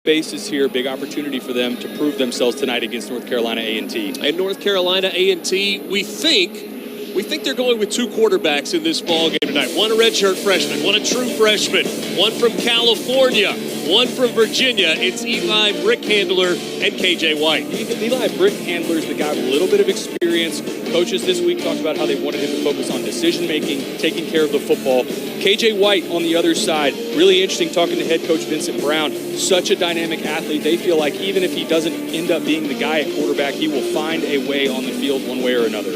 basis here, big opportunity for them to prove themselves tonight against North Carolina A&T. And North Carolina A&T, we think they're going with 2 quarterbacks in this ball game tonight. One a redshirt freshman, one a true freshman, one from California, one from Virginia. It's Eli Brickhandler and KJ White. Eli Brickhandler is the guy with a little bit of experience. Coaches this week talked about how they wanted him to focus on decision-making, taking care of the football. KJ White on the other side, really interesting talking to head coach Vincent Brown. Such a dynamic athlete. They feel like even if he doesn't end up being the guy at quarterback, he will find a way on the field one way or another.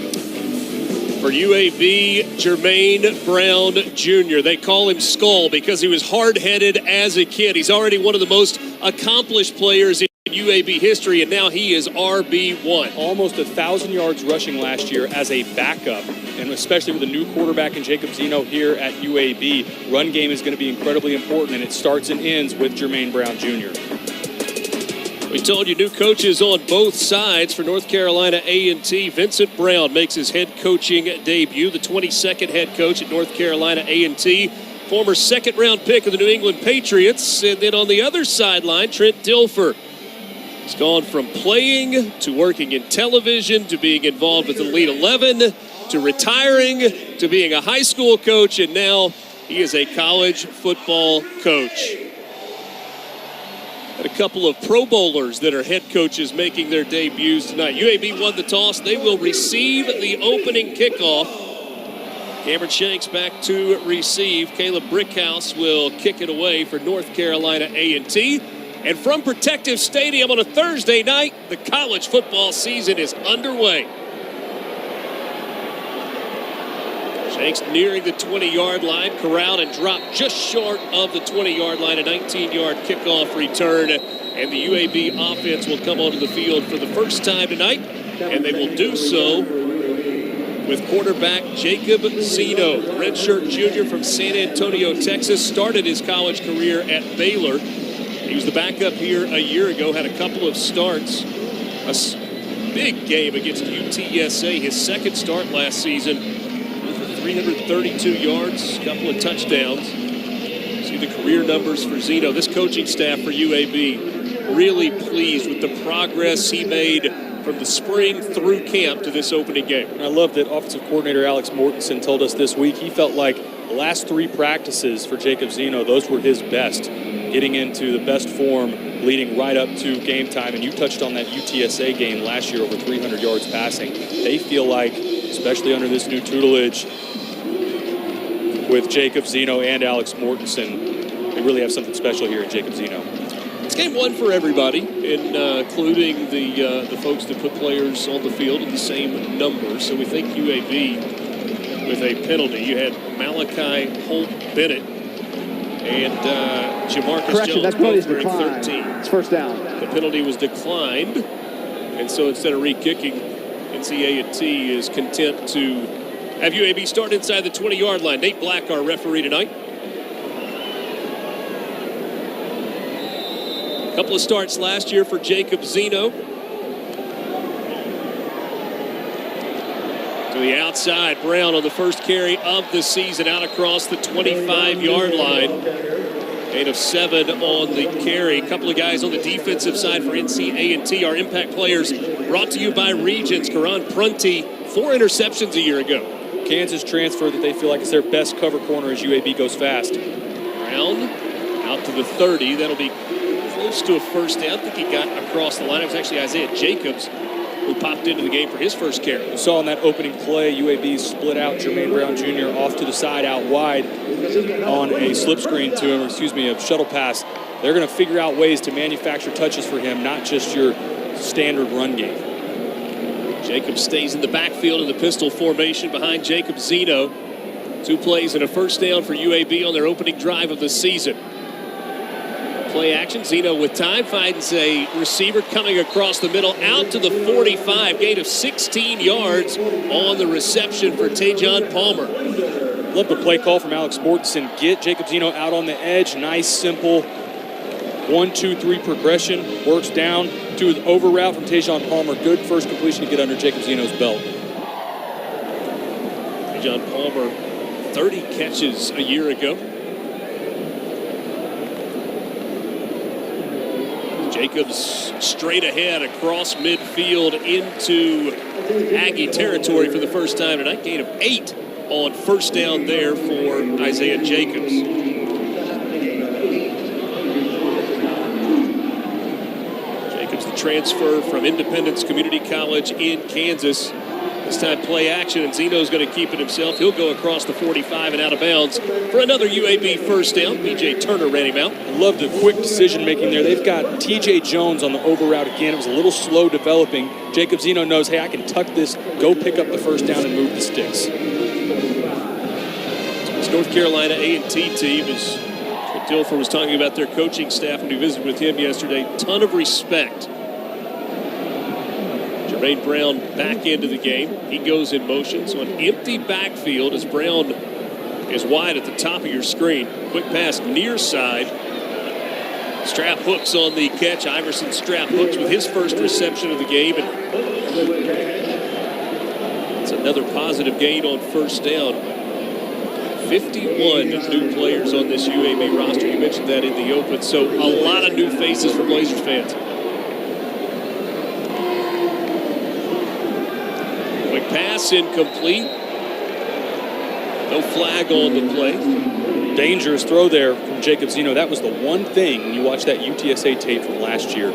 For UAB, Jermaine Brown Jr. They call him Skull because he was hard-headed as a kid. He's already one of the most accomplished players in UAB history, and now he is RB1. Almost 1,000 yards rushing last year as a backup, and especially with a new quarterback in Jacob Zeno here at UAB, run game is going to be incredibly important, and it starts and ends with Jermaine Brown Jr. We told you new coaches on both sides for North Carolina A&T. Vincent Brown makes his head coaching debut, the 22nd head coach at North Carolina A&T, former second-round pick of the New England Patriots. And then on the other sideline, Trent Dilfer. He's gone from playing to working in television to being involved with the Elite 11 to retiring to being a high school coach, and now he is a college football coach. And a couple of Pro Bowlers that are head coaches making their debuts tonight. UAB won the toss. They will receive the opening kickoff. Cameron Shanks back to receive. Caleb Brickhouse will kick it away for North Carolina A&T. And from Protective Stadium on a Thursday night, the college football season is underway. Shanks nearing the 20-yard line, corralled and dropped just short of the 20-yard line, a 19-yard kickoff return. And the UAB offense will come onto the field for the first time tonight, and they will do so with quarterback Jacob Zeno, redshirt junior from San Antonio, Texas, started his college career at Baylor. He was the backup here a year ago, had a couple of starts. A big game against UTSA, his second start last season. 332 yards, a couple of touchdowns. See the career numbers for Zeno. This coaching staff for UAB really pleased with the progress he made from the spring through camp to this opening game. And I love that offensive coordinator Alex Mortensen told us this week he felt like the last 3 practices for Jacob Zeno, those were his best, getting into the best form leading right up to game time. And you touched on that UTSA game last year, over 300 yards passing. They feel like, especially under this new tutelage with Jacob Zeno and Alex Mortensen, they really have something special here in Jacob Zeno. It's game 1 for everybody, including the folks that put players on the field at the same number. So we think UAB with a penalty. You had Malachi Holt-Bennett and Jamarcus Jones both wearing 13. It's first down. The penalty was declined, and so instead of re-kicking, NC A&T is content to have UAB start inside the 20-yard line. Nate Black, our referee tonight. A couple of starts last year for Jacob Zeno. To the outside, Brown on the first carry of the season, out across the 25-yard line. Gain of 7 on the carry. A couple of guys on the defensive side for NC A&T. Our impact players brought to you by Regions. Karan Prunty, 4 interceptions a year ago. Kansas transfer that they feel like is their best cover corner as UAB goes fast. Brown out to the 30. That'll be close to a first down. I think he got across the line. It was actually Isaiah Jacobs who popped into the game for his first carry. We saw in that opening play, UAB split out Jermaine Brown Jr. off to the side out wide on a slip screen to him, a shuttle pass. They're going to figure out ways to manufacture touches for him, not just your standard run game. Jacobs stays in the backfield in the pistol formation behind Jacob Zeno. 2 plays and a first down for UAB on their opening drive of the season. Play action, Zeno with time, finds a receiver coming across the middle, out to the 45, gain of 16 yards on the reception for Tajon Palmer. Love the play call from Alex Mortensen. Get Jacob Zeno out on the edge, nice, simple 1-2-3 progression, works down to an over route from Tajon Palmer. Good first completion to get under Jacob Zeno's belt. Tajon Palmer, 30 catches a year ago. Jacobs straight ahead across midfield into Aggie territory for the first time tonight. Gain of 8 on first down there for Isaiah Jacobs. Jacobs, the transfer from Independence Community College in Kansas. This time play action, and Zeno's going to keep it himself. He'll go across the 45 and out of bounds for another UAB first down. B.J. Turner ran him out. I love the quick decision making there. They've got T.J. Jones on the over route again. It was a little slow developing. Jacob Zeno knows, hey, I can tuck this, go pick up the first down and move the sticks. This North Carolina A&T team, as Dilfer was talking about their coaching staff when we visited with him yesterday, ton of respect. Jermaine Brown back into the game. He goes in motion. So an empty backfield as Brown is wide at the top of your screen. Quick pass near side. Strap hooks on the catch. Iverson strap hooks with his first reception of the game. And it's another positive gain on first down. 51 new players on this UAB roster. You mentioned that in the open. So a lot of new faces for Blazers fans. Pass incomplete. No flag on the play. Dangerous throw there from Jacob Zeno. That was the one thing when you watch that UTSA tape from last year.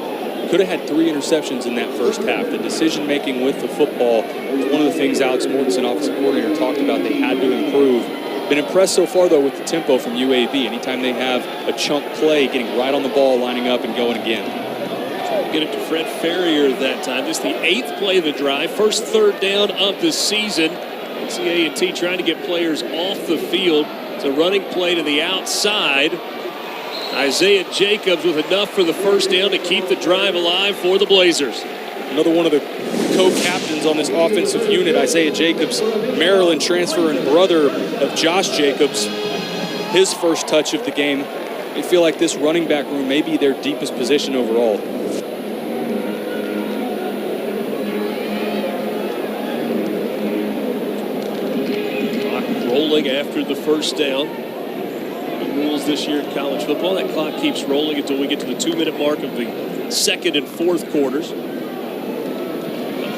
Could have had 3 interceptions in that first half. The decision making with the football was one of the things Alex Mortensen, offensive coordinator, talked about they had to improve. Been impressed so far though with the tempo from UAB. Anytime they have a chunk play, getting right on the ball, lining up and going again. Get it to Fred Ferrier that time. This is the 8th play of the drive. First third down of the season. NC A&T trying to get players off the field. It's a running play to the outside. Isaiah Jacobs with enough for the first down to keep the drive alive for the Blazers. Another one of the co-captains on this offensive unit, Isaiah Jacobs, Maryland transfer and brother of Josh Jacobs. His first touch of the game. They feel like this running back room may be their deepest position overall. Rolling after the first down. The rules this year in college football, that clock keeps rolling until we get to the 2-minute mark of the second and fourth quarters.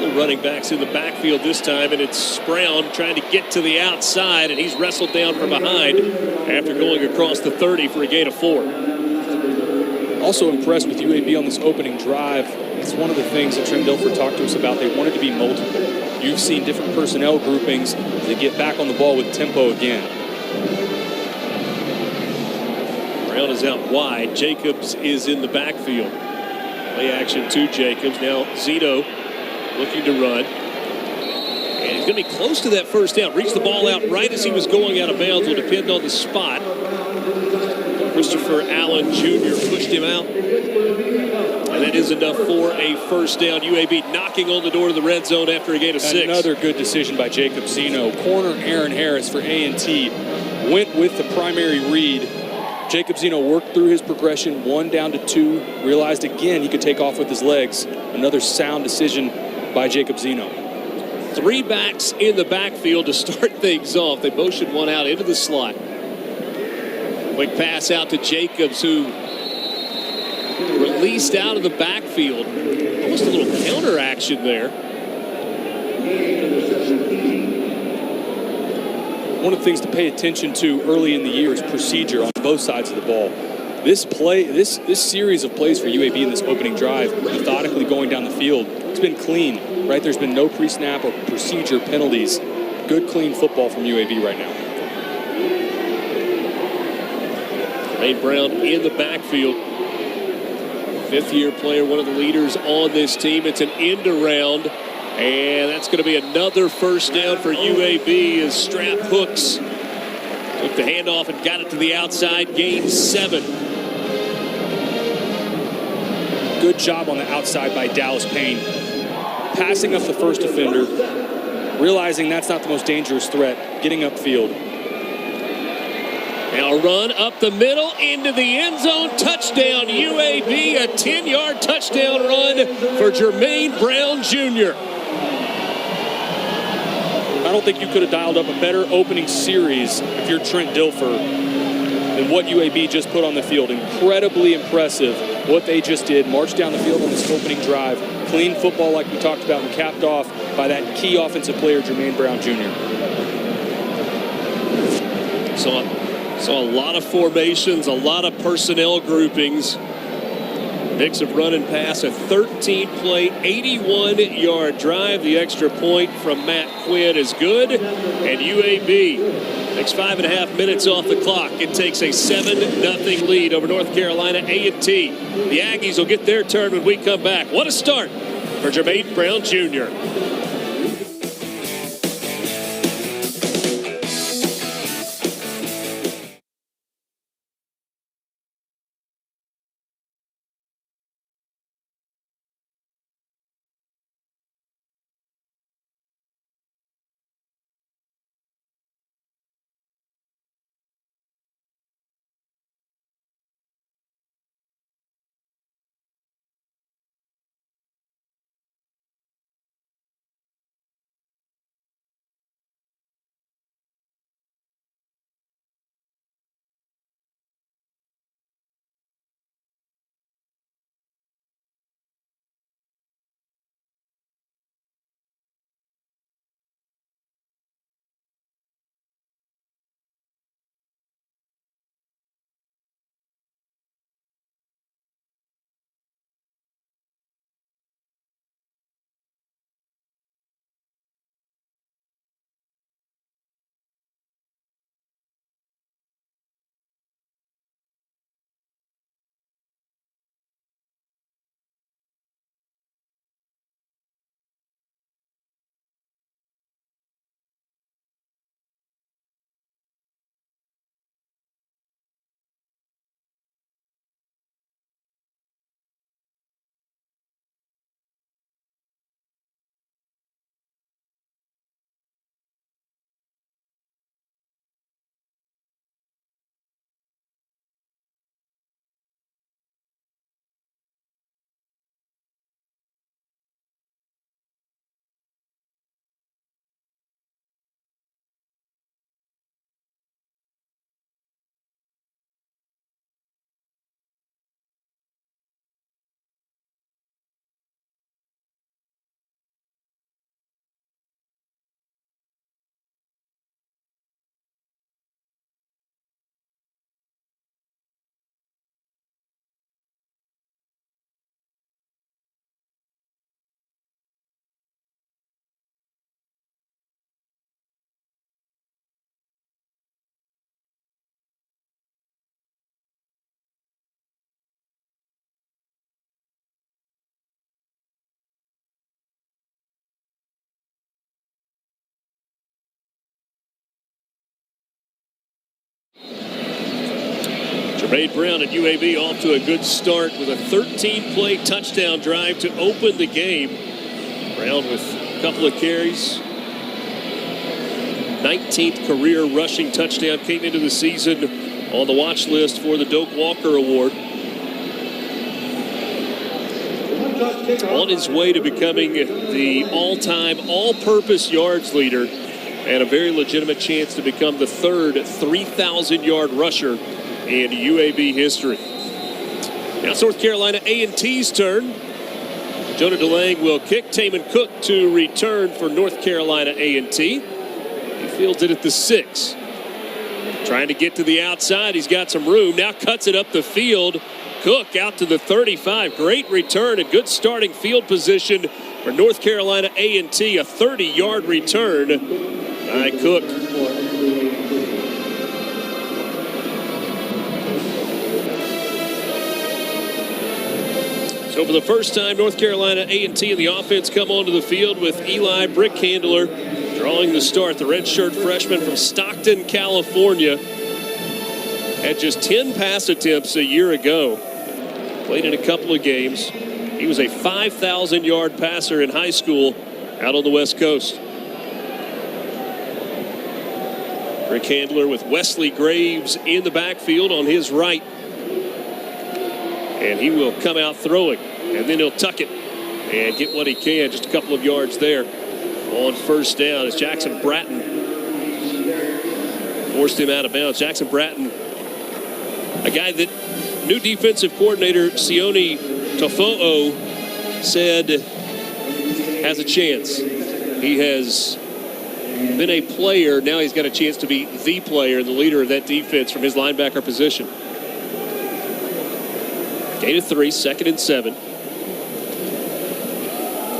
Couple running backs in the backfield this time, and it's Brown trying to get to the outside, and he's wrestled down from behind after going across the 30 for a gain of 4. Also impressed with UAB on this opening drive. It's one of the things that Trent Dilfer talked to us about. They wanted to be multiple. You've seen different personnel groupings. They get back on the ball with tempo again. Brown is out wide. Jacobs is in the backfield. Play action to Jacobs. Now Zeno looking to run. And he's going to be close to that first down. Reached the ball out right as he was going out of bounds. Will depend on the spot. Christopher Allen Jr. pushed him out. And that is enough for a first down. UAB knocking on the door to the red zone after a gain of 6. Another good decision by Jacob Zeno. Corner Aaron Harris for A&T went with the primary read. Jacob Zeno worked through his progression, 1 down to 2. Realized again he could take off with his legs. Another sound decision by Jacob Zeno. 3 backs in the backfield to start things off. They motioned one out into the slot. Quick pass out to Jacobs, who released out of the backfield. Almost a little counter action there. One of the things to pay attention to early in the year is procedure on both sides of the ball. This series of plays for UAB in this opening drive, methodically going down the field, it's been clean, right? There's been no pre-snap or procedure penalties. Good, clean football from UAB right now. Jermaine Brown in the backfield. 5th-year player, one of the leaders on this team. It's an end around, and that's going to be another first down for UAB as Strap hooks took the handoff and got it to the outside. Gain 7. Good job on the outside by Dallas Payne. Passing up the first defender, realizing that's not the most dangerous threat, getting upfield. Now run up the middle into the end zone. Touchdown UAB. A 10-yard touchdown run for Jermaine Brown Jr. I don't think you could have dialed up a better opening series if you're Trent Dilfer. and what UAB just put on the field. Incredibly impressive what they just did. Marched down the field on this opening drive. Clean football like we talked about, and capped off by that key offensive player, Jermaine Brown Jr. Saw a lot of formations, a lot of personnel groupings. Mix of run and pass, a 13-play, 81-yard drive. The extra point from Matt Quinn is good. And UAB takes 5.5 minutes off the clock. It takes a 7-0 lead over North Carolina A&T. The Aggies will get their turn when we come back. What a start for Jermaine Brown Jr. Jermaine Brown and UAB off to a good start with a 13-play touchdown drive to open the game. Brown with a couple of carries. 19th career rushing touchdown, came into the season on the watch list for the Doak Walker Award. On his way to becoming the all-time all-purpose yards leader and a very legitimate chance to become the third 3,000-yard rusher in UAB history. Now it's North Carolina A&T's turn. Jonah DeLange will kick. Taman Cook to return for North Carolina A&T. He fields it at the 6. Trying to get to the outside. He's got some room. Now cuts it up the field. Cook out to the 35. Great return and good starting field position for North Carolina A&T. A 30-yard return by Cook. So for the first time, North Carolina A&T and the offense come onto the field with Eli Brickhandler drawing the start. The redshirt freshman from Stockton, California, had just 10 pass attempts a year ago. Played in a couple of games. He was a 5,000-yard passer in high school out on the West Coast. Brickhandler with Wesley Graves in the backfield on his right. And he will come out throwing, and then he'll tuck it and get what he can. Just a couple of yards there on first down as Jackson Bratton forced him out of bounds. Jackson Bratton A guy that new defensive coordinator Sione Tofo'o said has a chance. He has been a player. Now he's got a chance to be the player, the leader of that defense from his linebacker position. Gain of 3, 2nd and 7.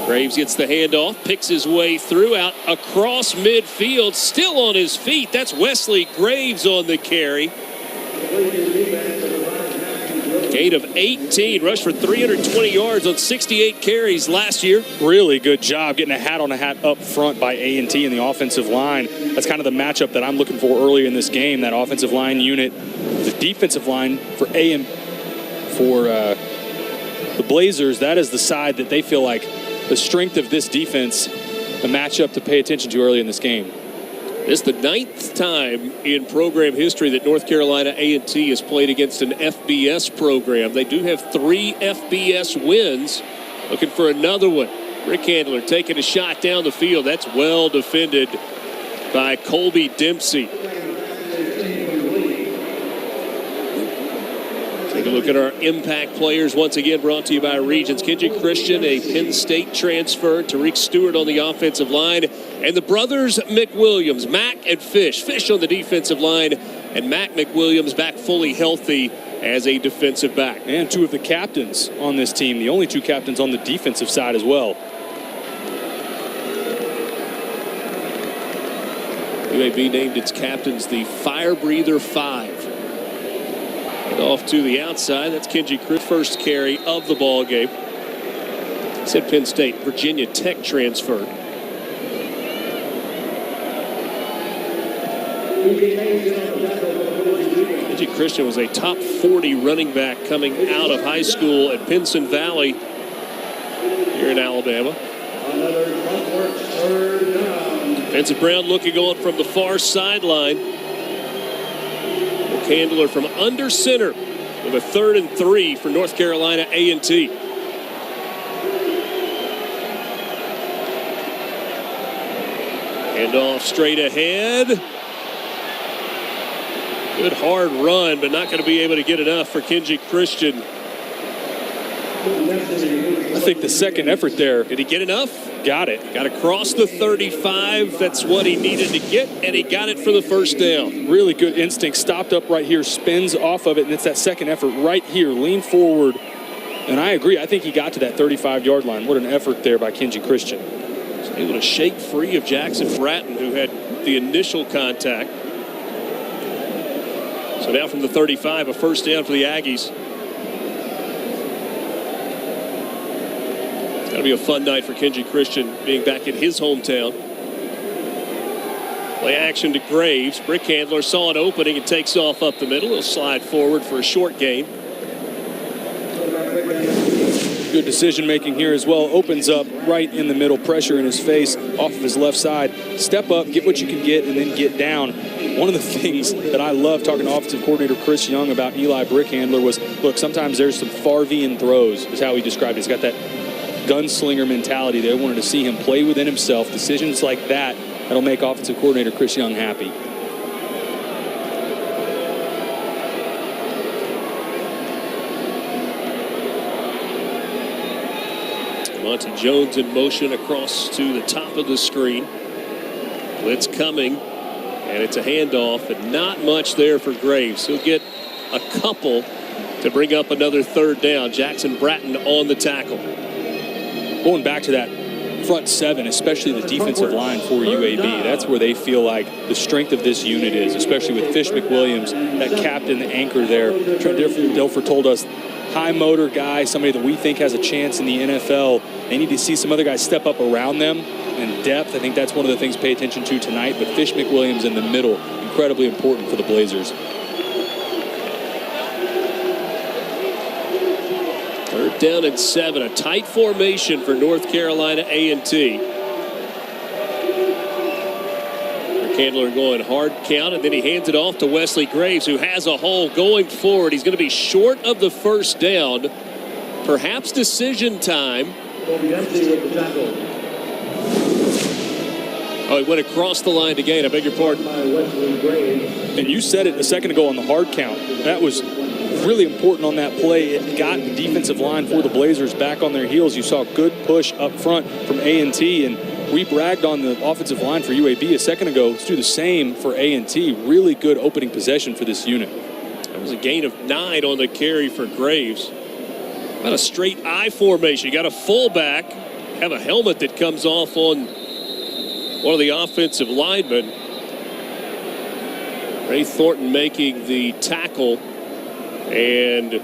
Graves gets the handoff, picks his way through, out across midfield, still on his feet. That's Wesley Graves on the carry. Gain of 18, rushed for 320 yards on 68 carries last year. Really good job getting a hat on a hat up front by A&T in the offensive line. That's kind of the matchup that I'm looking for early in this game, that offensive line unit. The defensive line for the Blazers, that is the side that they feel like the strength of this defense, a matchup to pay attention to early in this game. This is the 9th time in program history that North Carolina A&T has played against an FBS program. They do have 3 FBS wins. Looking for another one. Rick Handler taking a shot down the field. That's well defended by Colby Dempsey. Take a look at our impact players once again, brought to you by Regions. Kenji Christian, a Penn State transfer. Tariq Stewart on the offensive line. And the brothers McWilliams, Mac and Fish. Fish on the defensive line. And Mac McWilliams back fully healthy as a defensive back. And 2 of the captains on this team. The only 2 captains on the defensive side as well. UAB named its captains the Fire Breather 5. Off to the outside. That's Kenji Chris, first carry of the ball game. Said Penn State, Virginia Tech transfer. Kenji Christian was a top 40 running back coming out of high school at Pinson Valley here in Alabama. Vincent Brown looking on from the far sideline. Handler from under center with a 3rd and 3 for North Carolina A&T. Handoff straight ahead. Good hard run, but not going to be able to get enough for Kenji Christian. I think the second effort there. Did he get enough? Got it. Got across the 35. That's what he needed to get, and he got it for the first down. Really good instinct. Stopped up right here, spins off of it, and it's that second effort right here. Lean forward. And I agree. I think he got to that 35-yard line. What an effort there by Kenji Christian. He's able to shake free of Jackson Bratton, who had the initial contact. So now from the 35, a first down for the Aggies. It'll be a fun night for Kenji Christian being back in his hometown. Play action to Graves. Brick Handler saw an opening and takes off up the middle. He'll slide forward for a short gain. Good decision making here as well. Opens up right in the middle. Pressure in his face off of his left side. Step up, get what you can get, and then get down. One of the things that I love talking to offensive coordinator Chris Young about Eli Brickhandler was, look, sometimes there's some Favrean throws, is how he described it. He's got that gunslinger mentality. They wanted to see him play within himself. Decisions like that, that'll make offensive coordinator Chris Young happy. Monty Jones in motion across to the top of the screen. Blitz coming, and it's a handoff, and not much there for Graves. He'll get a couple to bring up another 3rd down. Jackson Bratton on the tackle. Going back to that front 7, especially the defensive line for UAB, that's where they feel like the strength of this unit is, especially with Fish McWilliams, that captain, the anchor there. Trent Dilfer told us, high motor guy, somebody that we think has a chance in the NFL. They need to see some other guys step up around them, and depth. I think that's one of the things to pay attention to tonight. But Fish McWilliams in the middle, incredibly important for the Blazers. 3rd down and 7, a tight formation for North Carolina A&T. Handler going hard count, and then he hands it off to Wesley Graves, who has a hole going forward. He's going to be short of the first down. Perhaps decision time. Oh, he went across the line to gain. I beg your pardon. And you said it a second ago on the hard count. That was really important on that play. It got the defensive line for the Blazers back on their heels. You saw a good push up front from A&T, and we bragged on the offensive line for UAB a second ago. Let's do the same for A&T. Really good opening possession for this unit. That was a gain of 9 on the carry for Graves. About a straight I formation. You got a fullback, have a helmet that comes off on one of the offensive linemen. Ray Thornton making the tackle. And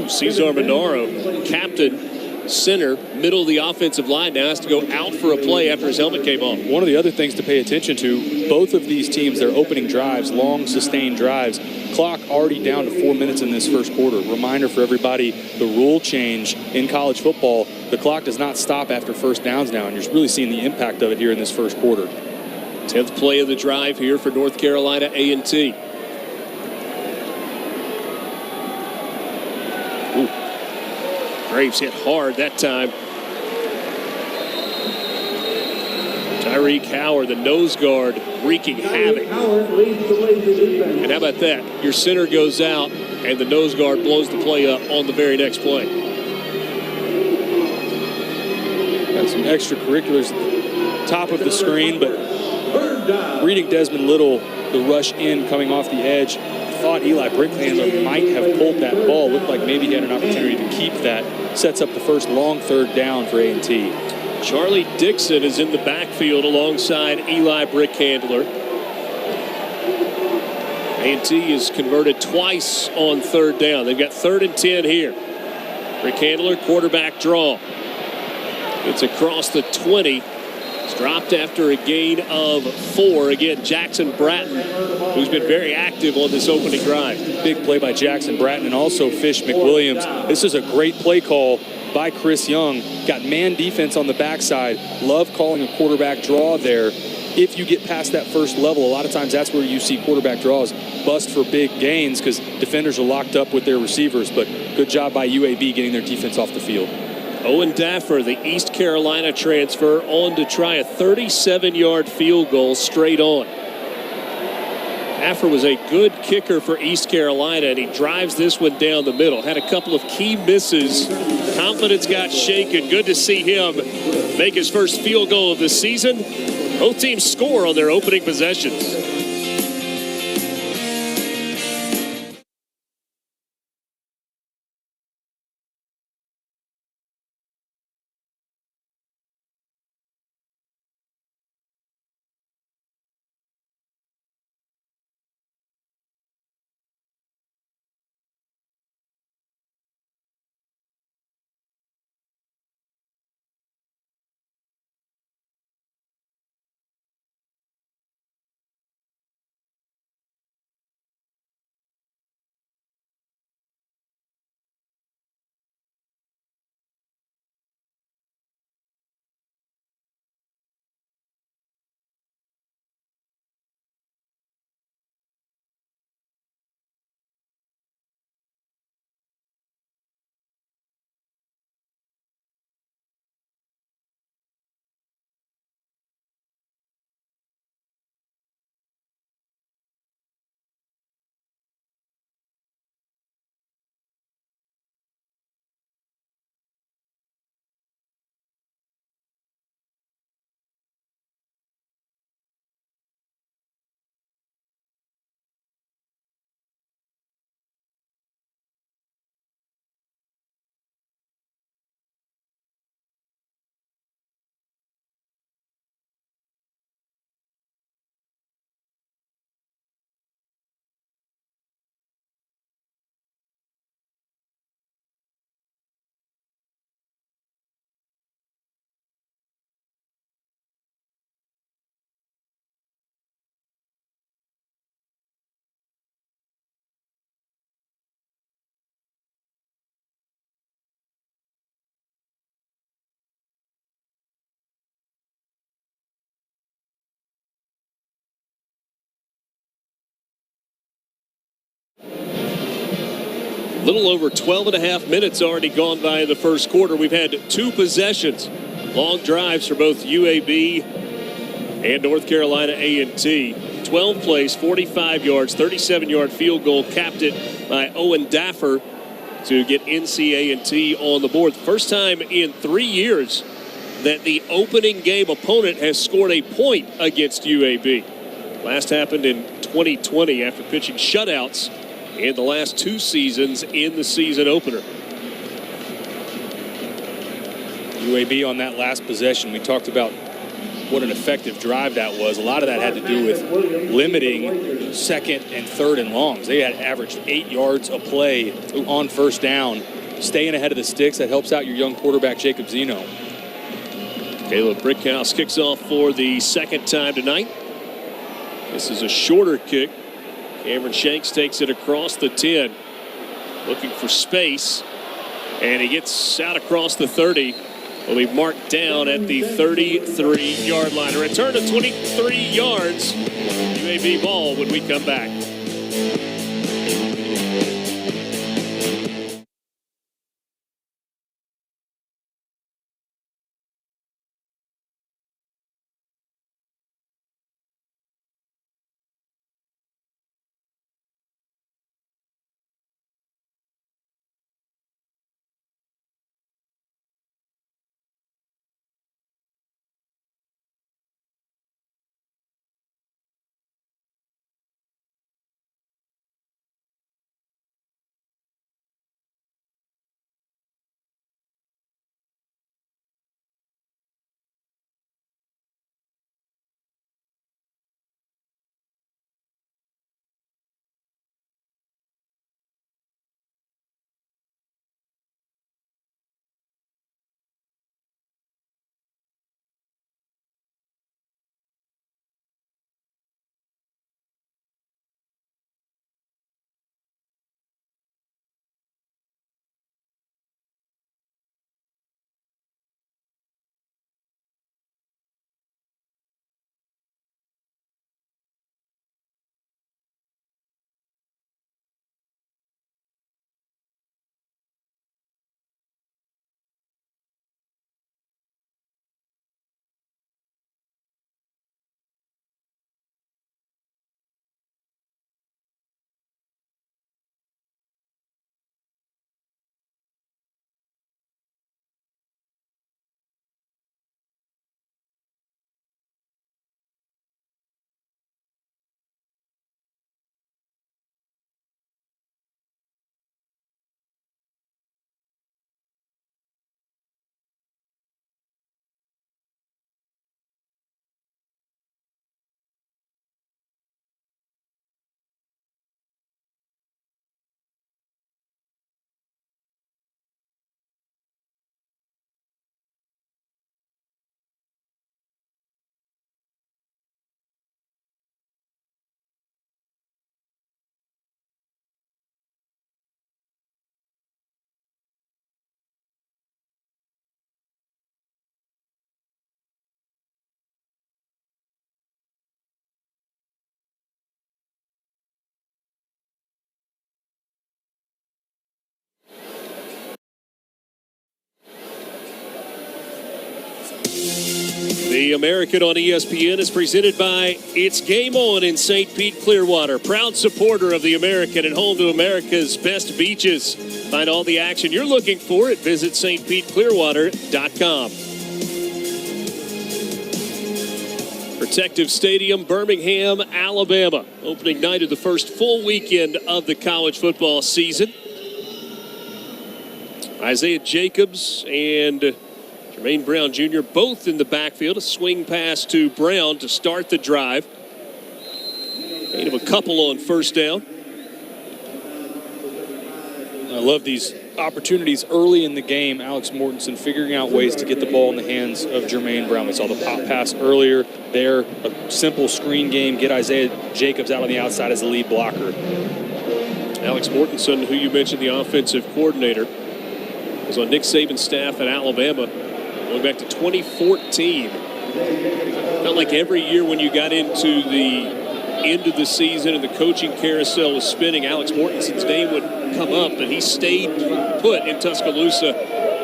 Cesar Monaro, captain, center, middle of the offensive line, now has to go out for a play after his helmet came off. One of the other things to pay attention to, both of these teams, their opening drives, long sustained drives, clock already down to 4 minutes in this first quarter. Reminder for everybody, the rule change in college football, the clock does not stop after first downs now, and you're really seeing the impact of it here in this first quarter. 10th play of the drive here for North Carolina A&T. Graves hit hard that time. Tyreek Howard, the nose guard, wreaking havoc. And how about that? Your center goes out, and the nose guard blows the play up on the very next play. Got some extracurriculars at the top of the screen, but reading Desmond Little, the rush in coming off the edge, thought Eli Brickhandler might have pulled that ball. Looked like maybe he had an opportunity to keep that. Sets up the first long third down for A&T. Charlie Dixon is in the backfield alongside Eli Brickhandler. A&T is converted twice on third down. They've got 3rd and 10 here. Brickhandler, quarterback draw. It's across the 20. It's dropped after a gain of 4. Again, Jackson Bratton, who's been very active on this opening drive. Big play by Jackson Bratton and also Fish McWilliams. This is a great play call by Chris Young. Got man defense on the backside. Love calling a quarterback draw there. If you get past that first level, a lot of times that's where you see quarterback draws bust for big gains because defenders are locked up with their receivers. But good job by UAB getting their defense off the field. Owen Daffer, the East Carolina transfer, on to try a 37-yard field goal straight on. Daffer was a good kicker for East Carolina, and he drives this one down the middle. Had a couple of key misses. Confidence got shaken. Good to see him make his first field goal of the season. Both teams score on their opening possessions. Little over 12 and a half minutes already gone by in the first quarter. We've had 2 possessions, long drives for both UAB and North Carolina A&T. 12th place, 45 yards, 37-yard field goal, capped it by Owen Daffer to get NC A&T on the board. First time in 3 years that the opening game opponent has scored a point against UAB. Last happened in 2020 after pitching shutouts in the last 2 seasons in the season opener. UAB on that last possession, we talked about what an effective drive that was. A lot of that had to do with limiting second and third and longs. They had averaged 8 yards a play on first down. Staying ahead of the sticks, that helps out your young quarterback, Jacob Zeno. Caleb Brickhouse kicks off for the second time tonight. This is a shorter kick. Cameron Shanks takes it across the 10. Looking for space. And he gets out across the 30. Will be marked down at the 33-yard line. A return of 23 yards. UAB ball when we come back. The American on ESPN is presented by It's Game On in St. Pete, Clearwater. Proud supporter of the American and home to America's best beaches. Find all the action you're looking for at visit stpeteclearwater.com. Protective Stadium, Birmingham, Alabama. Opening night of the first full weekend of the college football season. Isaiah Jacobs and Jermaine Brown Jr. both in the backfield. A swing pass to Brown to start the drive. Gain of a couple on first down. I love these opportunities early in the game. Alex Mortensen figuring out ways to get the ball in the hands of Jermaine Brown. We saw the pop pass earlier there. A simple screen game. Get Isaiah Jacobs out on the outside as the lead blocker. Alex Mortensen, who you mentioned, the offensive coordinator, was on Nick Saban's staff at Alabama going back to 2014. Felt like every year when you got into the end of the season and the coaching carousel was spinning, Alex Mortensen's name would come up, but he stayed put in Tuscaloosa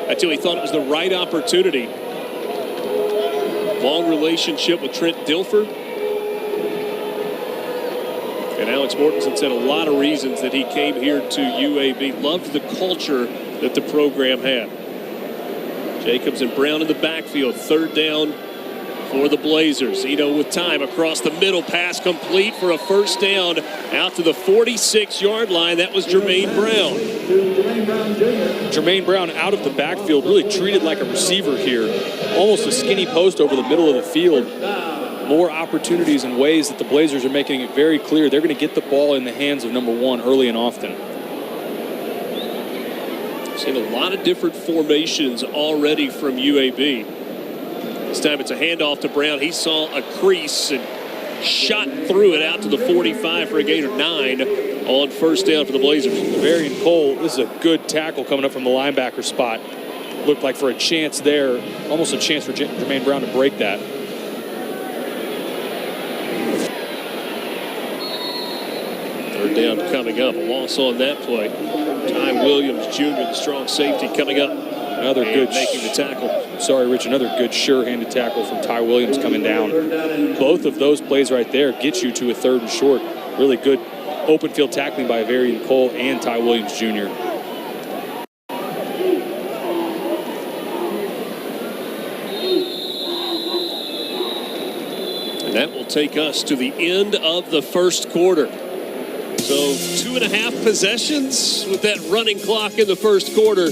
until he thought it was the right opportunity. Long relationship with Trent Dilfer. And Alex Mortensen said a lot of reasons that he came here to UAB. Loved the culture that the program had. Jacobs and Brown in the backfield. Third down for the Blazers. Zeno with time across the middle. Pass complete for a first down out to the 46-yard line. That was Jermaine Brown. Jermaine Brown out of the backfield, really treated like a receiver here. Almost a skinny post over the middle of the field. More opportunities and ways that the Blazers are making it very clear they're going to get the ball in the hands of number one early and often. Seen a lot of different formations already from UAB. This time it's a handoff to Brown. He saw a crease and shot through it out to the 45 for a gain of 9 on first down for the Blazers. Varian Cole, this is a good tackle coming up from the linebacker spot. Looked like for a chance there, almost a chance for Jermaine Brown to break that. Third down coming up. A loss on that play. Ty Williams Jr., the strong safety, coming up. Another good making the tackle. Sorry, Rich. Another good sure-handed tackle from Ty Williams coming down. Both of those plays right there get you to a third and short. Really good open field tackling by Varian Cole and Ty Williams Jr. And that will take us to the end of the first quarter. So 2.5 possessions with that running clock in the first quarter.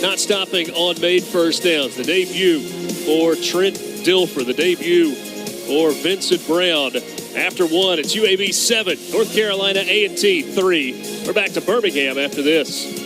Not stopping on made first downs. The debut for Trent Dilfer. The debut for Vincent Brown. After one, it's UAB 7, North Carolina A&T 3. We're back to Birmingham after this.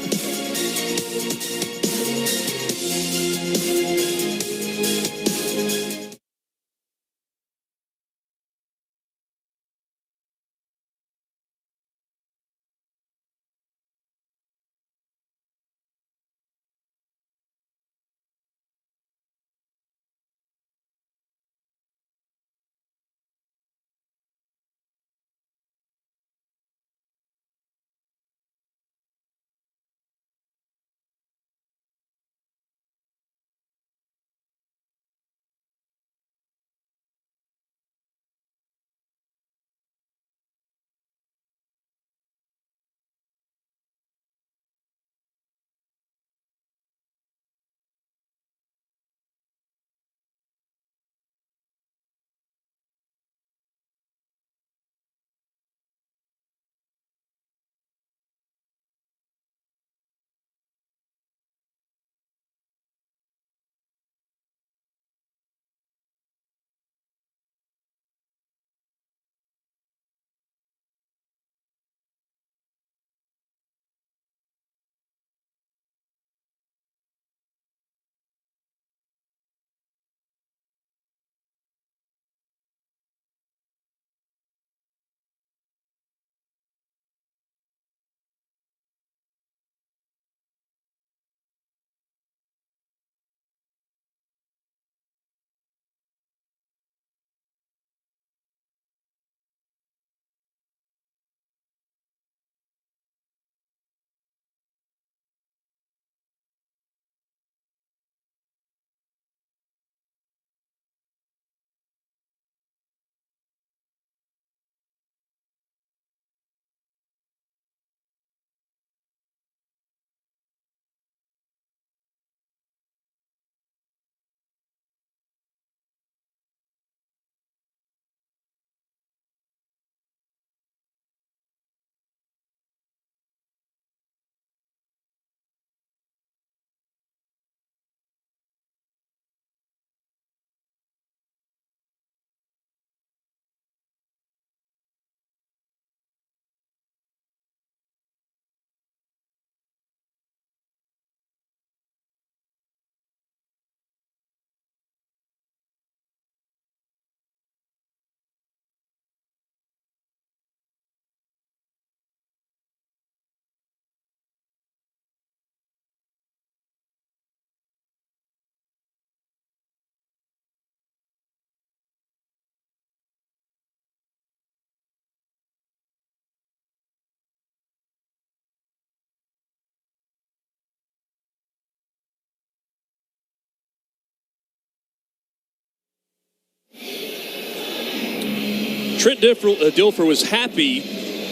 Trent Dilfer was happy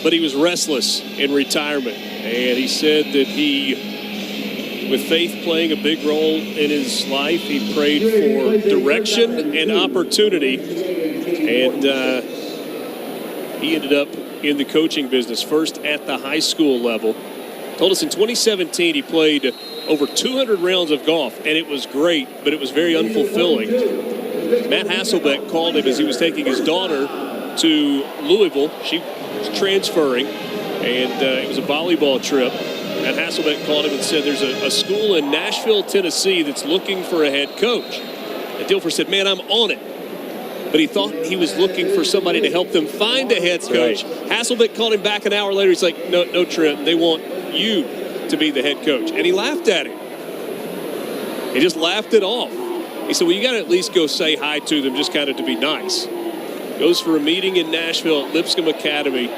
but he was restless in retirement. And he said that he, with faith playing a big role in his life, he prayed for direction and opportunity. And he ended up in the coaching business, first at the high school level. Told us in 2017 he played over 200 rounds of golf, and it was great, but it was very unfulfilling. Matt Hasselbeck called him as he was taking his daughter to Louisville. She was transferring, and it was a volleyball trip. And Hasselbeck called him and said, there's a school in Nashville, Tennessee that's looking for a head coach. And Dilfer said, man, I'm on it. But he thought he was looking for somebody to help them find a head coach. Right. Hasselbeck called him back an hour later. He's like, no, Trent, they want you to be the head coach. And he laughed at him. He just laughed it off. He said, well, you got to at least go say hi to them just kind of to be nice. Goes for a meeting in Nashville at Lipscomb Academy.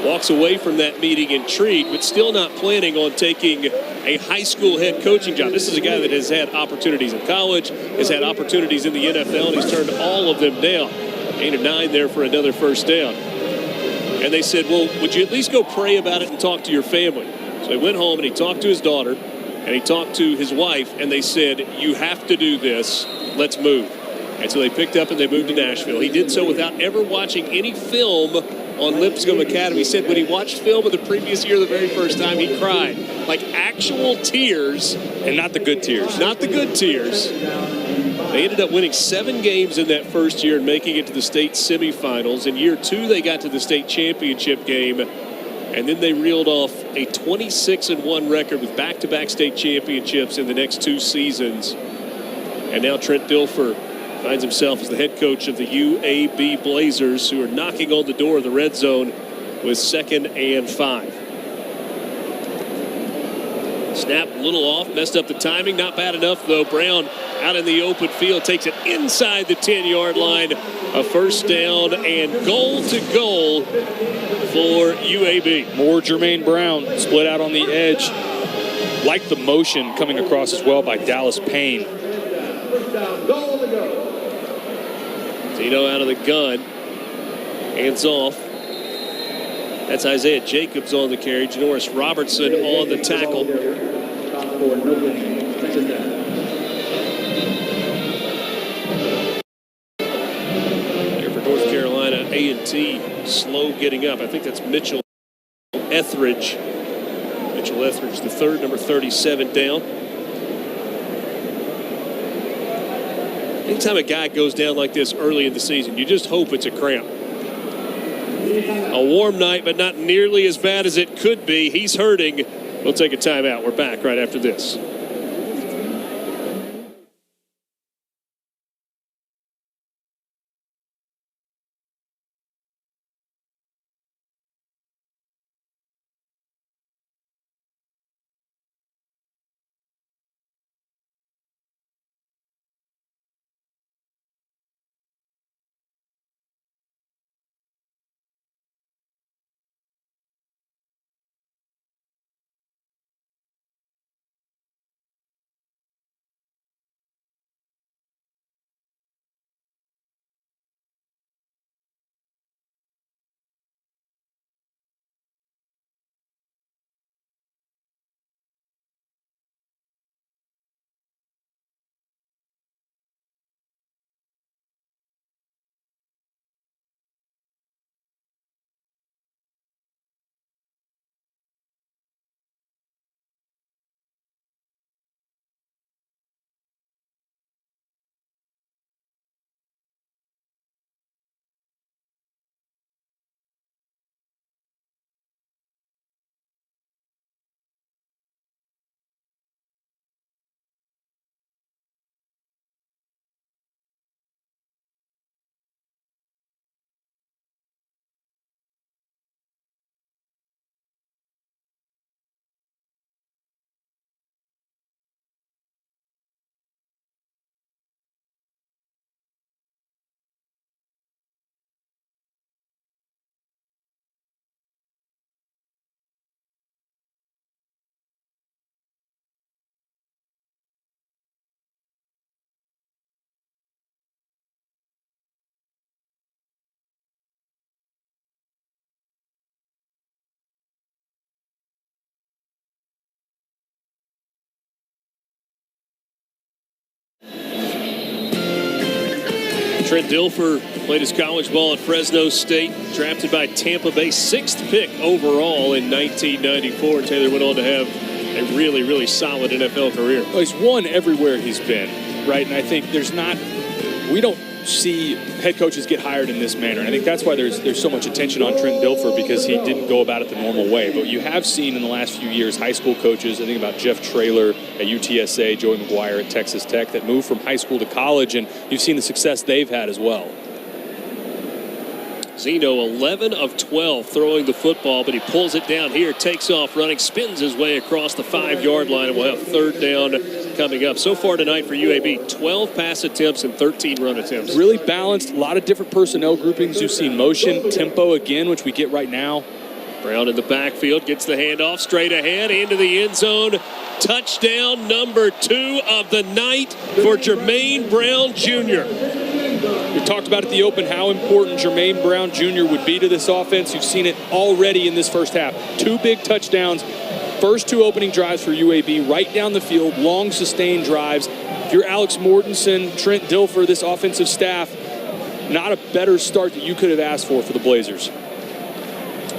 Walks away from that meeting intrigued, but still not planning on taking a high school head coaching job. This is a guy that has had opportunities in college, has had opportunities in the NFL, and he's turned all of them down. 8 of 9 there for another first down. And they said, well, would you at least go pray about it and talk to your family? So he went home and he talked to his daughter and he talked to his wife, and they said, you have to do this. Let's move. And so they picked up and they moved to Nashville. He did so without ever watching any film on Lipscomb Academy. He said when he watched film of the previous year the very first time, he cried. Like actual tears. And not the good tears. Not the good tears. They ended up winning 7 games in that first year and making it to the state semifinals. In year 2, they got to the state championship game. And then they reeled off a 26-1 record with back-to-back state championships in the next 2 seasons. And now Trent Dilfer finds himself as the head coach of the UAB Blazers, who are knocking on the door of the red zone with 2nd and 5. Snap a little off, messed up the timing. Not bad enough, though. Brown out in the open field takes it inside the 10-yard line. A first down and goal to goal for UAB. More Jermaine Brown split out on the edge. Like the motion coming across as well by Dallas Payne. Tino out of the gun. Hands off. That's Isaiah Jacobs on the carry. Janoris Robertson on the tackle. There for North Carolina A&T, slow getting up. I think that's Mitchell Etheridge. Mitchell Etheridge, the third, number 37 down. Anytime a guy goes down like this early in the season, you just hope it's a cramp. A warm night, but not nearly as bad as it could be. He's hurting. We'll take a timeout. We're back right after this. Trent Dilfer played his college ball at Fresno State, drafted by Tampa Bay, 6th pick overall in 1994. Taylor went on to have a really, really solid NFL career. Well, he's won everywhere he's been, right? And I think we don't see head coaches get hired in this manner. And I think that's why there's so much attention on Trent Dilfer, because he didn't go about it the normal way. But you have seen in the last few years high school coaches, I think about Jeff Traylor at UTSA, Joey McGuire at Texas Tech, that moved from high school to college, and you've seen the success they've had as well. Zeno 11 of 12 throwing the football, but he pulls it down here, takes off running, spins his way across the 5-yard line, and we'll have 3rd down coming up. So far tonight for UAB, 12 pass attempts and 13 run attempts. Really balanced, a lot of different personnel groupings. You've seen motion, tempo again, which we get right now. Brown in the backfield, gets the handoff straight ahead into the end zone. Touchdown number 2 of the night for Jermaine Brown Jr. We talked about at the open how important Jermaine Brown Jr. would be to this offense. You've seen it already in this first half. 2 big touchdowns, first 2 opening drives for UAB, right down the field, long sustained drives. If you're Alex Mortensen, Trent Dilfer, this offensive staff, not a better start that you could have asked for the Blazers.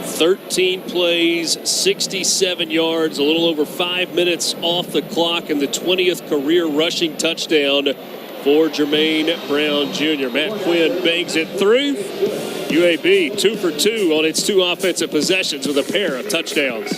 13 plays, 67 yards, a little over 5 minutes off the clock, and the 20th career rushing touchdown for Jermaine Brown Jr. Matt Quinn bangs it through. UAB 2 for 2 on its 2 offensive possessions with a pair of touchdowns.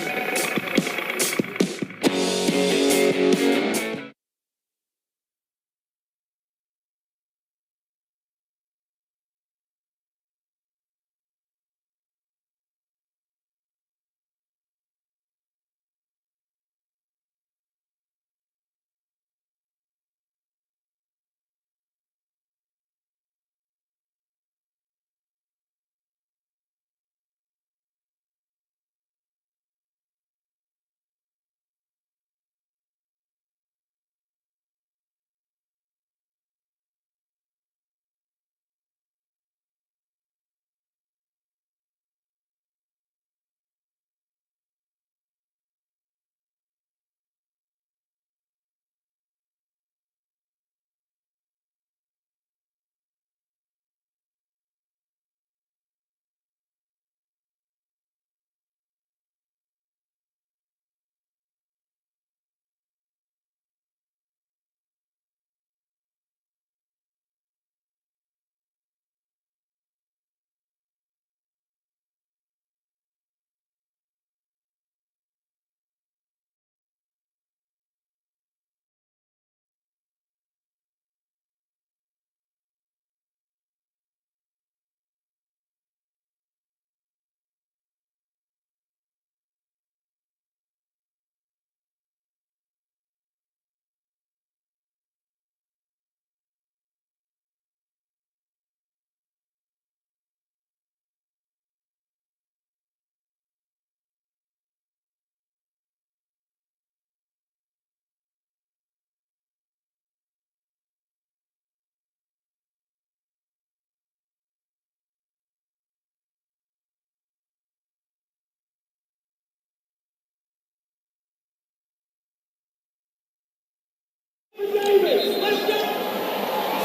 Let's go.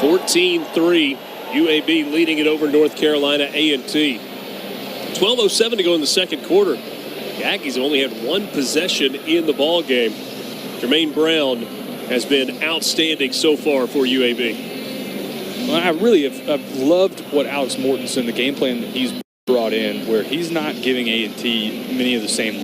14-3, UAB leading it over North Carolina A&T. 12:07 to go in the second quarter. The Aggies have only had 1 possession in the ball game. Jermaine Brown has been outstanding so far for UAB. Well, I've loved what Alex Mortensen, the game plan that he's brought in, where he's not giving A&T many of the same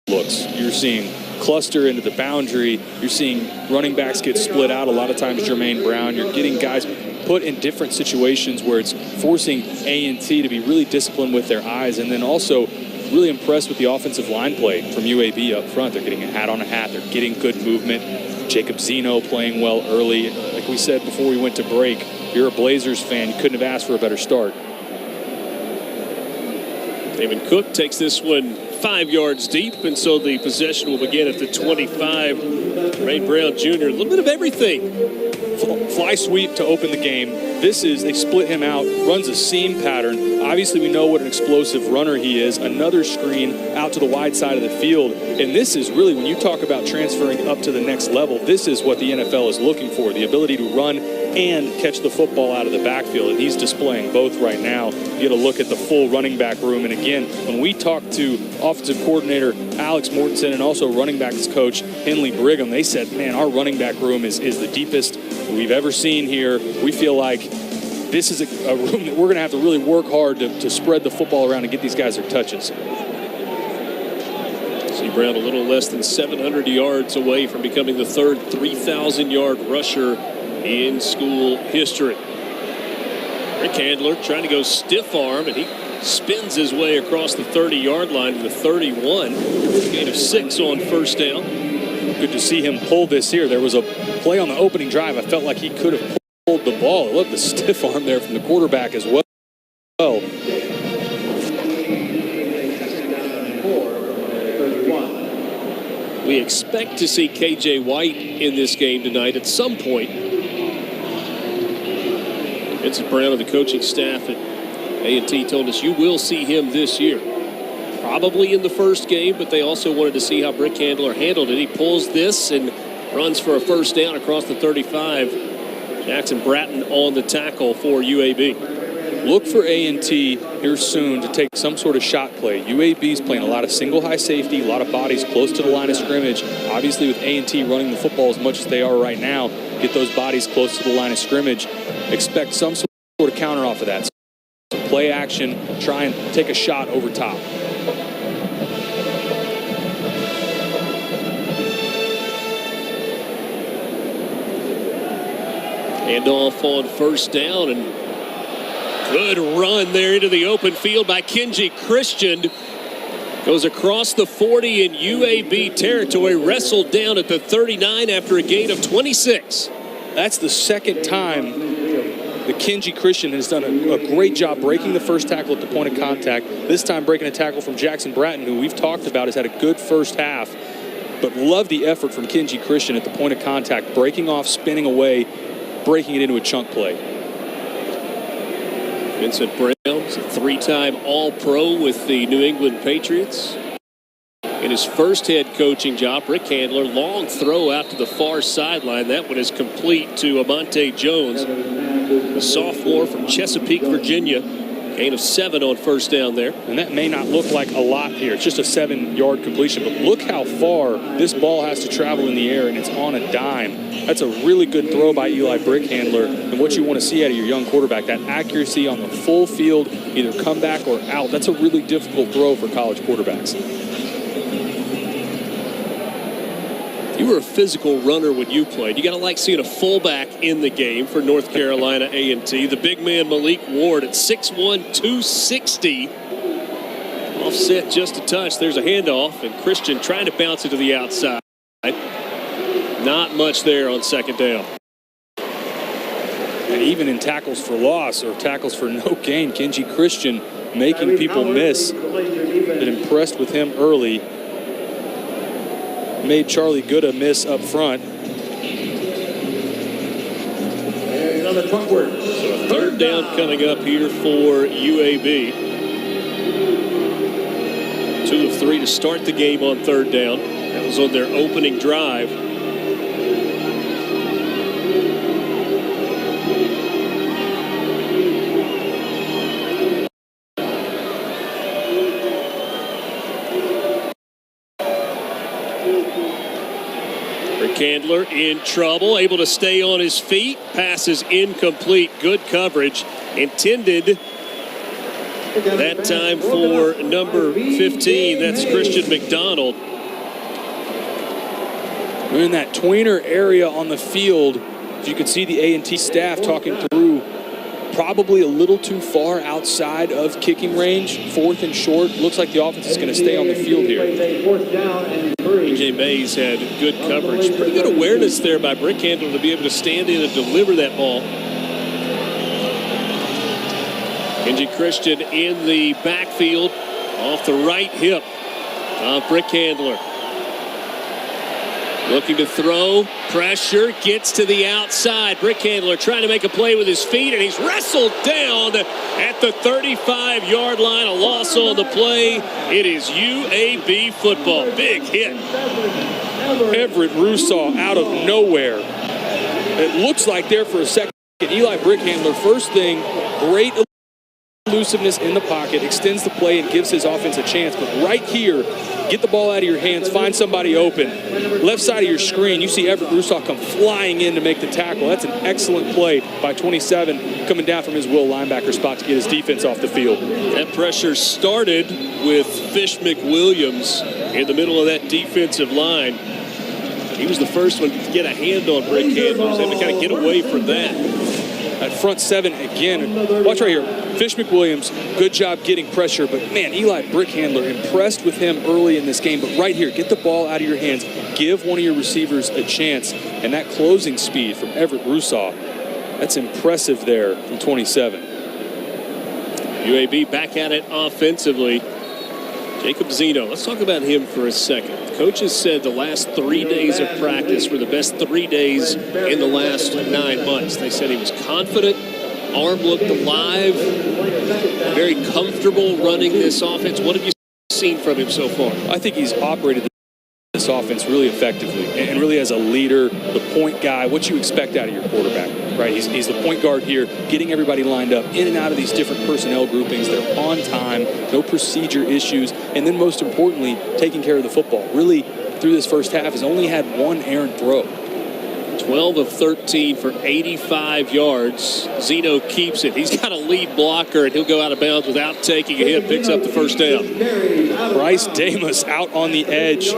looks. You're seeing cluster into the boundary. You're seeing running backs get split out. A lot of times Jermaine Brown. You're getting guys put in different situations where it's forcing A&T to be really disciplined with their eyes, and then also really impressed with the offensive line play from UAB up front. They're getting a hat on a hat. They're getting good movement. Jacob Zeno playing well early. Like we said before we went to break, if you're a Blazers fan, you couldn't have asked for a better start. David Cook takes this one 5 yards deep, and so the possession will begin at the 25. Jermaine Brown Jr., a little bit of everything. Fly sweep to open the game. They split him out, runs a seam pattern. Obviously, we know what an explosive runner he is. Another screen out to the wide side of the field. And this is really, when you talk about transferring up to the next level, this is what the NFL is looking for. The ability to run and catch the football out of the backfield. And he's displaying both right now. You get a look at the full running back room. And again, when we talked to offensive coordinator Alex Mortensen and also running backs coach Henley Brigham, they said, man, our running back room is the deepest we've ever seen here. We feel like this is a room that we're going to have to really work hard to spread the football around and get these guys their touches. C. Brown a little less than 700 yards away from becoming the third 3,000-yard rusher in school history. Rick Handler trying to go stiff arm, and he spins his way across the 30-yard line to the 31. Gain of 6 on first down. Good to see him pull this here. There was a play on the opening drive. I felt like he could have pulled the ball. I love the stiff arm there from the quarterback as well. We expect to see K.J. White in this game tonight at some point. Vincent Brown of the coaching staff at A&T told us you will see him this year. Probably in the first game, but they also wanted to see how Brick Handler handled it. He pulls this and runs for a first down across the 35. Jackson Bratton on the tackle for UAB. Look for A&T here soon to take some sort of shot play. UAB's playing a lot of single high safety, a lot of bodies close to the line of scrimmage. Obviously with A&T running the football as much as they are right now, get those bodies close to the line of scrimmage. Expect some sort of counter off of that. So play action, try and take a shot over top. Handoff on first down, and good run there into the open field by Kenji Christian. Goes across the 40 in UAB territory, wrestled down at the 39 after a gain of 26. That's the second time that Kenji Christian has done a great job breaking the first tackle at the point of contact. This time breaking a tackle from Jackson Bratton, who we've talked about has had a good first half. But love the effort from Kenji Christian at the point of contact, breaking off, spinning away, breaking it into a chunk play. Vincent Brown is a three-time All-Pro with the New England Patriots. In his first head coaching job, Rick Handler, long throw out to the far sideline. That one is complete to Amante Jones, the sophomore from Chesapeake, Virginia. Gain of 7 on first down there. And that may not look like a lot here. It's just a 7-yard completion. But look how far this ball has to travel in the air, and it's on a dime. That's a really good throw by Eli Brick Handler. And what you want to see out of your young quarterback, that accuracy on the full field, either come back or out. That's a really difficult throw for college quarterbacks. You were a physical runner when you played. You got to like seeing a fullback in the game for North Carolina A&T. The big man Malik Ward at 6'1", 260. Offset just a touch. There's a handoff, and Christian trying to bounce it to the outside. Not much there on second down. And even in tackles for loss or tackles for no gain, Kenji Christian making people miss. Been impressed with him early. Made Charlie Gooda miss up front. So a third down coming up here for UAB. 2 of 3 to start the game on third down. That was on their opening drive. Candler in trouble, able to stay on his feet. Pass is incomplete. Good coverage. Intended that time for number 15. That's Christian McDonald. We're in that tweener area on the field. As you can see the A&T staff talking through probably a little too far outside of kicking range. 4th and short. Looks like the offense is going to stay on the field here. E.J. Mays had good coverage. Pretty good awareness there by Brick Handler to be able to stand in and deliver that ball. Kenji Christian in the backfield off the right hip of Brick Handler. Looking to throw, pressure, gets to the outside. Brick Handler trying to make a play with his feet, and he's wrestled down at the 35-yard line. A loss on the play. It is UAB football. Big hit. Everett Rousseau out of nowhere. It looks like there for a second. Eli Brickhandler, first thing, great elusiveness in the pocket, extends the play and gives his offense a chance. But right here, get the ball out of your hands, find somebody open. Left side of your screen, you see Everett Rusaw come flying in to make the tackle. That's an excellent play by 27, coming down from his will linebacker spot to get his defense off the field. That pressure started with Fish McWilliams in the middle of that defensive line. He was the first one to get a hand on Brickhandler. He was able to kind of get away from that. At front seven again. Watch right here. Fish McWilliams, good job getting pressure, but man, Eli Brickhandler, impressed with him early in this game. But right here, get the ball out of your hands, give one of your receivers a chance, and that closing speed from Everett Rusaw, that's impressive there from 27. UAB back at it offensively. Jacob Zeno, let's talk about him for a second. Coaches said the last 3 days of practice were the best 3 days in the last 9 months. They said he was confident, arm looked alive, very comfortable running this offense. What have you seen from him so far? I think he's operated this offense really effectively and really as a leader, the point guy, what you expect out of your quarterback, right? He's the point guard here, getting everybody lined up in and out of these different personnel groupings. They're on time, no procedure issues, and then most importantly, taking care of the football. Really, through this first half, has only had one errant throw. 12 of 13 for 85 yards. Zeno keeps it. He's got a lead blocker, and he'll go out of bounds without taking a hit, picks up the first down. Bryce Damus out on the edge.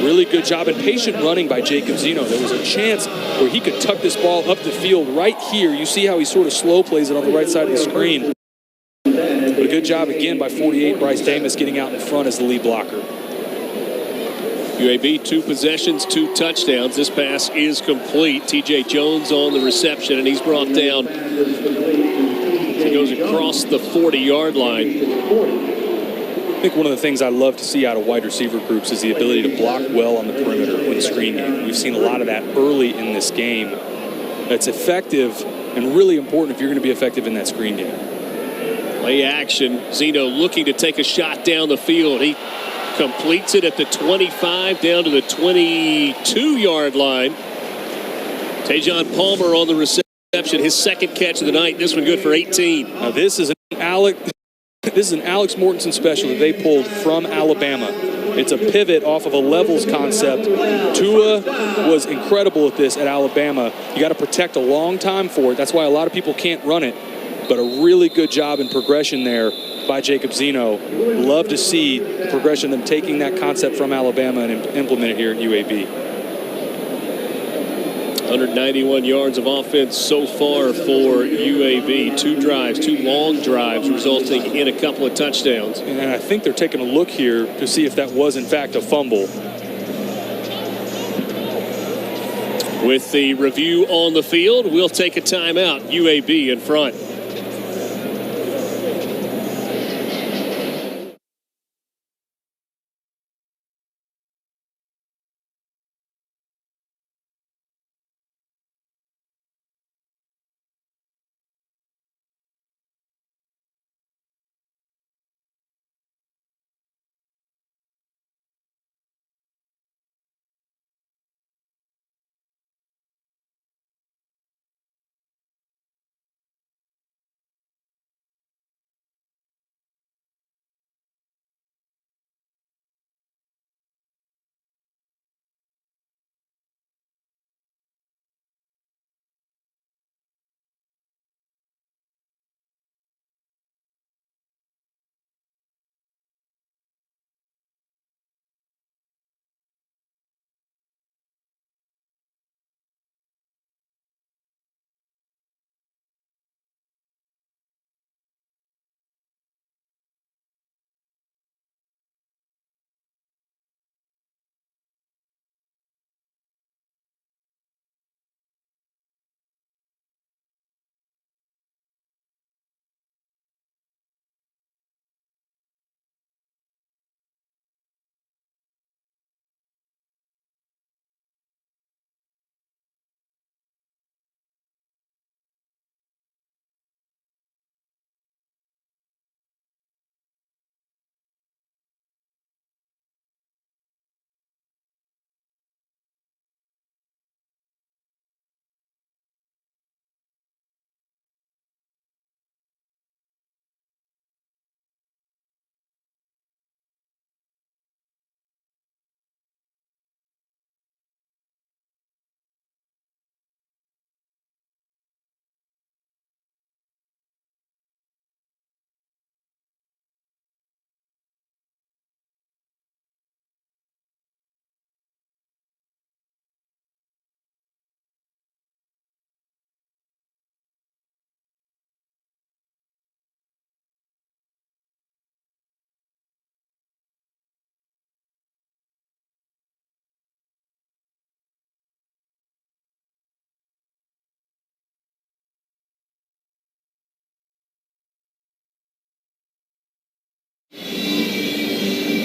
Really good job and patient running by Jacob Zeno. There was a chance where he could tuck this ball up the field right here. You see how he sort of slow plays it on the right side of the screen. But a good job again by 48, Bryce Damus getting out in front as the lead blocker. UAB 2 possessions, 2 touchdowns. This pass is complete. TJ Jones on the reception, and he's brought down. He goes across the 40-yard line. I think one of the things I love to see out of wide receiver groups is the ability to block well on the perimeter in the screen game. We've seen a lot of that early in this game. It's effective and really important if you're going to be effective in that screen game. Play action. Zeno looking to take a shot down the field. He completes it at the 25 down to the 22-yard line. Tajon Palmer on the reception. His second catch of the night. This one good for 18. Now this is an Alex Mortensen special that they pulled from Alabama. It's a pivot off of a levels concept. Tua was incredible at this at Alabama. You got to protect a long time for it. That's why a lot of people can't run it. But a really good job in progression there by Jacob Zeno. Love to see the progression of them taking that concept from Alabama and implement it here at UAB. 191 yards of offense so far for UAB. 2 drives, 2 long drives, resulting in a couple of touchdowns. And I think they're taking a look here to see if that was, in fact, a fumble. With the review on the field, we'll take a timeout. UAB in front.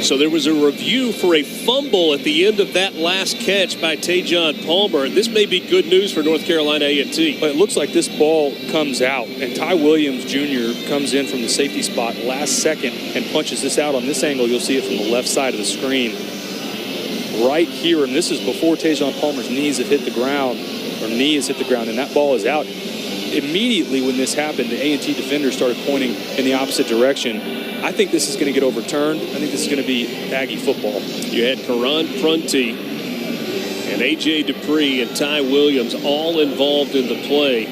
So there was a review for a fumble at the end of that last catch by Tajon Palmer. And this may be good news for North Carolina A&T. But it looks like this ball comes out, and Ty Williams Jr. comes in from the safety spot last second and punches this out. On this angle, you'll see it from the left side of the screen. Right here, and this is before Tajon Palmer's knees have hit the ground, or knee has hit the ground, and that ball is out. Immediately when this happened, the A&T defenders started pointing in the opposite direction. I think this is going to get overturned. I think this is going to be Aggie football. You had Karan Prunty and A.J. Dupree and Ty Williams all involved in the play.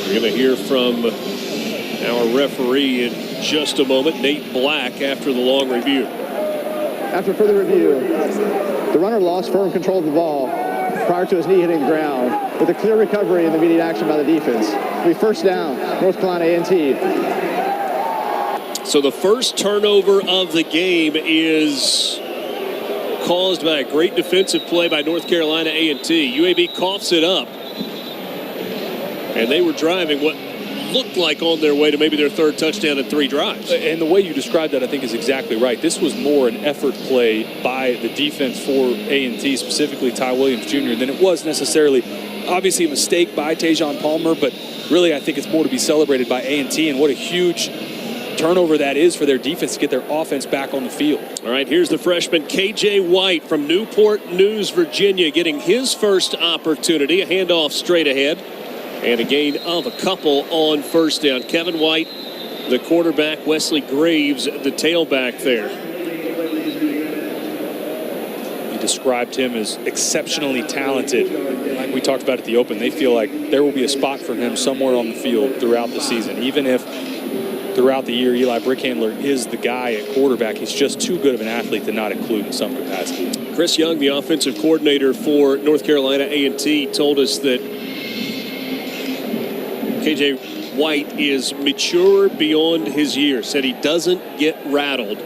We're going to hear from our referee in just a moment, Nate Black, after the long review. After further review, the runner lost firm control of the ball prior to his knee hitting the ground, with a clear recovery and immediate action by the defense. We first down, North Carolina A&T. So the first turnover of the game is caused by a great defensive play by North Carolina A&T. UAB coughs it up, and they were driving what looked like on their way to maybe their third touchdown in 3 drives. And the way you described that, I think, is exactly right. This was more an effort play by the defense for A&T, specifically Ty Williams Jr., than it was necessarily, obviously, a mistake by Tajon Palmer, but really I think it's more to be celebrated by A&T, and what a huge turnover that is for their defense to get their offense back on the field. All right, here's the freshman K.J. White from Newport News, Virginia, getting his first opportunity. A handoff straight ahead. And a gain of a couple on first down. Kevin White, the quarterback. Wesley Graves, the tailback there. You described him as exceptionally talented. Like we talked about at the Open, they feel like there will be a spot for him somewhere on the field throughout the season. Even if throughout the year Eli Brickhandler is the guy at quarterback, he's just too good of an athlete to not include in some capacity. Chris Young, the offensive coordinator for North Carolina A&T, told us that K.J. White is mature beyond his years. Said he doesn't get rattled.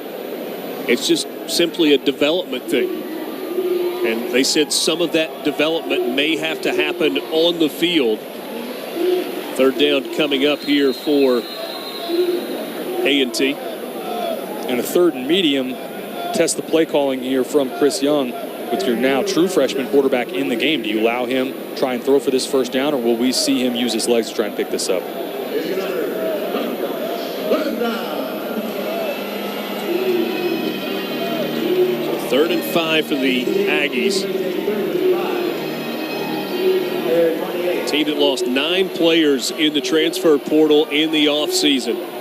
It's just simply a development thing. And they said some of that development may have to happen on the field. Third down coming up here for A&T. And a third and medium. Test the play calling here from Chris Young with your now true freshman quarterback in the game. Do you allow him try and throw for this first down, or will we see him use his legs to try and pick this up? So 3rd and 5 for the Aggies. A team that lost 9 players in the transfer portal in the offseason.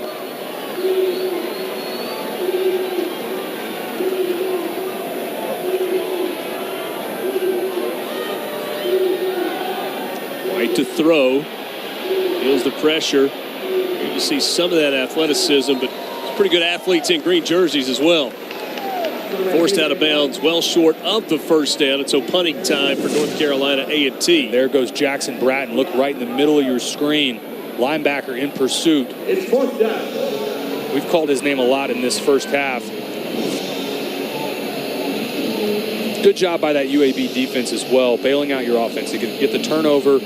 To throw, feels the pressure. You see some of that athleticism, but pretty good athletes in green jerseys as well. Forced out of bounds, well short of the first down, and so punting time for North Carolina A&T. There goes Jackson Bratton. Look right in the middle of your screen. Linebacker in pursuit. It's 4th down. We've called his name a lot in this first half. Good job by that UAB defense as well, bailing out your offense. You can get the turnover,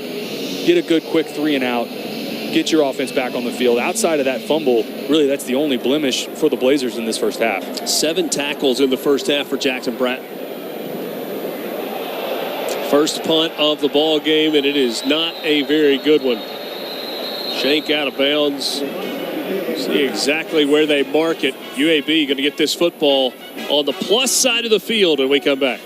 get a good quick 3 and out, get your offense back on the field. Outside of that fumble, really that's the only blemish for the Blazers in this first half. 7 tackles in the first half for Jackson Bratton. First punt of the ball game, and it is not a very good one. Shank out of bounds. See exactly where they mark it. UAB going to get this football on the plus side of the field when we come back.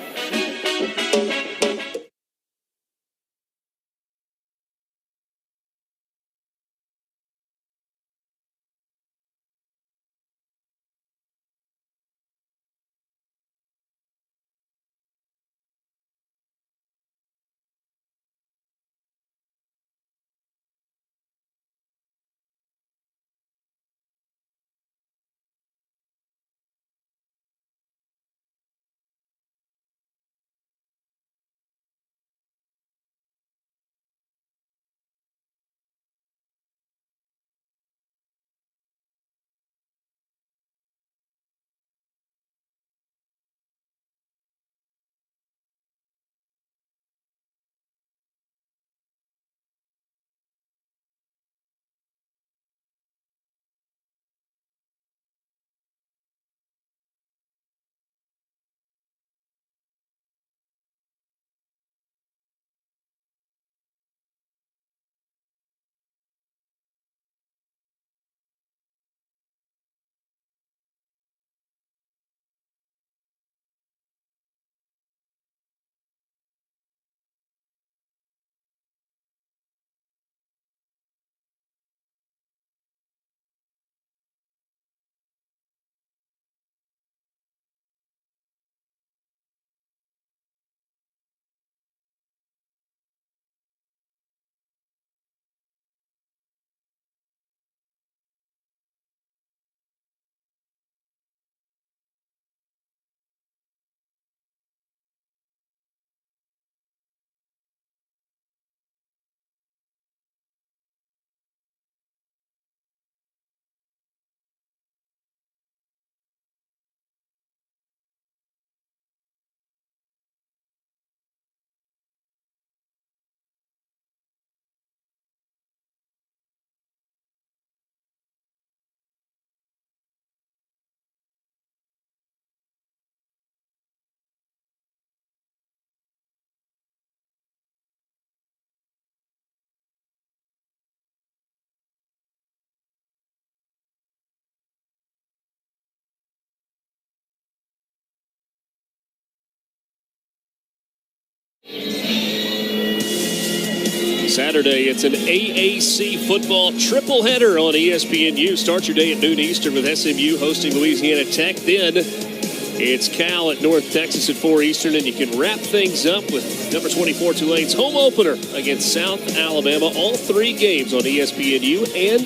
Saturday, it's an AAC football triple header on ESPNU. Start your day at noon Eastern with SMU hosting Louisiana Tech. Then it's Cal at North Texas at 4 Eastern, and you can wrap things up with number 24 Tulane's home opener against South Alabama. All 3 games on ESPNU and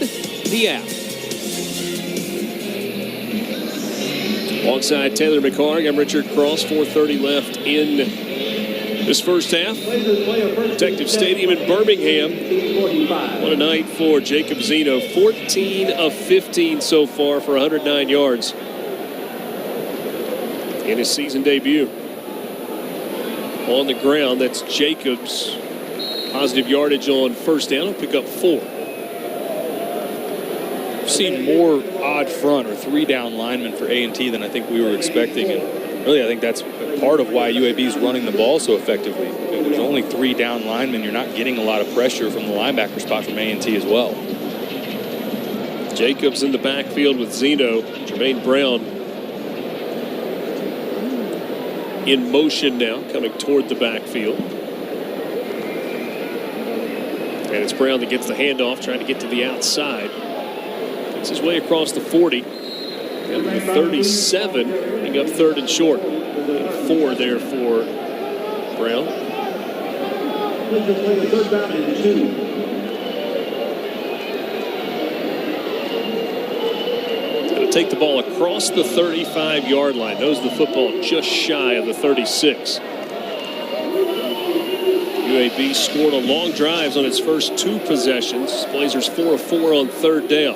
the app. Alongside Taylor McHarg, I'm Richard Cross. 4:30 left in this first half. Protective Stadium in Birmingham. What a night for Jacob Zeno. 14 of 15 so far for 109 yards in his season debut. On the ground, that's Jacobs. Positive yardage on first down. He'll pick up 4. We've seen more odd front or 3-down linemen for A&T than I think we were expecting. And really, I think that's part of why UAB is running the ball so effectively. There's only 3-down linemen. You're not getting a lot of pressure from the linebacker spot from A&T as well. Jacobs in the backfield with Zeno. Jermaine Brown in motion now, coming toward the backfield. And it's Brown that gets the handoff, trying to get to the outside. Gets his way across the 40. Down to the 37, picking up 3rd and short. 4 there for Brown. Going to take the ball across the 35-yard line. Knows the football just shy of the 36. UAB scored on long drives on its first 2 possessions. Blazers 4 of 4 on 3rd down.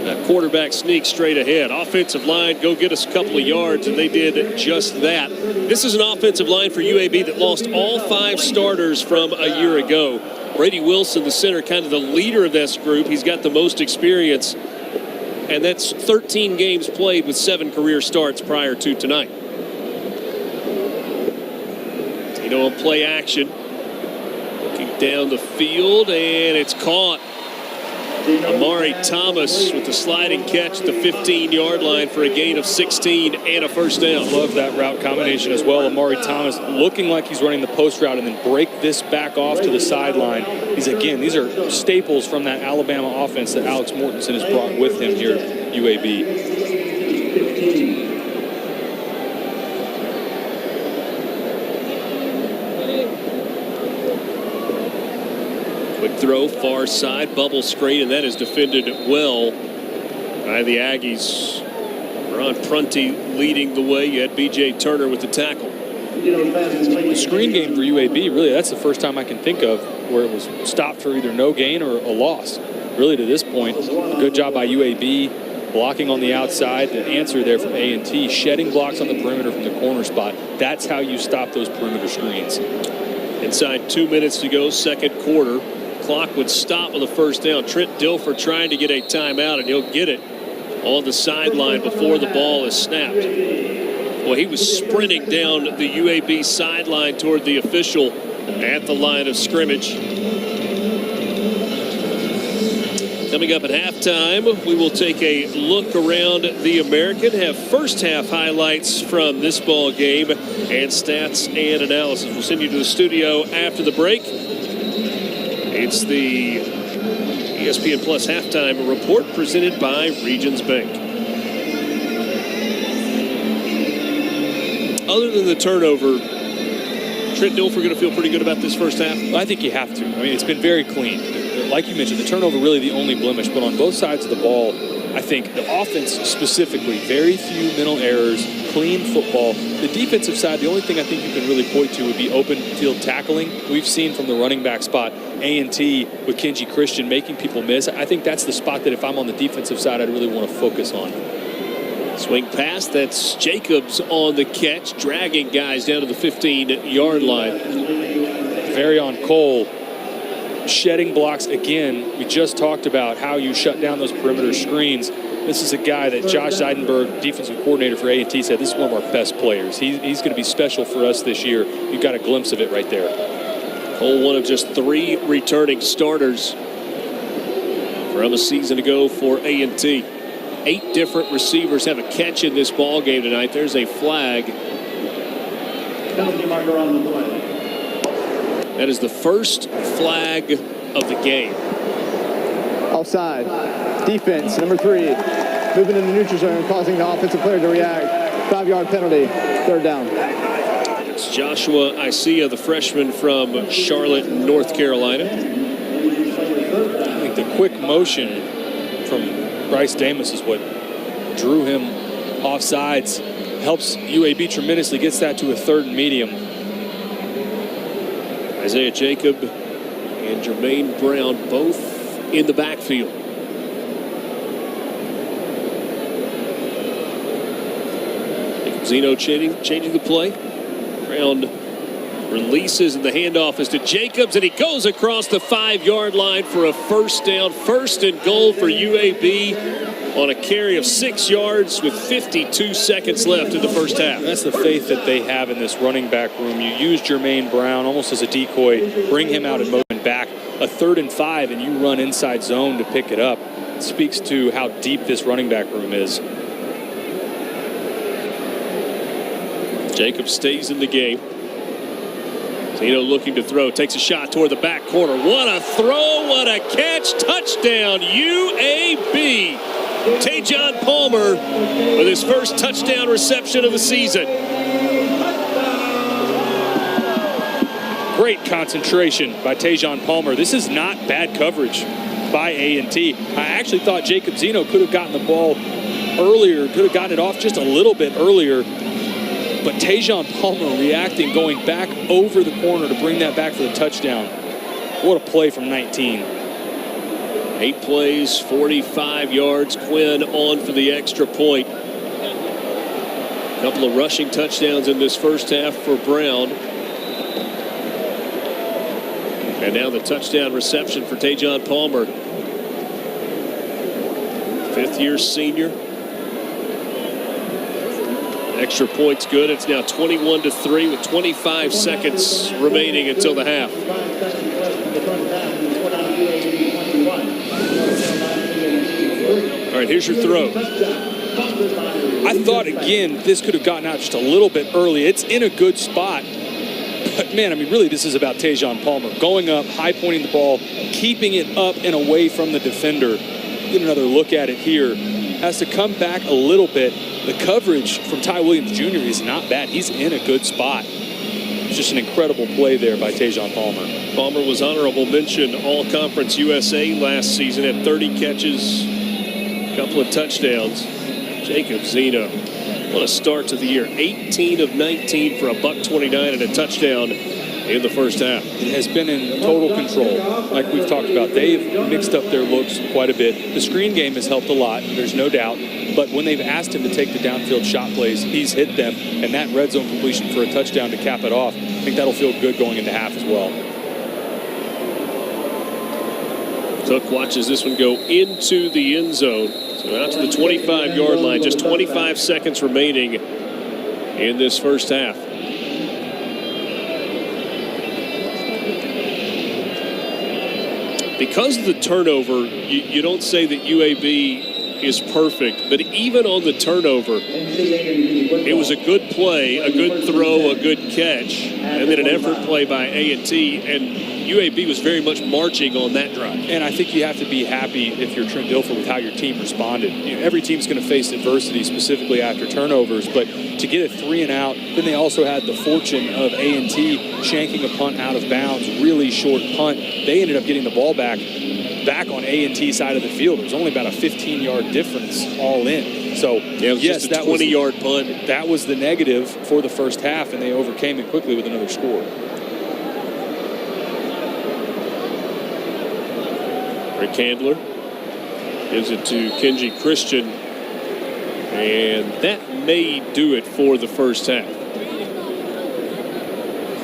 That quarterback sneak straight ahead. Offensive line, go get us a couple of yards, and they did just that. This is an offensive line for UAB that lost all 5 starters from a year ago. Brady Wilson, the center, kind of the leader of this group. He's got the most experience, and that's 13 games played with 7 career starts prior to tonight. On play action. Looking down the field, and it's caught. Amari Thomas with the sliding catch at the 15-yard line for a gain of 16 and a first down. Love that route combination as well. Amari Thomas looking like he's running the post route and then break this back off to the sideline. These are staples from that Alabama offense that Alex Mortensen has brought with him here at UAB. Quick throw, far side, bubble screen, and that is defended well by the Aggies. Ron Prunty leading the way. You had B.J. Turner with the tackle. The screen game for UAB, really, that's the first time I can think of where it was stopped for either no gain or a loss. Really, to this point, a good job by UAB blocking on the outside. The answer there from A&T, shedding blocks on the perimeter from the corner spot. That's how you stop those perimeter screens. Inside 2 minutes to go, second quarter. Clock would stop on the first down. Trent Dilfer trying to get a timeout, and he'll get it on the sideline before the ball is snapped. Well, he was sprinting down the UAB sideline toward the official at the line of scrimmage. Coming up at halftime, we will take a look around the American, have first half highlights from this ball game, and stats and analysis. We'll send you to the studio after the break. It's the ESPN Plus halftime report presented by Regions Bank. Other than the turnover, Trent Dilfer going to feel pretty good about this first half? I think you have to. I mean, it's been very clean. Like you mentioned, the turnover really the only blemish, but on both sides of the ball, I think the offense specifically, very few mental errors, clean football. The defensive side, the only thing I think you can really point to would be open field tackling. We've seen from the running back spot, A&T with Kenji Christian making people miss. I think that's the spot that if I'm on the defensive side, I'd really want to focus on. Swing pass, that's Jacobs on the catch, dragging guys down to the 15-yard line. Varion Cole shedding blocks again. We just talked about how you shut down those perimeter screens. This is a guy that Josh Zeidenberg, defensive coordinator for A&T, said this is one of our best players. He's going to be special for us this year. You got a glimpse of it right there. Cole, one of just 3 returning starters from a season ago for A&T. 8 different receivers have a catch in this ball game tonight. There's a flag Penalty marker on the play. That is the first flag of the game. Offside. Defense, number 3. Moving in the neutral zone, causing the offensive player to react. 5-yard penalty. 3rd down. It's Joshua Isaiah, the freshman from Charlotte, North Carolina. I think the quick motion from Bryce Damas is what drew him offsides. Helps UAB tremendously, gets that to a 3rd and medium. Isaiah Jacob and Jermaine Brown both in the backfield. Zeno changing the play. Brown releases, and the handoff is to Jacobs, and he goes across the 5-yard line for a first down. 1st and goal for UAB on a carry of 6 yards with 52 seconds left in the first half. That's the faith that they have in this running back room. You use Jermaine Brown almost as a decoy, bring him out and motion back. A 3rd and 5, and you run inside zone to pick it up. It speaks to how deep this running back room is. Jacob stays in the game. Zeno looking to throw, takes a shot toward the back corner. What a throw, what a catch, touchdown UAB. Tajon Palmer with his first touchdown reception of the season. Great concentration by Tajon Palmer. This is not bad coverage by A&T. I actually thought Jacob Zeno could have gotten the ball earlier, could have gotten it off just a little bit earlier. But Tajon Palmer reacting, going back over the corner to bring that back for the touchdown. What a play from 19. 8 plays, 45 yards. Quinn on for the extra point. A couple of rushing touchdowns in this first half for Brown. And now the touchdown reception for Tajon Palmer. 5th-year senior. Extra point's good. It's now 21-3 with 25 seconds remaining until the half. All right, here's your throw. I thought, again, this could have gotten out just a little bit early. It's in a good spot. But, man, I mean, really, this is about Tajon Palmer. Going up, high-pointing the ball, keeping it up and away from the defender. Get another look at it here. Has to come back a little bit. The coverage from Ty Williams Jr. is not bad. He's in a good spot. It's just an incredible play there by Tajon Palmer. Palmer was honorable mention All-Conference USA last season at 30 catches, a couple of touchdowns. Jacob Zeno, what a start to the year. 18 of 19 for a $129 and a touchdown in the first half. It has been in total control. Like we've talked about, they've mixed up their looks quite a bit. The screen game has helped a lot, there's no doubt. But when they've asked him to take the downfield shot plays, he's hit them. And that red zone completion for a touchdown to cap it off, I think that'll feel good going into half as well. Cook watches this one go into the end zone. So out to the 25-yard line. Just 25 seconds remaining in this first half. Because of the turnover, you don't say that UAB is perfect, but even on the turnover, it was a good play, a good throw, a good catch, and then an effort play by A&T, and UAB was very much marching on that drive. And I think you have to be happy if you're Trent Dilfer with how your team responded. You know, every team's going to face adversity, specifically after turnovers, but to get a 3 and out, then they also had the fortune of A&T shanking a punt out of bounds, really short punt. They ended up getting the ball back on A&T side of the field. It was only about a 15-yard difference all in. So, yeah, it was yes, just a 20-yard punt. That was the negative for the first half, and they overcame it quickly with another score. Rick Candler gives it to Kenji Christian, and that may do it for the first half.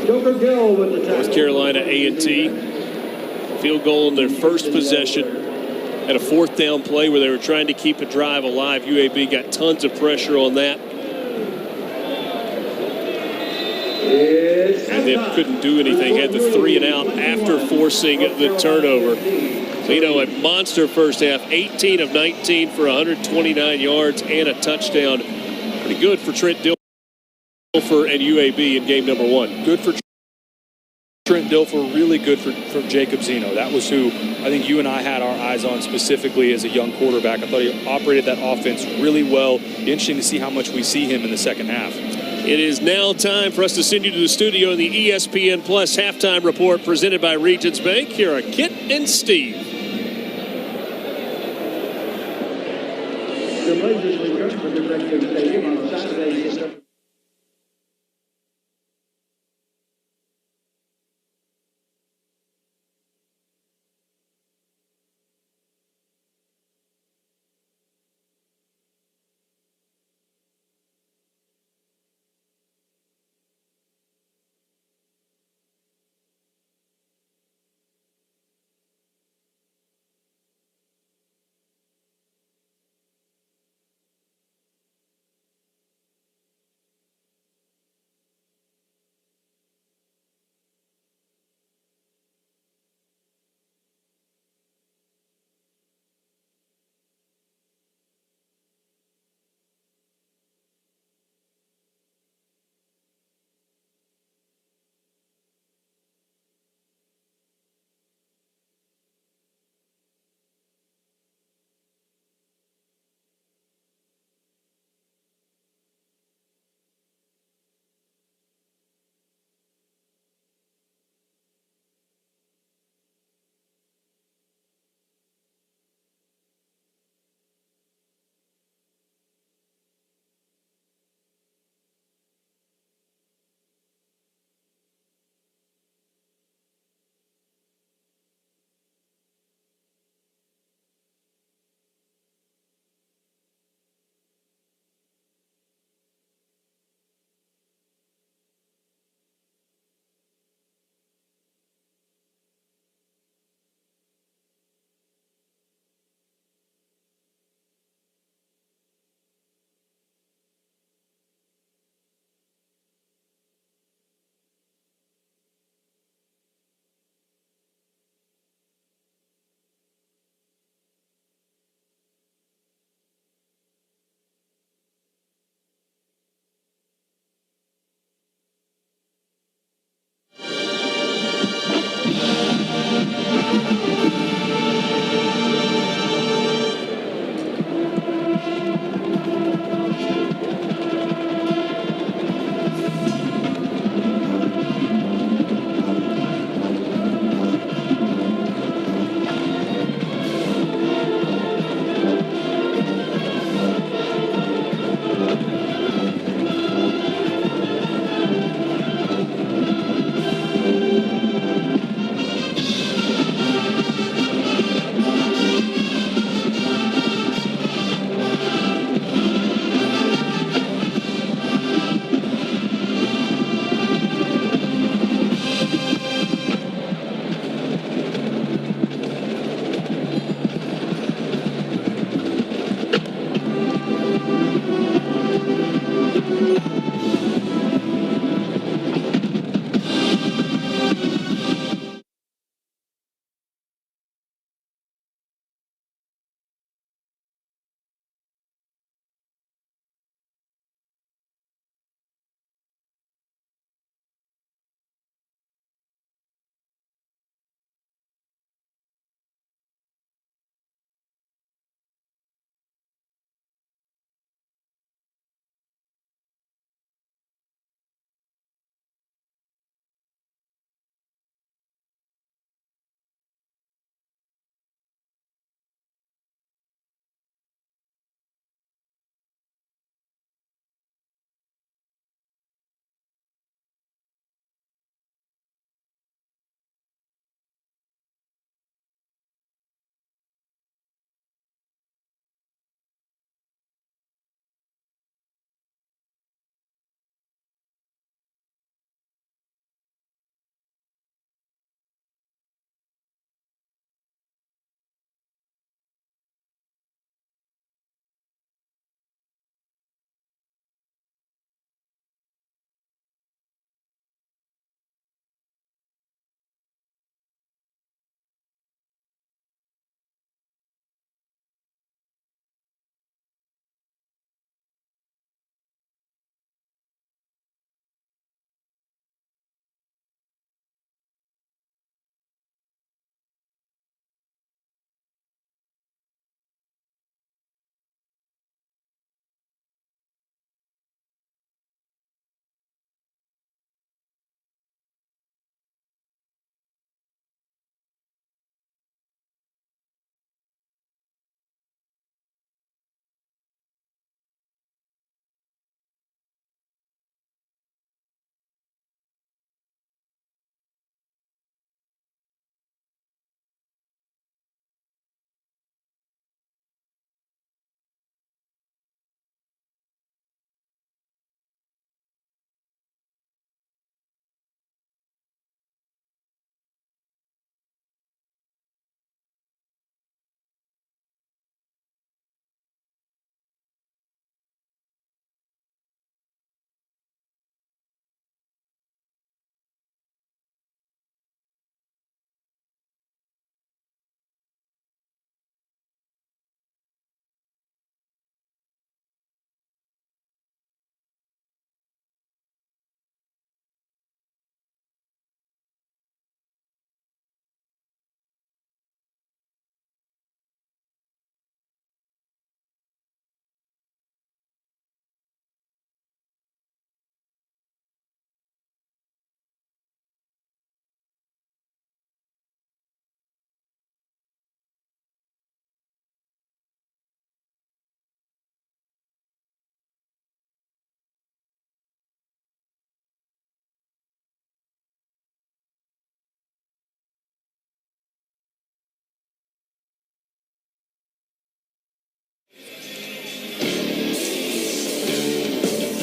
North Carolina A&T, field goal in their first possession at a 4th down play where they were trying to keep a drive alive. UAB got tons of pressure on that. And then couldn't do anything. Had the 3 and out after forcing the turnover. Zeno, a monster first half, 18 of 19 for 129 yards and a touchdown. Pretty good for Trent Dilfer. Dilfer and UAB in game number 1. Good for Trent Dilfer, really good for Jacob Zeno. That was who I think you and I had our eyes on specifically as a young quarterback. I thought he operated that offense really well. Be interesting to see how much we see him in the second half. It is now time for us to send you to the studio in the ESPN Plus halftime report presented by Regions Bank. Here are Kit and Steve. The Blazers return to the Directive Stadium on Saturday, December.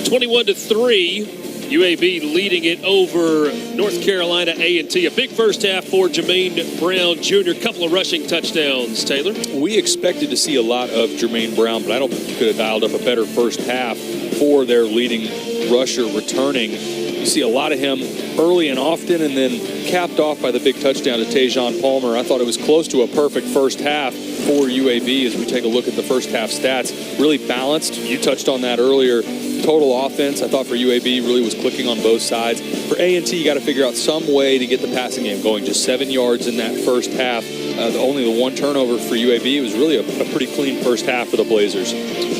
21-3. UAB leading it over North Carolina A&T. A big first half for Jermaine Brown Jr. Couple of rushing touchdowns, Taylor. We expected to see a lot of Jermaine Brown, but I don't think you could have dialed up a better first half for their leading rusher returning. You see a lot of him early and often, and then capped off by the big touchdown to Tajon Palmer. I thought it was close to a perfect first half for UAB as we take a look at the first half stats. Really balanced. You touched on that earlier. Total offense, I thought for UAB really was clicking on both sides. For A&T, you got to figure out some way to get the passing game going. Just 7 yards in that first half. Only the one turnover for UAB. It was really a pretty clean first half for the Blazers.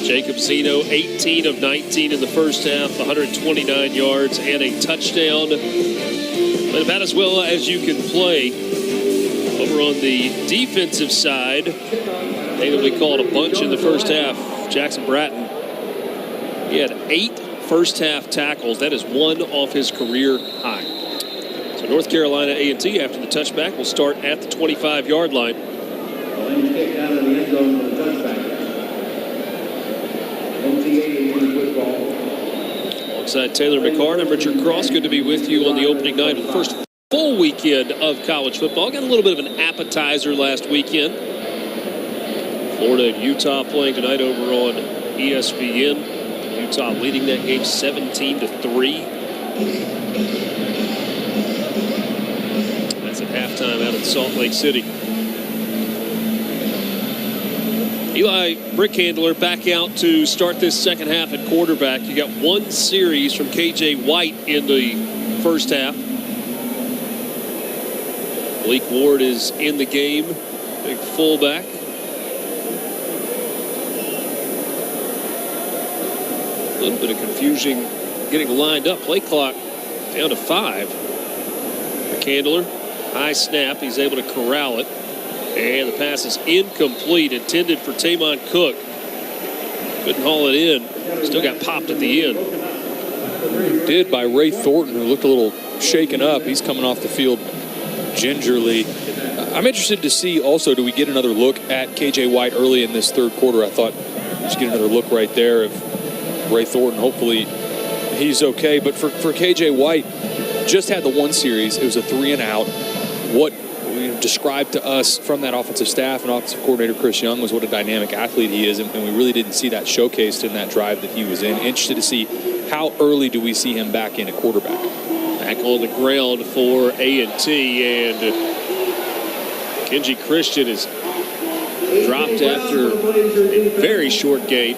Jacob Zeno, 18 of 19 in the first half, 129 yards and a touchdown. But about as well as you can play. Over on the defensive side, they called a bunch in the first half. Jackson Bratton, he had 8 first half tackles. That is 1 off his career high. So North Carolina A&T, after the touchback, will start at the 25-yard line. Lane's kicked out of the end zone for the touchback. NC A&T football. Alongside Taylor McCart, I'm Richard Cross. Good to be with you on the opening night of the first full weekend of college football. Got a little bit of an appetizer last weekend. Florida and Utah playing tonight over on ESPN. Utah leading that game 17-3. That's at halftime out in Salt Lake City. Eli Brickhandler back out to start this second half at quarterback. You got 1 series from KJ White in the first half. Blake Ward is in the game, big fullback. A little bit of confusion getting lined up. Play clock down to 5. Brickhandler, high snap. He's able to corral it. And the pass is incomplete, intended for Tamon Cook. Couldn't haul it in. Still got popped at the end. Did by Ray Thornton, who looked a little shaken up. He's coming off the field gingerly. I'm interested to see also, do we get another look at KJ White early in this third quarter? I thought just get another look right there of Ray Thornton. Hopefully he's okay. But for KJ White, just had the 1 series. It was a 3 and out. What described to us from that offensive staff and offensive coordinator Chris Young was what a dynamic athlete he is, and we really didn't see that showcased in that drive that he was in. Interested to see how early do we see him back in at quarterback. Back on the ground for A&T, and Kenji Christian is dropped after a very short gain.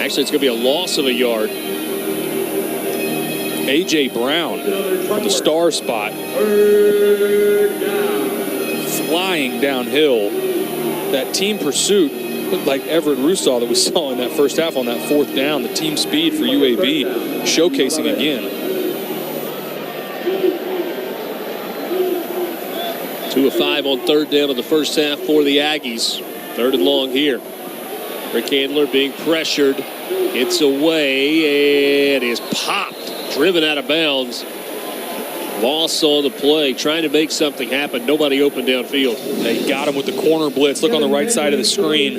Actually, it's going to be a loss of a yard. A.J. Brown from the star spot, flying downhill. That team pursuit looked like Everett Russaw that we saw in that first half on that 4th down. The team speed for UAB showcasing again. 2 of 5 on 3rd down of the first half for the Aggies. 3rd and long here. Brickhandler being pressured. It's away and is popped. Driven out of bounds. Loss on the play. Trying to make something happen. Nobody open downfield. They got him with the corner blitz. Look on the right side of the screen.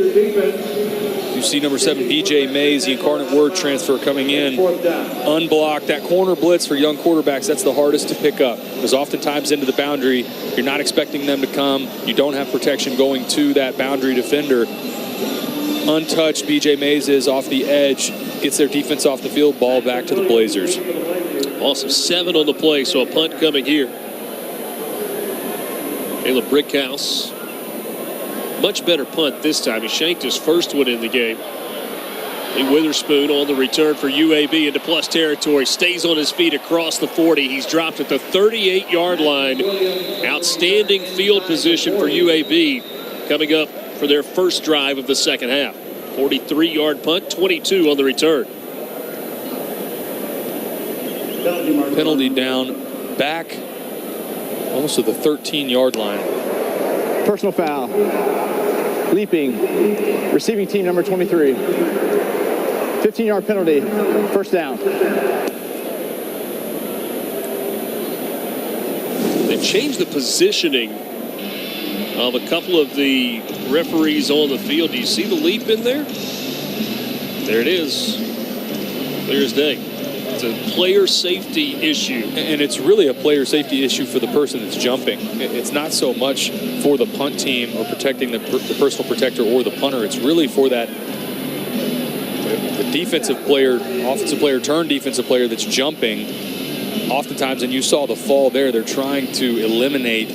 You see number 7, BJ Mays, the Incarnate Word transfer coming in. Unblocked. That corner blitz for young quarterbacks, that's the hardest to pick up. Because oftentimes into the boundary, you're not expecting them to come. You don't have protection going to that boundary defender. Untouched, BJ Mays is off the edge. Gets their defense off the field. Ball back to the Blazers. Loss of 7 on the play, so a punt coming here. Caleb Brickhouse. Much better punt this time. He shanked his first one in the game. Lee Witherspoon on the return for UAB into plus territory. Stays on his feet across the 40. He's dropped at the 38-yard line. Outstanding field position for UAB coming up for their first drive of the second half. 43-yard punt, 22 on the return. Penalty down back almost to the 13-yard line. Personal foul. Leaping. Receiving team number 23. 15-yard penalty. First down. They changed the positioning of a couple of the referees on the field. Do you see the leap in there? There it is. Clear as day. It's a player safety issue. And it's really a player safety issue for the person that's jumping. It's not so much for the punt team or protecting the personal protector or the punter. It's really for that the defensive player, offensive player turned defensive player that's jumping. Oftentimes, and you saw the fall there, they're trying to eliminate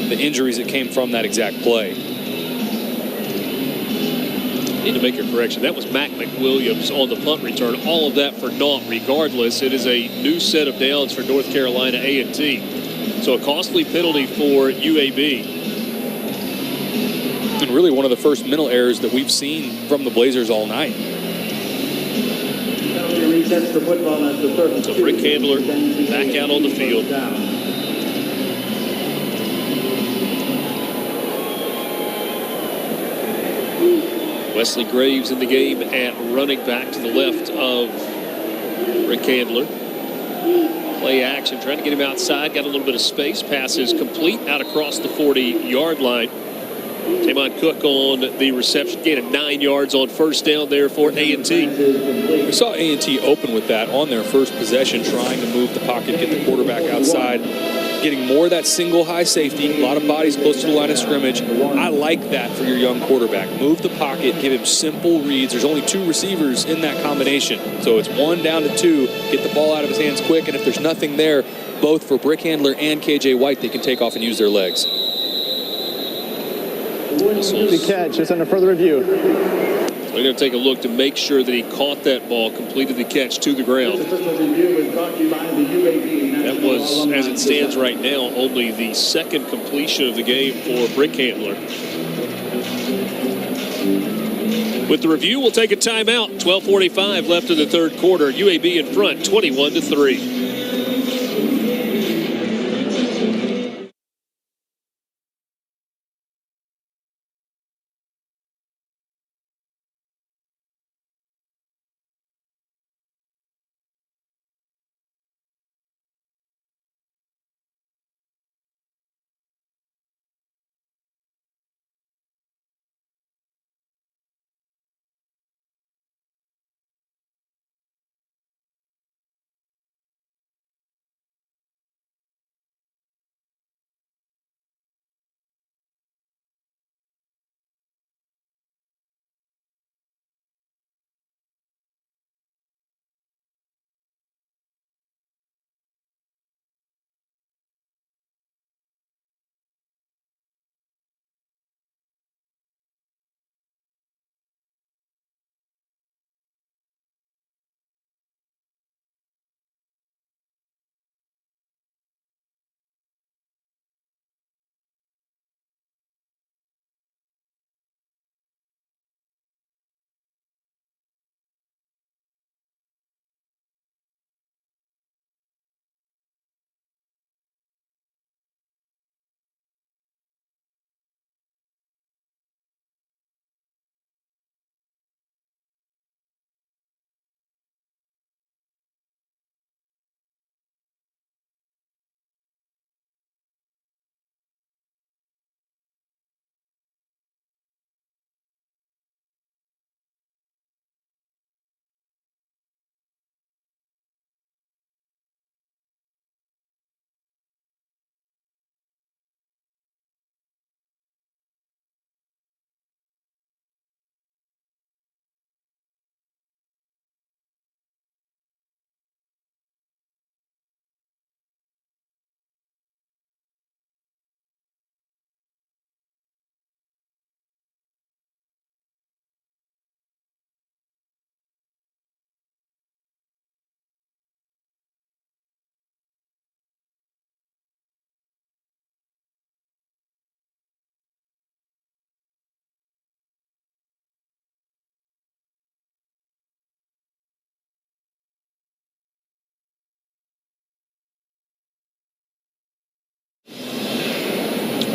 the injuries that came from that exact play. Need to make a correction. That was Mac McWilliams on the punt return. All of that for naught. Regardless, it is a new set of downs for North Carolina A&T. So a costly penalty for UAB. And really one of the first mental errors that we've seen from the Blazers all night. So Brick Handler back out on the field. Wesley Graves in the game at running back to the left of Rick Handler. Play action, trying to get him outside. Got a little bit of space. Pass is complete out across the 40-yard line. Tamon Cook on the reception. Gain of 9 yards on first down there for A&T. We saw A&T open with that on their first possession, trying to move the pocket, get the quarterback outside, getting more of that single high safety, a lot of bodies close to the line of scrimmage. I like that for your young quarterback. Move the pocket, give him simple reads. There's only 2 receivers in that combination. So it's 1 down to 2, get the ball out of his hands quick, and if there's nothing there, both for Brick Handler and KJ White, they can take off and use their legs. Good catch. It's under further review. We're going to take a look to make sure that he caught that ball, completed the catch to the ground. That was, as it stands right now, only the second completion of the game for Brick Handler. With the review, we'll take a timeout. 12:45 left in the third quarter. UAB in front, 21-3.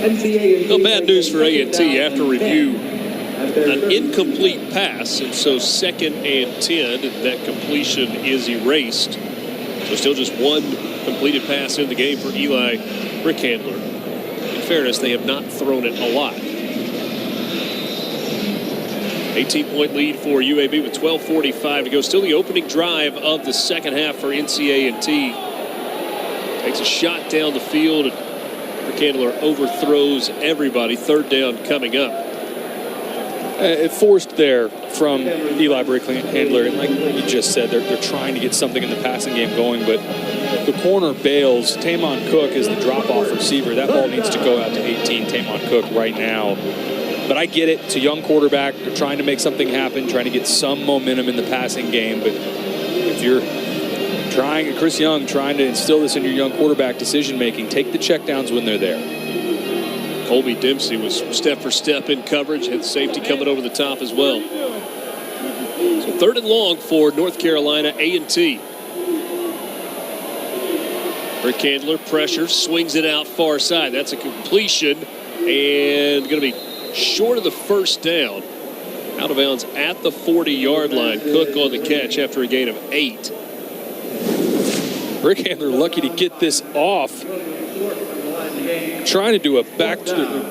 No bad news for A&T after review. An incomplete pass, and so 2nd and 10, and that completion is erased. So still just 1 completed pass in the game for Eli Brick Handler. In fairness, they have not thrown it a lot. 18-point lead for UAB with 12:45 to go. Still the opening drive of the second half for NC A&T. Takes a shot down the field, and Rick Handler overthrows everybody. Third down coming up. It forced there from Eli Brickhandler, and like you just said, they're trying to get something in the passing game going, but the corner bails. Tamon Cook is the drop-off receiver. That ball needs to go out to 18, Tamon Cook right now. But I get it. It's a young quarterback. They're trying to make something happen, trying to get some momentum in the passing game. But if you're Chris Young trying to instill this in your young quarterback decision-making, take the checkdowns when they're there. Colby Dempsey was step for step in coverage, had safety coming over the top as well. So third and long for North Carolina A&T. Rick Handler pressure, swings it out far side. That's a completion and going to be short of the first down. Out of bounds at the 40-yard line. Cook on the catch after a gain of 8. Rick Handler lucky to get this off. Trying to do a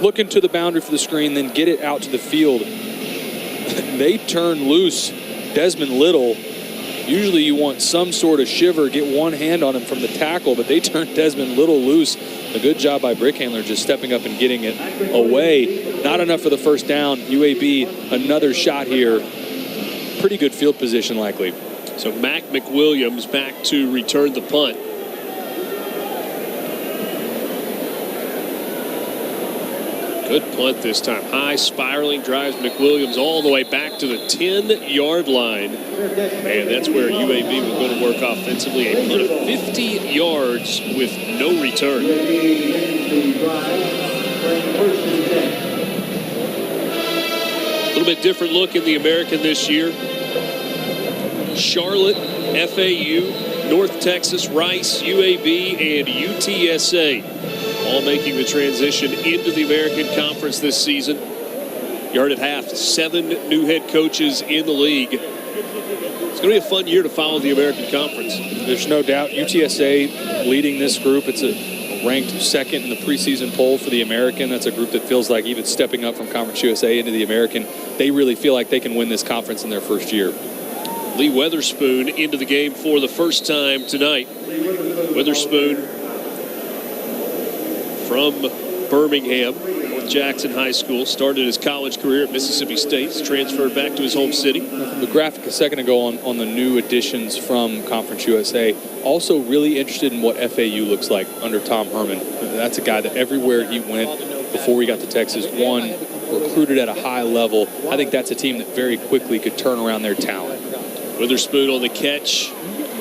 look into the boundary for the screen, then get it out to the field. They turn loose Desmond Little. Usually you want some sort of shiver, get one hand on him from the tackle, but they turned Desmond Little loose. A good job by Brick Handler just stepping up and getting it away. Not enough for the first down. UAB, another shot here. Pretty good field position likely. So Mac McWilliams back to return the punt. Good punt this time. High spiraling, drives McWilliams all the way back to the 10-yard line. And that's where UAB will go to work offensively. A punt of 50 yards with no return. A little bit different look in the American this year. Charlotte, FAU, North Texas, Rice, UAB, and UTSA. All making the transition into the American Conference this season. You heard at half, 7 new head coaches in the league. It's going to be a fun year to follow the American Conference. There's no doubt. UTSA leading this group. It's a ranked second in the preseason poll for the American. That's a group that feels like even stepping up from Conference USA into the American, they really feel like they can win this conference in their first year. Lee Weatherspoon into the game for the first time tonight. Weatherspoon from Birmingham, North Jackson High School, started his college career at Mississippi State, transferred back to his home city. The graphic a second ago on the new additions from Conference USA, also really interested in what FAU looks like under Tom Herman. That's a guy that everywhere he went before he got to Texas won, recruited at a high level. I think that's a team that very quickly could turn around their talent. Witherspoon on the catch,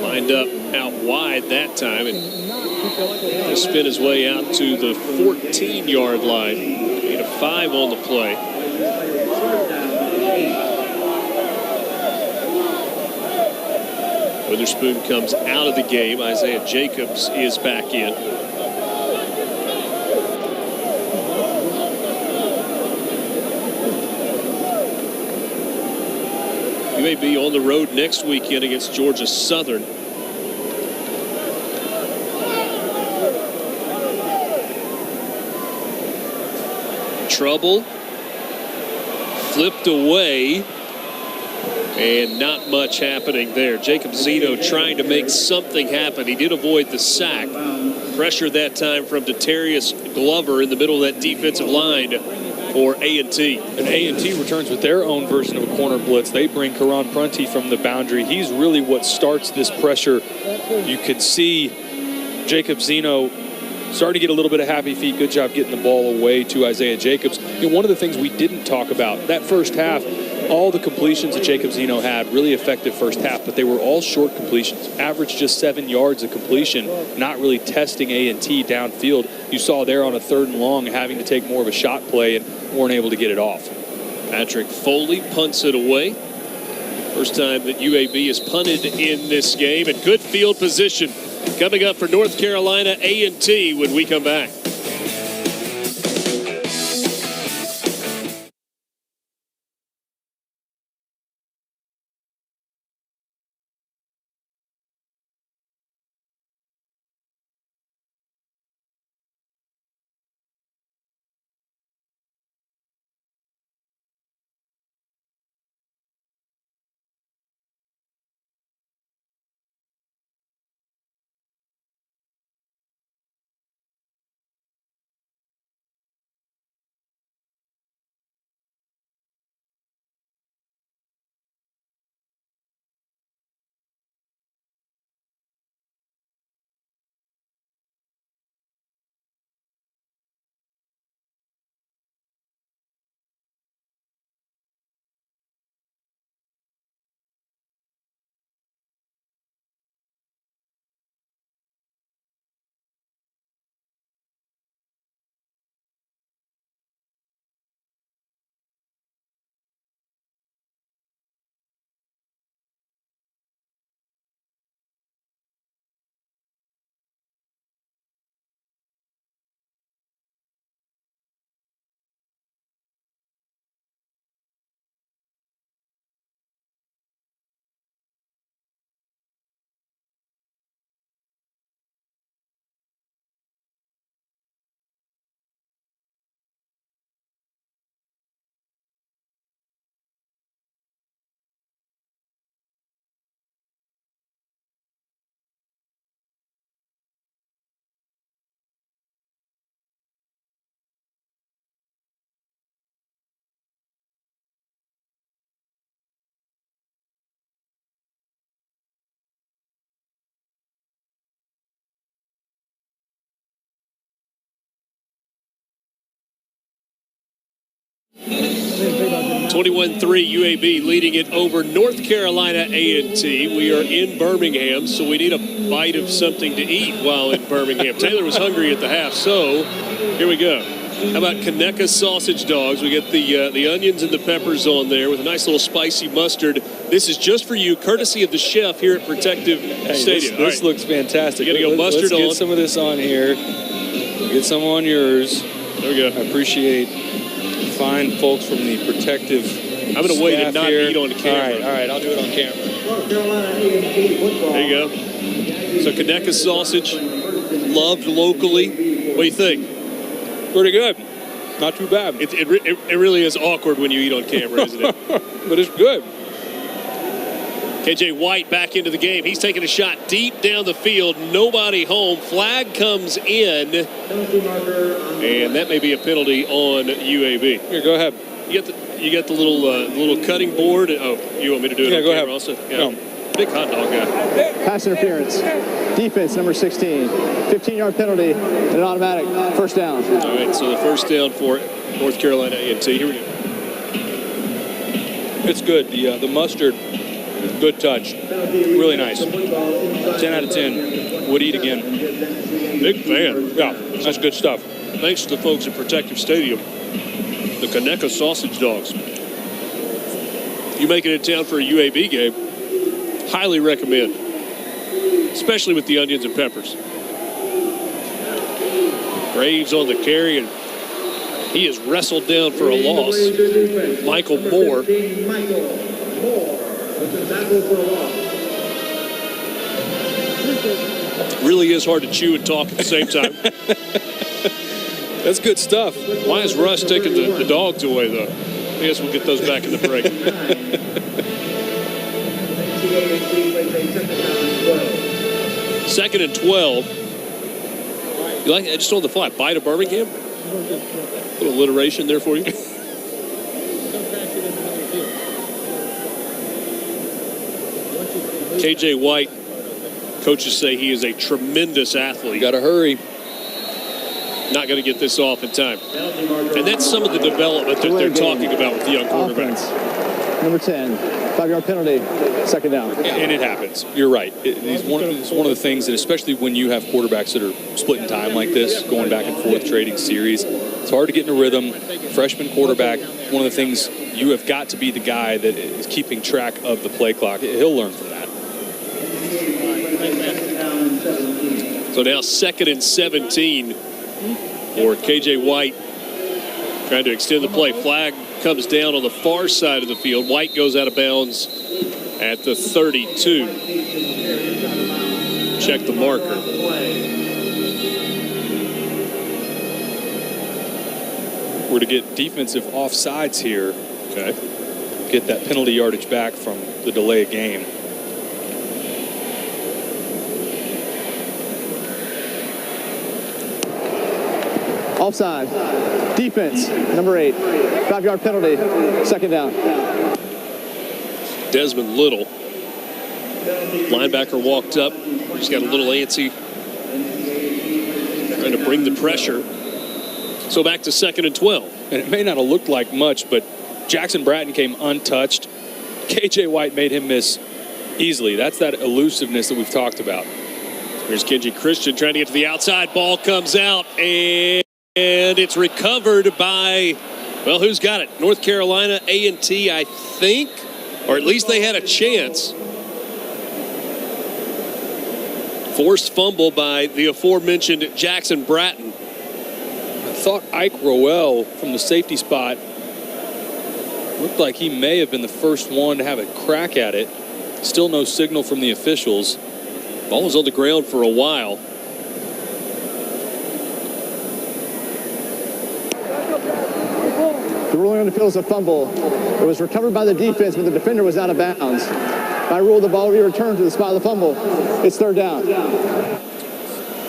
lined up out wide that time, and he'll spin his way out to the 14-yard line. Gain of 5 on the play. Witherspoon comes out of the game. Isaiah Jacobs is back in. UAB on the road next weekend against Georgia Southern. Trouble. Flipped away. And not much happening there. Jacob Zeno trying to make something happen. He did avoid the sack. Pressure that time from Darius Glover in the middle of that defensive line for A&T. And A&T returns with their own version of a corner blitz. They bring Karan Prunty from the boundary. He's really what starts this pressure. You can see Jacob Zeno starting to get a little bit of happy feet. Good job getting the ball away to Isaiah Jacobs. You know, one of the things we didn't talk about, that first half, all the completions that Jacob Zeno had, really effective first half, but they were all short completions. Averaged just 7 yards of completion, not really testing A&T downfield. You saw there on a 3rd and long having to take more of a shot play and weren't able to get it off. Patrick Foley punts it away. First time that UAB has punted in this game, and good field position coming up for North Carolina A&T when we come back. 21-3 UAB leading it over North Carolina A&T. We are in Birmingham, so we need a bite of something to eat while in Birmingham. Taylor was hungry at the half, so here we go. How about Conecuh sausage dogs? We get the onions and the peppers on there with a nice little spicy mustard. This is just for you, courtesy of the chef here at Protective Stadium. This looks fantastic. You got to go mustard on. Let's get some of this on here. Get some on yours. There we go. I appreciate fine folks from the Protective I'm going to wait and not eat on camera. All right, I'll do it on camera. There you go. So Conecuh sausage, loved locally. What do you think? Pretty good. Not too bad. It really is awkward when you eat on camera, isn't it? But it's good. KJ White back into the game. He's taking a shot deep down the field. Nobody home. Flag comes in. And that may be a penalty on UAB. Here, go ahead. You got the little cutting board. Oh, you want me to do it on go camera ahead. also? Yeah. No. Big hot dog guy. Pass interference. Defense, number 16. 15-yard penalty and an automatic first down. All right, so the first down for North Carolina A&T. Here we go. It's good. The mustard, good touch. Really nice. 10 out of 10. Would eat again. Big fan. Yeah, that's good stuff. Thanks to the folks at Protective Stadium. The Conecuh sausage dogs. You make it in town for a UAB game, highly recommend. Especially with the onions and peppers. Graves on the carry, and he is wrestled down for a loss. Michael Moore. Really is hard to chew and talk at the same time. That's good stuff. Why is Russ taking the dogs away, though? I guess we'll get those back in the break. Second and 12. You like just on the fly, bite of Birmingham? A little alliteration there for you. KJ White, coaches say he is a tremendous athlete. Got to hurry. Not going to get this off in time. And that's some of the development that they're talking about with the young quarterbacks. Offense, number 10. 5-yard penalty, second down. And it happens. You're right. It's one of the things that, especially when you have quarterbacks that are splitting time like this, going back and forth, trading series, it's hard to get in a rhythm. Freshman quarterback, one of the things, you have got to be the guy that is keeping track of the play clock. He'll learn from that. So now 2nd and 17 for KJ White, trying to extend the play. Flag comes down on the far side of the field. White goes out of bounds at the 32. Check the marker. We're to get defensive offsides here. Okay. Get that penalty yardage back from the delay of game. Offside. Defense, number 8. 5-yard penalty, second down. Desmond Little, linebacker, walked up. He's got a little antsy, trying to bring the pressure. So back to 2nd and 12. And it may not have looked like much, but Jackson Bratton came untouched. KJ White made him miss easily. That's that elusiveness that we've talked about. Here's Kenji Christian trying to get to the outside. Ball comes out, and it's recovered by, well, who's got it? North Carolina A&T, I think, or at least they had a chance. Forced fumble by the aforementioned Jackson Bratton. I thought Ike Rowell from the safety spot looked like he may have been the first one to have a crack at it. Still no signal from the officials. Ball was on the ground for a while. The ruling on the field is a fumble. It was recovered by the defense, but the defender was out of bounds. By rule, the ball will be returned to the spot of the fumble. It's third down.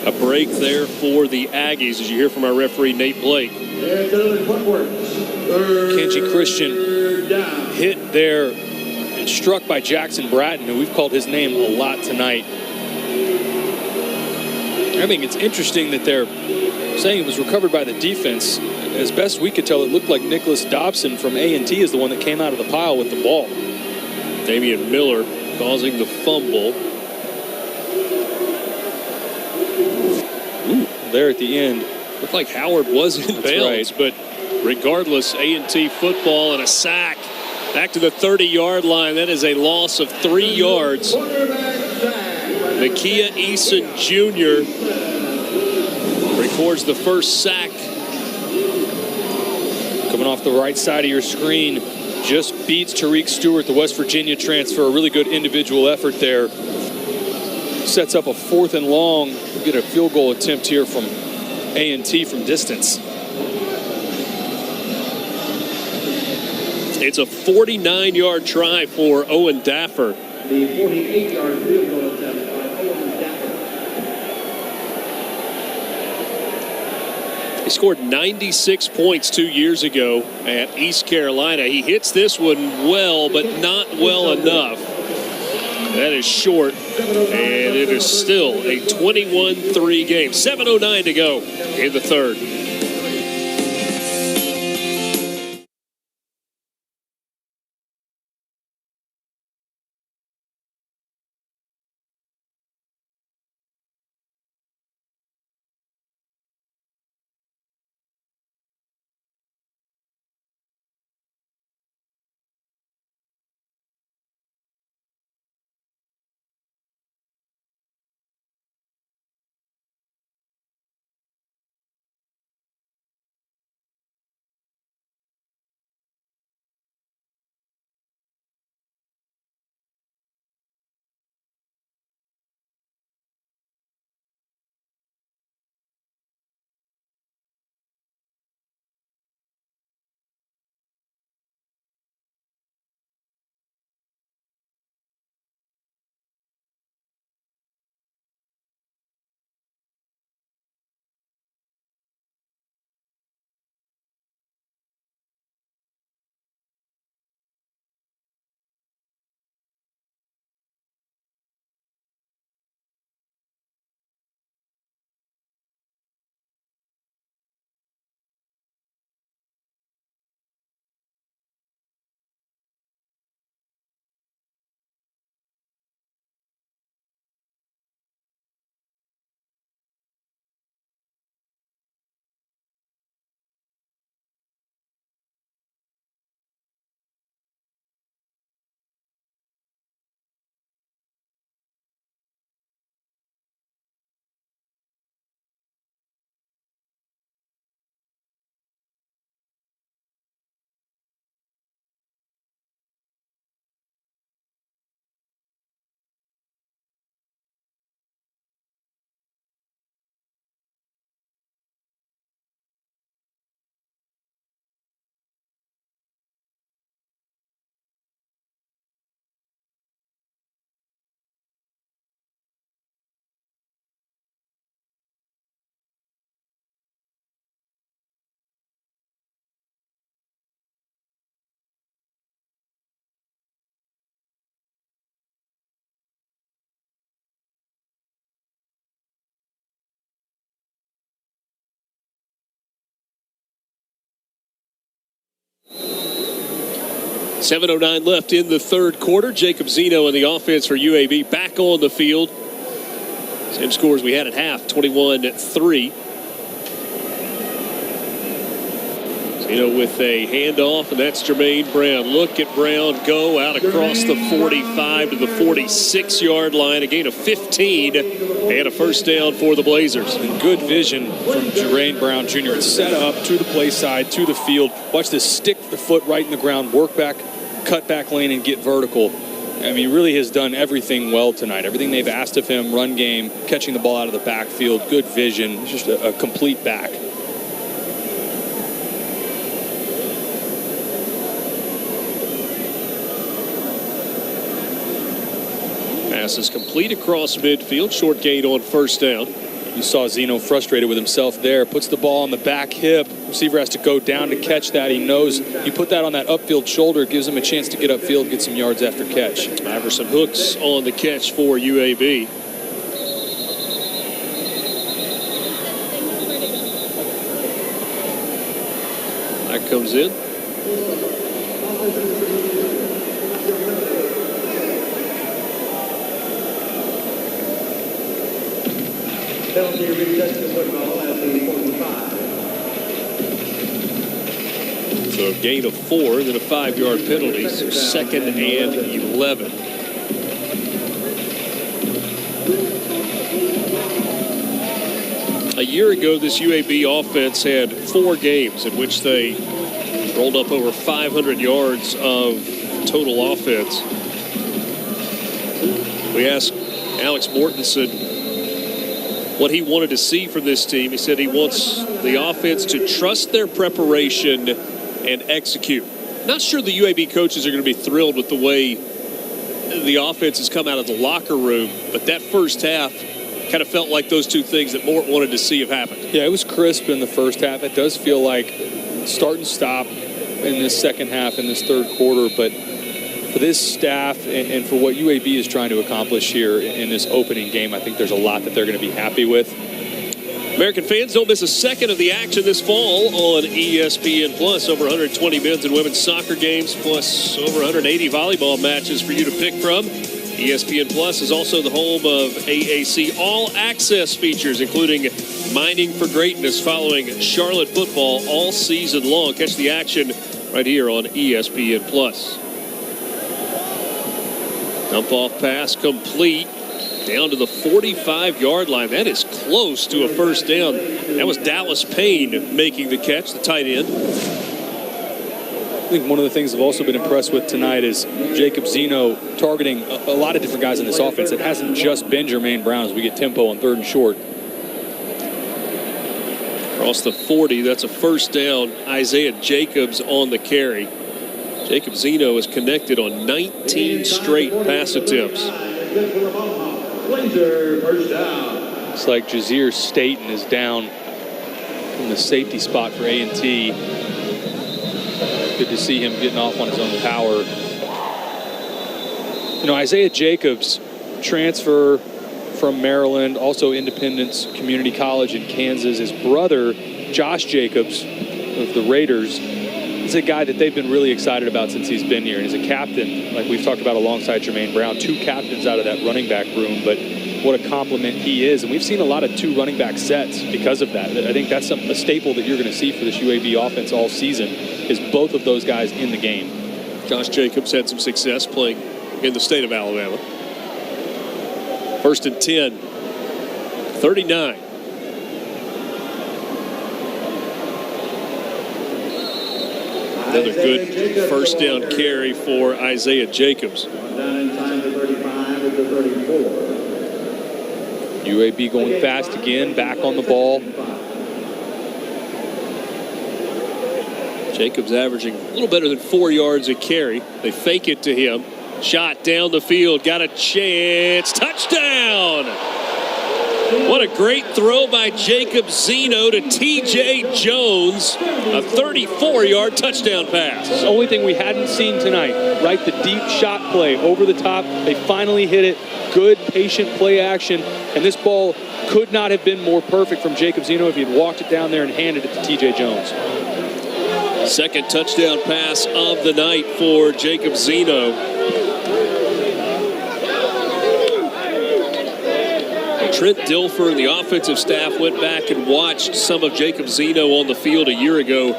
A break there for the Aggies, as you hear from our referee, Nate Blake. Kenji Christian hit there and struck by Jackson Bratton, who we've called his name a lot tonight. I think it's interesting that they're saying it was recovered by the defense. As best we could tell, it looked like Nicholas Dobson from A&T is the one that came out of the pile with the ball. Damian Miller causing the fumble. There at the end. Looked like Howard was in bounds, right. but regardless, A&T football and a sack. Back to the 30-yard line. That is a loss of 3 yards. Nakia Eason Jr. records the first sack. Coming off the right side of your screen, just beats Tariq Stewart, the West Virginia transfer. A really good individual effort there. Sets up a 4th and long. We'll get a field goal attempt here from A&T from distance. It's a 49-yard try for Owen Daffer. The 48-yard field goal attempt by Owen Daffer. He scored 96 points 2 years ago at East Carolina. He hits this one well, but not well enough. That is short, and it is still a 21-3 game. 7:09 to go in the third. .709 left in the third quarter. Jacob Zeno in the offense for UAB back on the field. Same scores we had at half, 21-3. Zeno with a handoff, and that's Jermaine Brown. Look at Brown go out across the 45 to the 46-yard line. A gain of 15 and a first down for the Blazers. And good vision from Jermaine Brown Jr. It's set up to the play side, to the field. Watch this, stick the foot right in the ground, work back, cut back lane, and get vertical. I mean, he really has done everything well tonight. Everything they've asked of him, run game, catching the ball out of the backfield, good vision. He's just a complete back. Pass is complete across midfield. Short gain on first down. You saw Zeno frustrated with himself there. Puts the ball on the back hip. Receiver has to go down to catch that. He knows you put that on that upfield shoulder, it gives him a chance to get upfield, get some yards after catch. Iverson Hooks on the catch for UAB. That comes in. Penalty recess to football at the 45. So a gain of 4, then a 5-yard penalty. So 2nd and 11. A year ago, this UAB offense had 4 games in which they rolled up over 500 yards of total offense. We asked Alex Mortensen what he wanted to see from this team. He said he wants the offense to trust their preparation and execute. Not sure the UAB coaches are going to be thrilled with the way the offense has come out of the locker room, but that first half kind of felt like those two things that Mort wanted to see have happened. Yeah, it was crisp in the first half. It does feel like start and stop in this second half, in this third quarter, but for this staff and for what UAB is trying to accomplish here in this opening game, I think there's a lot that they're going to be happy with. American fans, don't miss a second of the action this fall on ESPN+. Over 120 men's and women's soccer games, plus over 180 volleyball matches for you to pick from. ESPN Plus is also the home of AAC all-access features, including Mining for Greatness, following Charlotte football all season long. Catch the action right here on ESPN Plus. Dump-off pass complete down to the 45-yard line. That is close to a first down. That was Dallas Payne making the catch, the tight end. I think one of the things I've also been impressed with tonight is Jacob Zeno targeting a lot of different guys in this offense. It hasn't just been Jermaine Brown as we get tempo on 3rd and short. Across the 40, that's a first down. Isaiah Jacobs on the carry. Jacob Zeno is connected on 19 straight pass attempts. It's like Jazeer Staten is down from the safety spot for A&T. Good to see him getting off on his own power. You know, Isaiah Jacobs, transfer from Maryland, also Independence Community College in Kansas. His brother, Josh Jacobs of the Raiders, is a guy that they've been really excited about since he's been here. And he's a captain, like we've talked about alongside Jermaine Brown, 2 captains out of that running back room, but what a compliment he is. And we've seen a lot of 2 running back sets because of that. I think that's a staple that you're going to see for this UAB offense all season, is both of those guys in the game. Josh Jacobs had some success playing in the state of Alabama. 1st and 10, 39. Another good first down carry for Isaiah Jacobs. Down inside the 35 at the 34. UAB going fast again, back on the ball. Jacobs averaging a little better than 4 yards a carry. They fake it to him. Shot down the field. Got a chance. Touchdown! What a great throw by Jacob Zeno to T.J. Jones. A 34-yard touchdown pass. The only thing we hadn't seen tonight, right? The deep shot play over the top. They finally hit it. Good, patient play action. And this ball could not have been more perfect from Jacob Zeno if he had walked it down there and handed it to T.J. Jones. Second touchdown pass of the night for Jacob Zeno. Trent Dilfer and the offensive staff went back and watched some of Jacob Zeno on the field a year ago.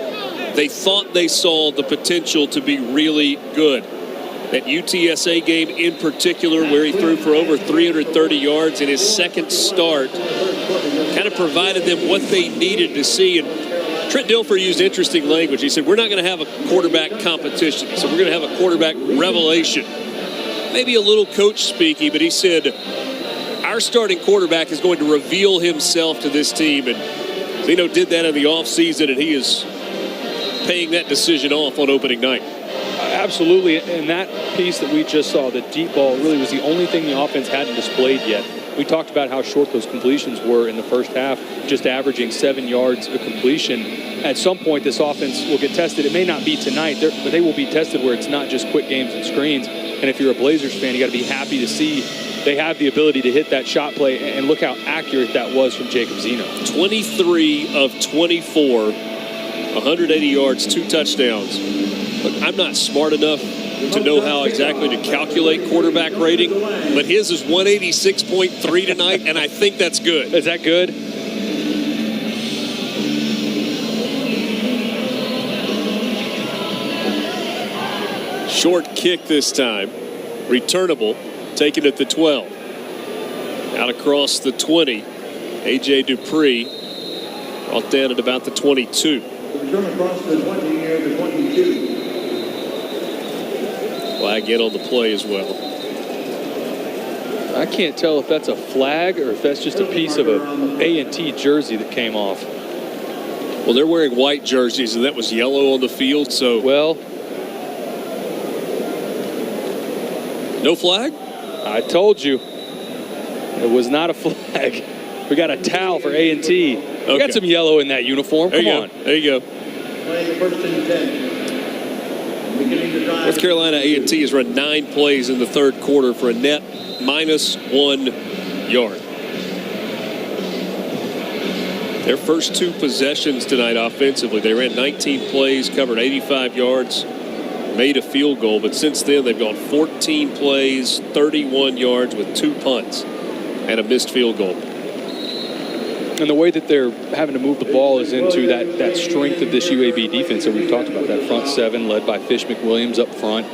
They thought they saw the potential to be really good. That UTSA game in particular, where he threw for over 330 yards in his second start, kind of provided them what they needed to see. And Trent Dilfer used interesting language. He said, we're not going to have a quarterback competition. He said, we're going to have a quarterback revelation. Maybe a little coach speaky, but he said, our starting quarterback is going to reveal himself to this team. And Zeno did that in the offseason, and he is paying that decision off on opening night. Absolutely, and that piece that we just saw, the deep ball, really was the only thing the offense hadn't displayed yet. We talked about how short those completions were in the first half, just averaging 7 yards a completion. At some point, this offense will get tested. It may not be tonight, but they will be tested where it's not just quick games and screens. And if you're a Blazers fan, you got to be happy to see they have the ability to hit that shot play, and look how accurate that was from Jacob Zeno. 23 of 24 180 yards, 2 touchdowns. Look, I'm not smart enough to know how exactly to calculate quarterback rating, but his is 186.3 tonight, and I think that's good. Is that good? Short kick this time. Returnable. Taken at the 12. Out across the 20. A.J. Dupree brought down at about the 22. Return across the 20 or the 22. Flag in on the play as well. I can't tell if that's a flag or if that's just a piece of a A&T jersey that came off. Well, they're wearing white jerseys, and that was yellow on the field, so... Well... No flag? I told you. It was not a flag. We got a towel for A&T. We got some yellow in that uniform. Come on. There you go. Playing the first and 10. Beginning the drive. North Carolina A&T has run 9 plays in the third quarter for a net -1 yard. Their first 2 possessions tonight offensively, they ran 19 plays, covered 85 yards, made a field goal, but since then they've gone 14 plays, 31 yards with 2 punts and a missed field goal. And the way that they're having to move the ball is into that strength of this UAB defense that we've talked about, that front 7 led by Fish McWilliams up front.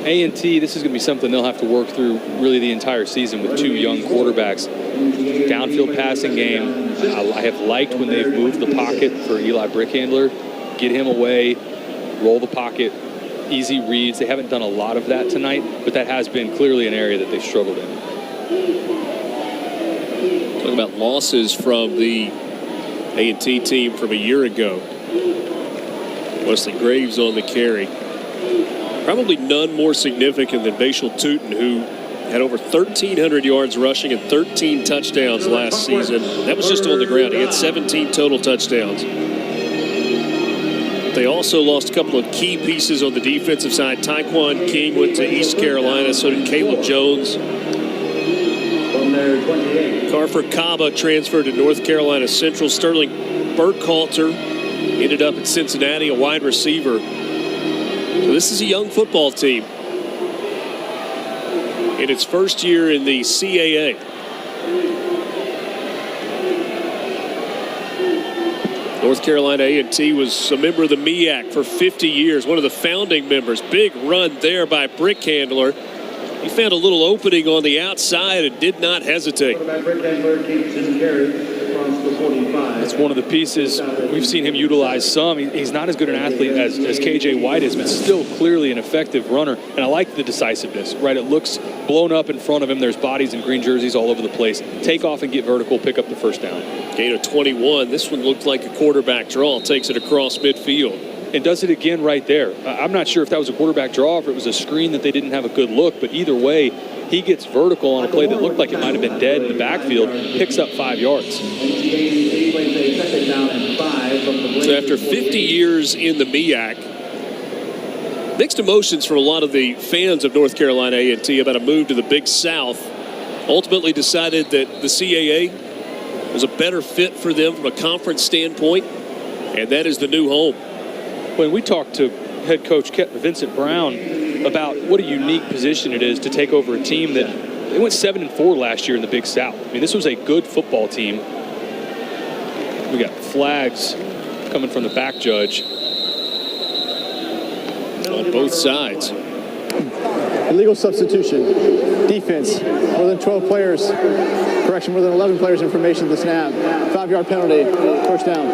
A&T, this is going to be something they'll have to work through really the entire season with 2 young quarterbacks. Downfield passing game, I have liked when they've moved the pocket for Eli Brickhandler, get him away, roll the pocket, easy reads. They haven't done a lot of that tonight, but that has been clearly an area that they've struggled in. Talking about losses from the A&T team from a year ago. Wesley Graves on the carry. Probably none more significant than Bashal Tootin, who had over 1,300 yards rushing and 13 touchdowns last season. That was just on the ground. He had 17 total touchdowns. They also lost a couple of key pieces on the defensive side. Tyquan King went to East Carolina, so did Caleb Jones. From their 28. Carfer Kaba transferred to North Carolina Central. Sterling Burkhalter ended up at Cincinnati, a wide receiver. So this is a young football team in its first year in the CAA. North Carolina A&T was a member of the MEAC for 50 years, one of the founding members. Big run there by Brickhandler. He found a little opening on the outside and did not hesitate. Brickhandler keeps his carry across the 45. That's one of the pieces we've seen him utilize some. He's not as good an athlete as KJ White is, but still clearly an effective runner. And I like the decisiveness, right? It looks blown up in front of him. There's bodies in green jerseys all over the place. Take off and get vertical, pick up the first down. Gain of 21. This one looked like a quarterback draw. Takes it across midfield. And does it again right there. I'm not sure if that was a quarterback draw or if it was a screen that they didn't have a good look, but either way, he gets vertical on a play that looked like it might have been dead in the backfield, picks up 5 yards. So after 50 years in the MEAC, mixed emotions from a lot of the fans of North Carolina A&T about a move to the Big South. Ultimately decided that the CAA was a better fit for them from a conference standpoint, and that is the new home. When we talked to head coach Vincent Brown about what a unique position it is to take over a team that they went 7-4 last year in the Big South. I mean, this was a good football team. We got flags coming from the back judge on both sides. Illegal substitution. Defense. More than 12 players. Correction, more than 11 players in formation at the snap. 5-yard penalty. First down.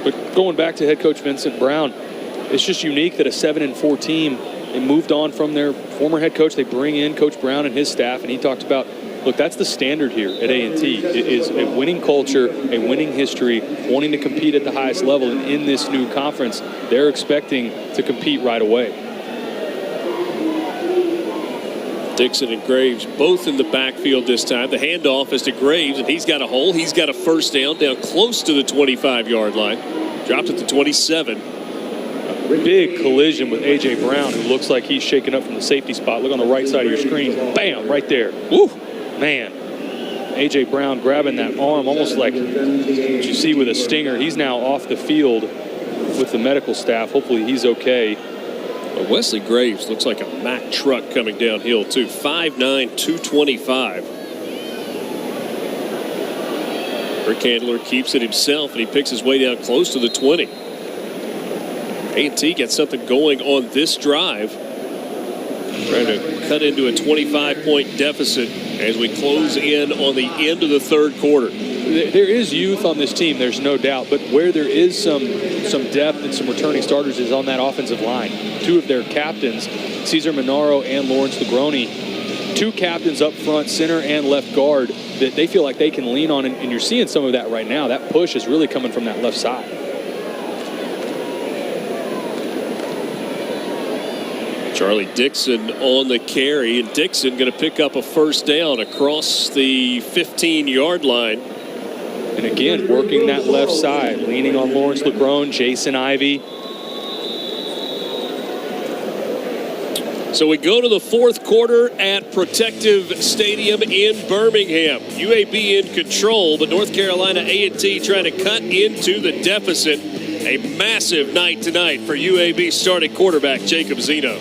But going back to head coach Vincent Brown, it's just unique that a 7-4 team, they moved on from their former head coach. They bring in Coach Brown and his staff, and he talked about, look, that's the standard here at A&T. It is a winning culture, a winning history, wanting to compete at the highest level. And in this new conference, they're expecting to compete right away. Dixon and Graves both in the backfield this time. The handoff is to Graves, and he's got a hole. He's got a first down close to the 25-yard line. Dropped at the 27. Big collision with A.J. Brown, who looks like he's shaken up from the safety spot. Look on the right side of your screen. Bam, right there. Woo, man. A.J. Brown grabbing that arm almost like what you see with a stinger. He's now off the field with the medical staff. Hopefully he's okay. Well, Wesley Graves looks like a Mack truck coming downhill, too. 5'9", 225. Rick Handler keeps it himself, and he picks his way down close to the 20. A&T gets something going on this drive. Trying to cut into a 25-point deficit as we close in on the end of the third quarter. There is youth on this team, there's no doubt, but where there is some depth and some returning starters is on that offensive line. Two of their captains, Cesar Monaro and Lawrence Legroni, two captains up front, center and left guard, that they feel like they can lean on, and you're seeing some of that right now. That push is really coming from that left side. Charlie Dixon on the carry, and Dixon going to pick up a first down across the 15-yard line. And again, working that left side, leaning on Lawrence Legrone, Jason Ivey. So we go to the fourth quarter at Protective Stadium in Birmingham. UAB in control, but North Carolina A&T trying to cut into the deficit. A massive night tonight for UAB starting quarterback Jacob Zeno.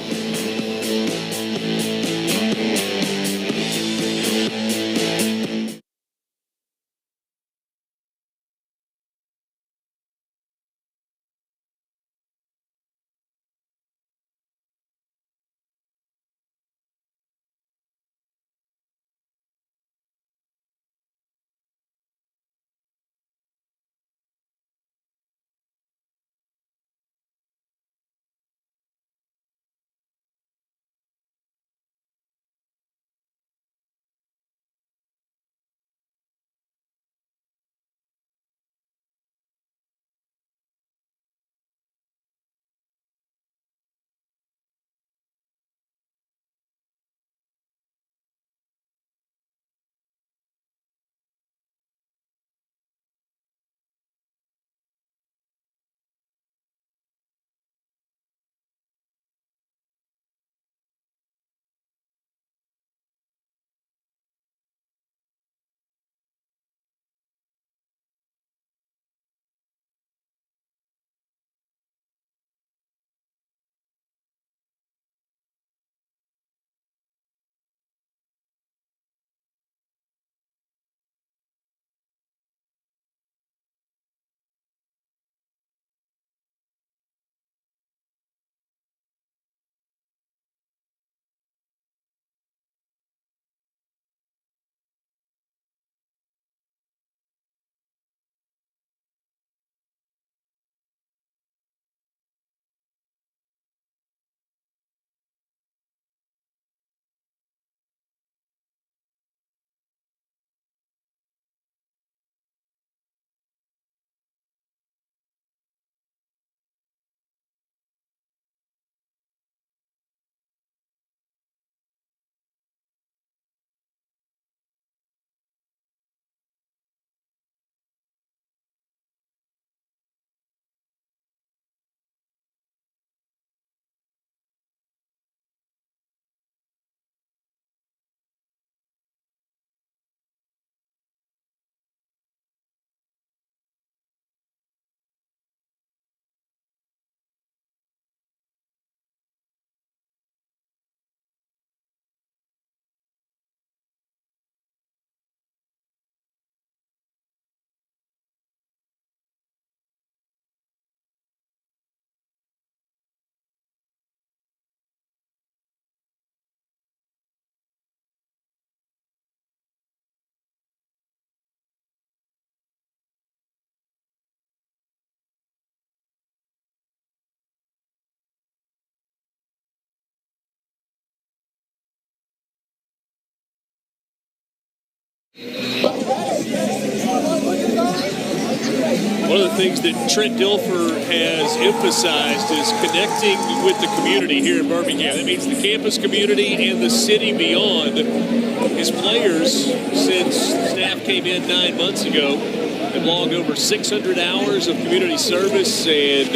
One of the things that Trent Dilfer has emphasized is connecting with the community here in Birmingham. That means the campus community and the city beyond. His players, since staff came in 9 months ago, have logged over 600 hours of community service, and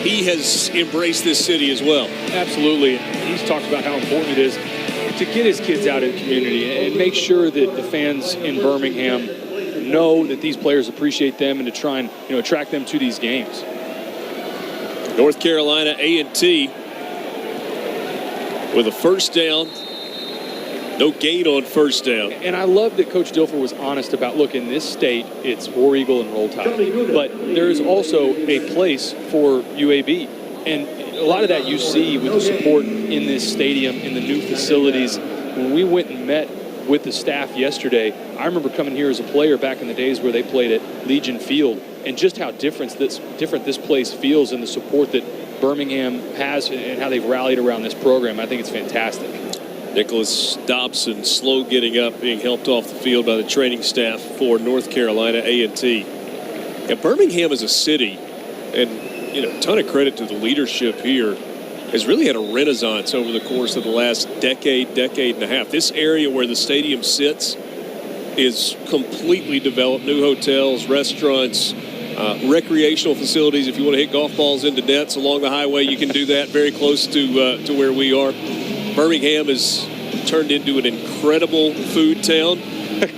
he has embraced this city as well. Absolutely. He's talked about how important it is to get his kids out in the community and make sure that the fans in Birmingham know that these players appreciate them and to try and attract them to these games. North Carolina A&T with a first down. No gain on first down. And I love that Coach Dilfer was honest about, look, in this state, it's War Eagle and Roll Tide. But there is also a place for UAB. And a lot of that you see with the support in this stadium, in the new facilities. When we went and met with the staff yesterday, I remember coming here as a player back in the days where they played at Legion Field, and just how different this place feels, and the support that Birmingham has and how they've rallied around this program. I think it's fantastic. Nicholas Dobson slow getting up, being helped off the field by the training staff for North Carolina A&T. And Birmingham is a city, and a ton of credit to the leadership here, has really had a renaissance over the course of the last decade and a half. This area where the stadium sits is completely developed. New hotels, restaurants, recreational facilities. If you want to hit golf balls into nets along the highway, you can do that very close to where we are. Birmingham has turned into an incredible food town.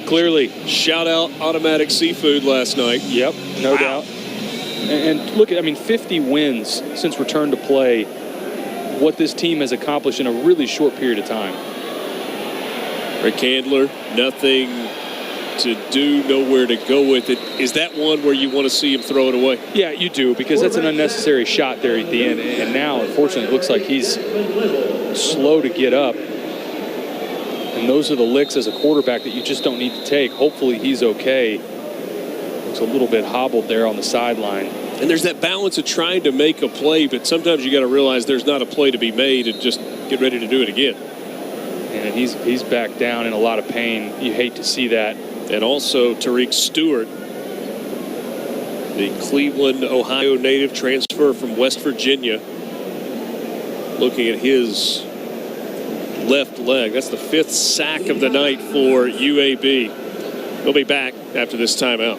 Clearly. Shout out Automatic Seafood last night. Yep, no doubt. And look at, 50 wins since return to play. What this team has accomplished in a really short period of time. Rick Handler, nothing to do, nowhere to go with it. Is that one where you want to see him throw it away? Yeah, you do, because that's an unnecessary shot there at the end. And now, unfortunately, it looks like he's slow to get up. And those are the licks as a quarterback that you just don't need to take. Hopefully he's okay. Looks a little bit hobbled there on the sideline. And there's that balance of trying to make a play, but sometimes you got to realize there's not a play to be made and just get ready to do it again. And he's back down in a lot of pain. You hate to see that. And also Tariq Stewart, the Cleveland, Ohio native, transfer from West Virginia, looking at his left leg. That's the 5th sack of the night for UAB. We'll be back after this timeout.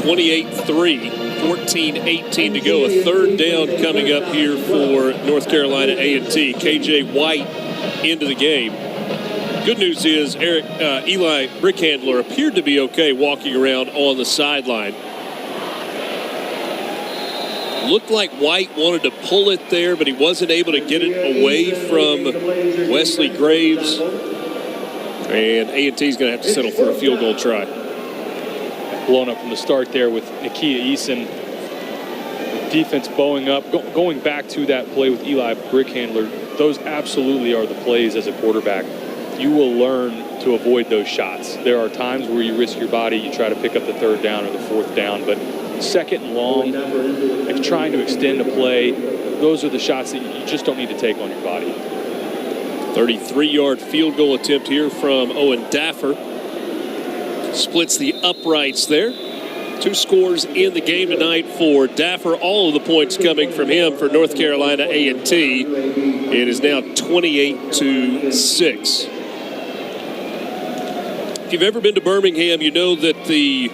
(28-3), 14-18 to go. A third down coming up here for North Carolina A&T. KJ White into the game. Good news is Eli Brickhandler appeared to be okay walking around on the sideline. Looked like White wanted to pull it there, but he wasn't able to get it away from Wesley Graves. And A&T's going to have to settle for a field goal try. Blown up from the start there with Nakia Eason. Defense bowing up. Going back to that play with Eli Brickhandler, those absolutely are the plays as a quarterback. You will learn to avoid those shots. There are times where you risk your body, you try to pick up the third down or the fourth down, but second and long, and trying to extend a play, those are the shots that you just don't need to take on your body. 33-yard field goal attempt here from Owen Daffer. Splits the uprights there. 2 scores in the game tonight for Daffer. All of the points coming from him for North Carolina A&T. It is now 28-6. If you've ever been to Birmingham, you know that the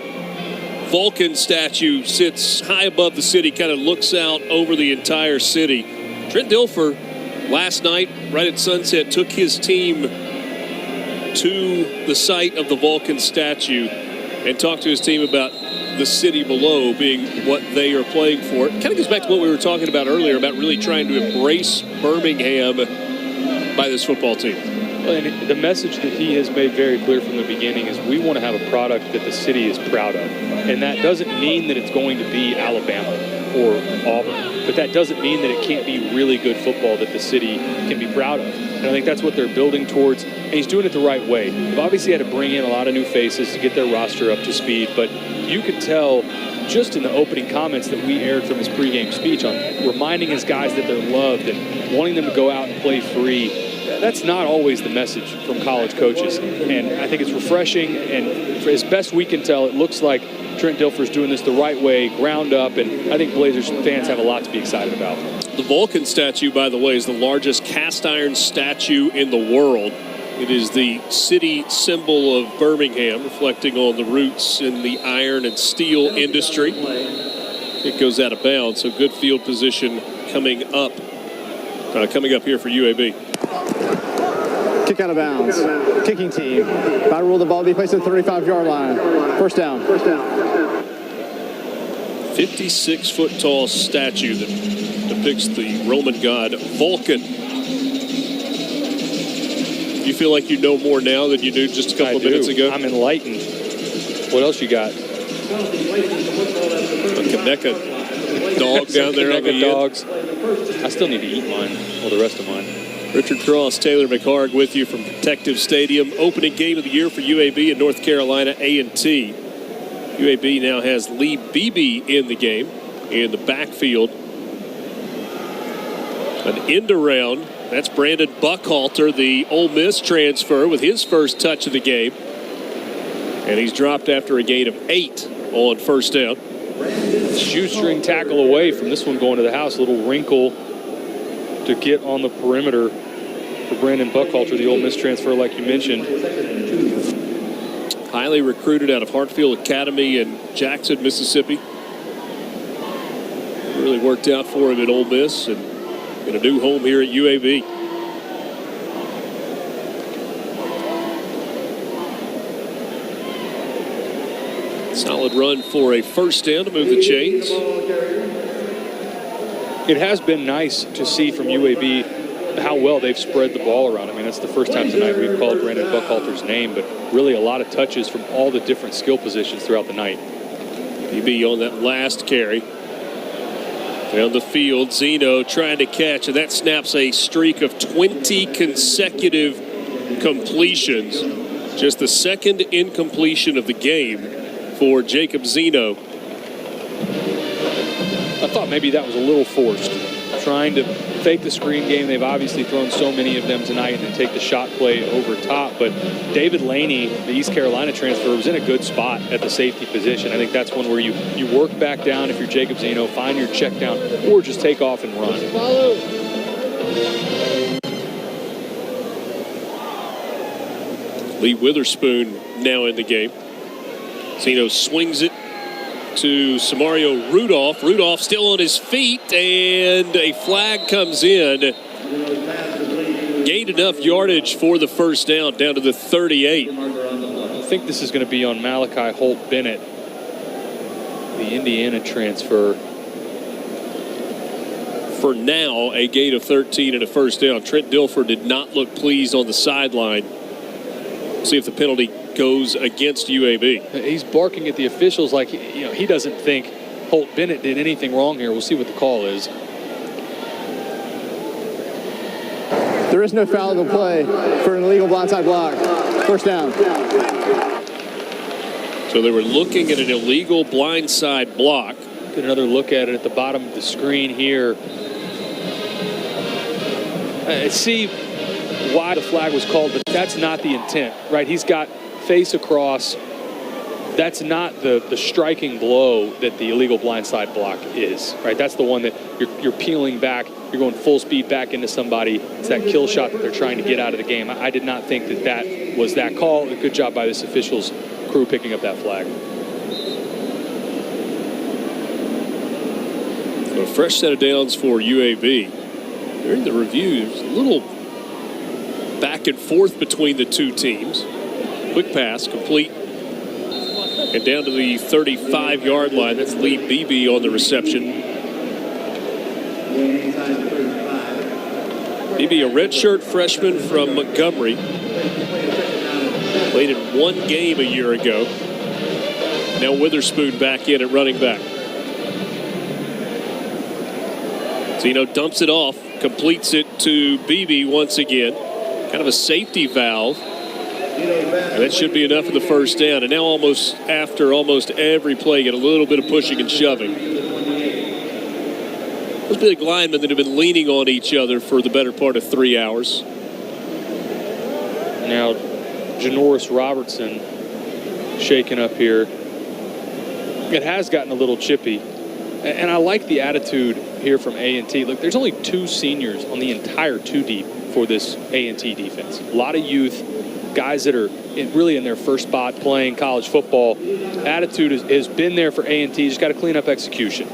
Vulcan statue sits high above the city, kind of looks out over the entire city. Trent Dilfer, last night, right at sunset, took his team to the site of the Vulcan statue and talked to his team about the city below being what they are playing for. It kind of goes back to what we were talking about earlier about really trying to embrace Birmingham by this football team. Well, and the message that he has made very clear from the beginning is we want to have a product that the city is proud of. And that doesn't mean that it's going to be Alabama or Auburn, but that doesn't mean that it can't be really good football that the city can be proud of. And I think that's what they're building towards, and he's doing it the right way. They've obviously had to bring in a lot of new faces to get their roster up to speed, but you could tell just in the opening comments that we aired from his pregame speech on reminding his guys that they're loved and wanting them to go out and play free. That's not always the message from college coaches, and I think it's refreshing, and for as best we can tell, it looks like Trent Dilfer's doing this the right way, ground up, and I think Blazers fans have a lot to be excited about. The Vulcan statue, by the way, is the largest cast iron statue in the world. It is the city symbol of Birmingham, reflecting on the roots in the iron and steel industry. It goes out of bounds, so good field position coming up here for UAB. Kick out of bounds. Kicking team. By rule, the ball be placed at the 35-yard line. First down. 56-foot tall statue that depicts the Roman god Vulcan. You feel like you know more now than you knew just a couple of minutes ago? I'm enlightened. What else you got? A Kaneka dog down there on the dogs. I still need to eat mine, or the rest of mine. Richard Cross, Taylor McHarg with you from Protective Stadium. Opening game of the year for UAB and North Carolina A&T. UAB now has Lee Beebe in the game in the backfield. An end around. That's Brandon Buckhalter, the Ole Miss transfer, with his first touch of the game. And he's dropped after a gain of 8 on first down. Shoestring tackle away from this one going to the house. A little wrinkle to get on the perimeter for Brandon Buckhalter, the Ole Miss transfer, like you mentioned. Highly recruited out of Hartfield Academy in Jackson, Mississippi. Really worked out for him at Ole Miss and in a new home here at UAB. Solid run for a first down to move the chains. It has been nice to see from UAB how well they've spread the ball around. I mean, that's the first time tonight we've called Brandon Buckhalter's name, but really a lot of touches from all the different skill positions throughout the night. BB on that last carry. Down the field, Zeno trying to catch, and that snaps a streak of 20 consecutive completions. Just the second incompletion of the game for Jacob Zeno. I thought maybe that was a little forced. Trying to fake the screen game. They've obviously thrown so many of them tonight and then take the shot play over top. But David Laney, the East Carolina transfer, was in a good spot at the safety position. I think that's one where you work back down if you're Jacob Zeno, find your check down, or just take off and run. Follow. Lee Witherspoon now in the game. Zeno swings it to Samario Rudolph. Rudolph still on his feet, and a flag comes in. Gained enough yardage for the first down to the 38. I think this is going to be on Malachi Holt Bennett, the Indiana transfer. For now, a gain of 13 and a first down. Trent Dilfer did not look pleased on the sideline. See if the penalty goes against UAB. He's barking at the officials like he doesn't think Holt Bennett did anything wrong here. We'll see what the call is. There is no fallible play for an illegal blindside block. First down. So they were looking at an illegal blindside block. Get another look at it at the bottom of the screen here. I see why the flag was called, but that's not the intent, right? He's got face across. That's not the striking blow that the illegal blindside block is, right? That's the one that you're peeling back. You're going full speed back into somebody. It's that kill shot that they're trying to get out of the game. I did not think that was that call. A good job by this officials crew picking up that flag. So a fresh set of downs for UAB. During the review, there's a little back and forth between the two teams. Quick pass, complete. And down to the 35-yard line. That's Lee Beebe on the reception. Beebe, a redshirt freshman from Montgomery. Played in one game a year ago. Now Witherspoon back in at running back. Zeno dumps it off, completes it to Beebe once again. Kind of a safety valve. And that should be enough for the first down. And now after almost every play, get a little bit of pushing and shoving. Those big linemen that have been leaning on each other for the better part of 3 hours. Now, Janoris Robertson shaken up here. It has gotten a little chippy. And I like the attitude here from A&T. Look, there's only 2 seniors on the entire 2 deep for this A&T defense. A lot of youth, guys that are really in their first spot playing college football. Attitude has been there for A&T. Just got to clean up execution.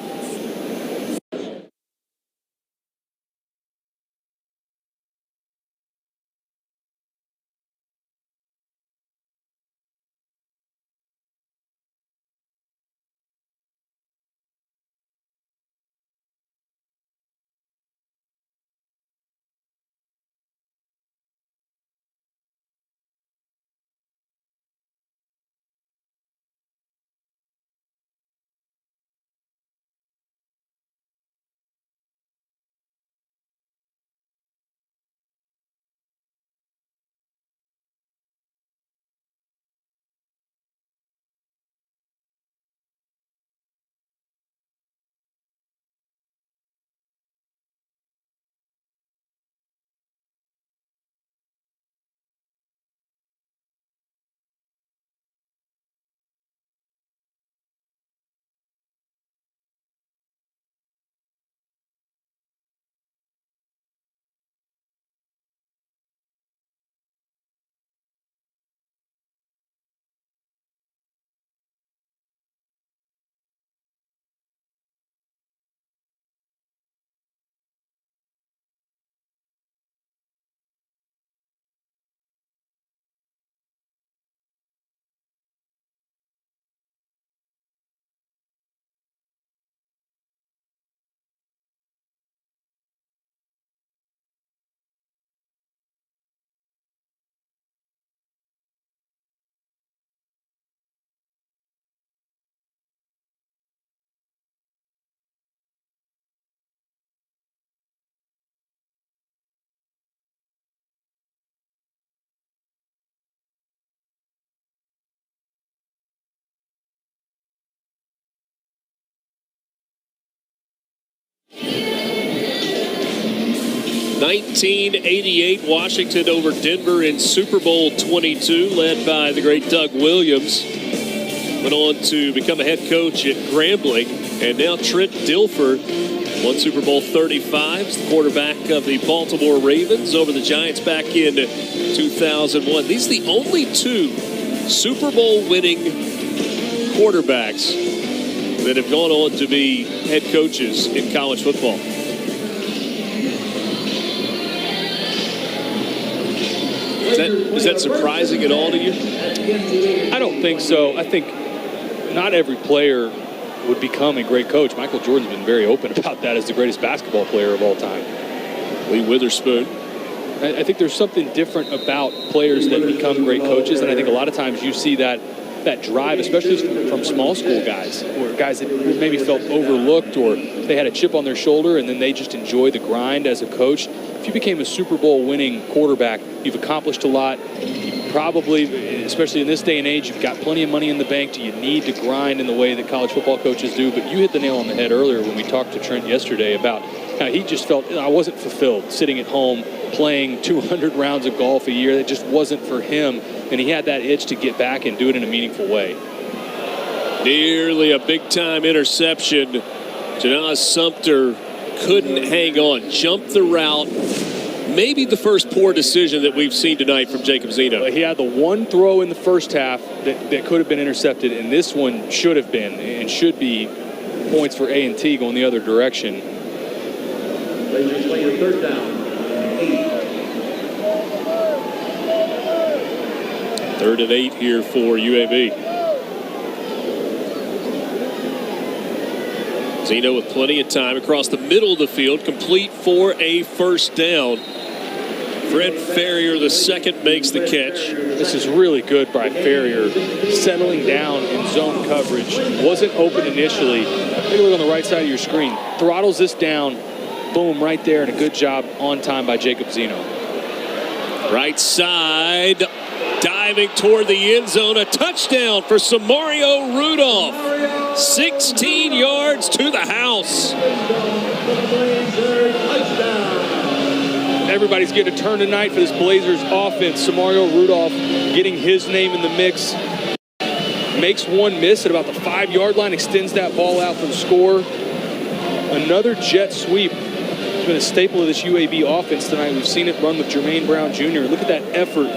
$1988 Washington over Denver in Super Bowl 22, led by the great Doug Williams. Went on to become a head coach at Grambling, and now Trent Dilfer won Super Bowl 35, the quarterback of the Baltimore Ravens over the Giants back in 2001. These are the only 2 Super Bowl winning quarterbacks that have gone on to be head coaches in college football. Is that surprising at all to you? I don't think so. I think not every player would become a great coach. Michael Jordan's been very open about that as the greatest basketball player of all time. Lee Witherspoon. I think there's something different about players that become great coaches, and I think a lot of times you see that drive, especially from small school guys, or guys that maybe felt overlooked or they had a chip on their shoulder and then they just enjoy the grind as a coach. if you became a Super Bowl winning quarterback, you've accomplished a lot. You probably, especially in this day and age, you've got plenty of money in the bank. Do you need to grind in the way that college football coaches do? But you hit the nail on the head earlier when we talked to Trent yesterday about how he just felt, I wasn't fulfilled sitting at home playing 200 rounds of golf a year. That just wasn't for him. And he had that itch to get back and do it in a meaningful way. Nearly a big-time interception. Janaz Sumter couldn't hang on, jumped the route. Maybe the first poor decision that we've seen tonight from Jacob Zeno. He had the one throw in the first half that could have been intercepted, and this one should have been and should be points for A&T going the other direction. Blazers playing a third down. 3rd and 8 here for UAB. Zeno with plenty of time across the middle of the field, complete for a first down. Fred Ferrier, the second, makes the catch. This is really good by Ferrier, settling down in zone coverage. Wasn't open initially. Take a look on the right side of your screen. Throttles this down, boom, right there, and a good job on time by Jacob Zeno. Right side, diving toward the end zone, a touchdown for Samario Rudolph. 16 yards to the house. Everybody's getting a turn tonight for this Blazers offense. Samario Rudolph getting his name in the mix. Makes one miss at about the 5-yard line, extends that ball out for the score. Another jet sweep. It's been a staple of this UAB offense tonight. We've seen it run with Jermaine Brown Jr. Look at that effort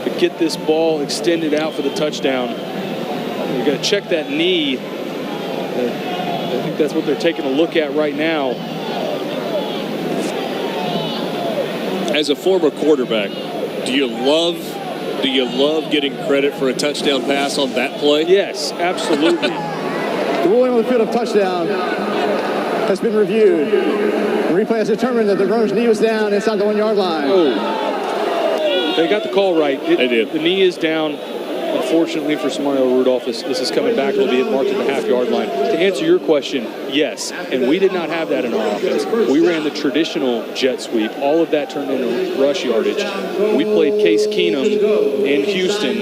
to get this ball extended out for the touchdown. You're going to check that knee. I think that's what they're taking a look at right now. As a former quarterback, do you love getting credit for a touchdown pass on that play? Yes, absolutely. The ruling on the field of touchdown has been reviewed. The replay has determined that the runner's knee was down inside the 1-yard line. Oh, they got the call right. They did. The knee is down. Unfortunately for Samario Rudolph, this is coming back. It'll be marked at the half-yard line. To answer your question, yes. And we did not have that in our offense. We ran the traditional jet sweep. All of that turned into rush yardage. We played Case Keenum in Houston,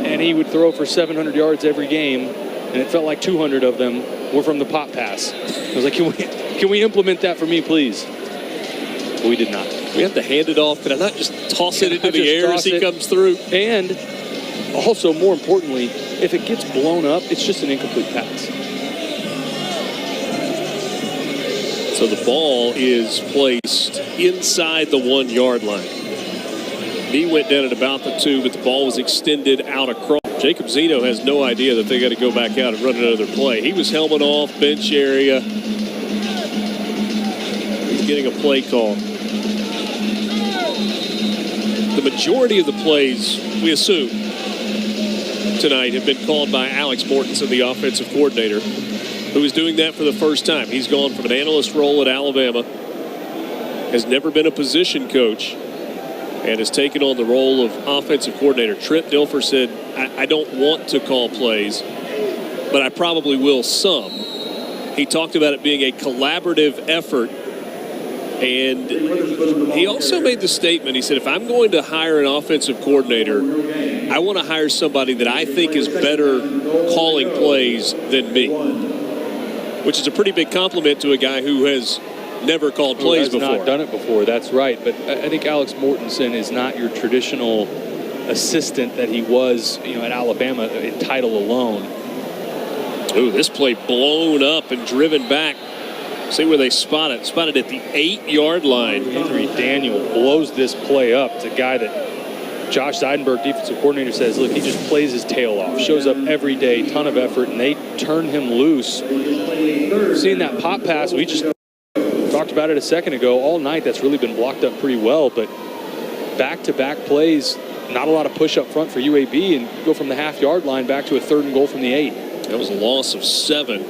and he would throw for 700 yards every game, and it felt like 200 of them were from the pop pass. I was like, can we implement that for me, please? But we did not. We have to hand it off. Can I not just toss it into the air as he comes through? And also, more importantly, if it gets blown up, it's just an incomplete pass. So the ball is placed inside the 1-yard line. He went down at about the 2, but the ball was extended out across. Jacob Zeno has no idea that they got to go back out and run another play. He was helmet off, bench area. He's getting a play call. The majority of the plays, we assume, tonight have been called by Alex Mortensen, the offensive coordinator, who is doing that for the first time. He's gone from an analyst role at Alabama, has never been a position coach, and has taken on the role of offensive coordinator. Trent Dilfer said, I don't want to call plays, but I probably will some. He talked about it being a collaborative effort, and he also made the statement, he said, if I'm going to hire an offensive coordinator, I want to hire somebody that I think is better calling plays than me, which is a pretty big compliment to a guy who has never called plays before. Not done it before, that's right. But I think Alex Mortensen is not your traditional assistant that he was, at Alabama in title alone. Ooh, this play blown up and driven back. See where they spot it. Spotted at the 8-yard line. Henry Daniel blows this play up. It's a guy that Josh Seidenberg, defensive coordinator, says, look, he just plays his tail off. Shows up every day, ton of effort, and they turn him loose. Seeing that pop pass, we just talked about it a second ago. All night, that's really been blocked up pretty well. But back-to-back plays, not a lot of push up front for UAB, and go from the half-yard line back to a 3rd and goal from the 8. That was a loss of 7.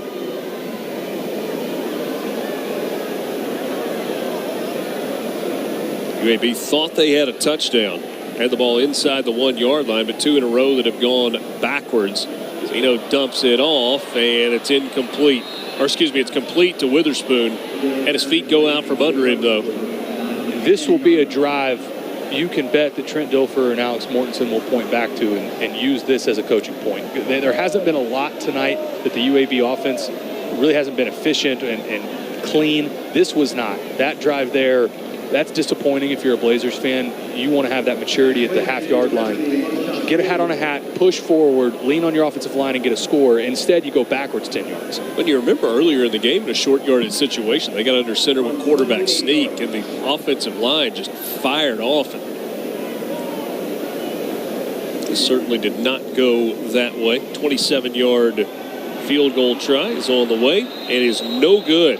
UAB thought they had a touchdown. Had the ball inside the 1-yard line, but 2 in a row that have gone backwards. Zeno dumps it off, and it's incomplete. Or excuse me, it's complete to Witherspoon. And his feet go out from under him, though. this will be a drive you can bet that Trent Dilfer and Alex Mortensen will point back to and use this as a coaching point. There hasn't been a lot tonight that the UAB offense really hasn't been efficient and clean. This was not. That drive there, that's disappointing if you're a Blazers fan. You want to have that maturity at the half-yard line. Get a hat on a hat, push forward, lean on your offensive line and get a score. Instead, you go backwards 10 yards. When you remember earlier in the game, in a short-yarded situation, they got under center with quarterback sneak, and the offensive line just fired off. It certainly did not go that way. 27-yard field goal try is on the way and is no good.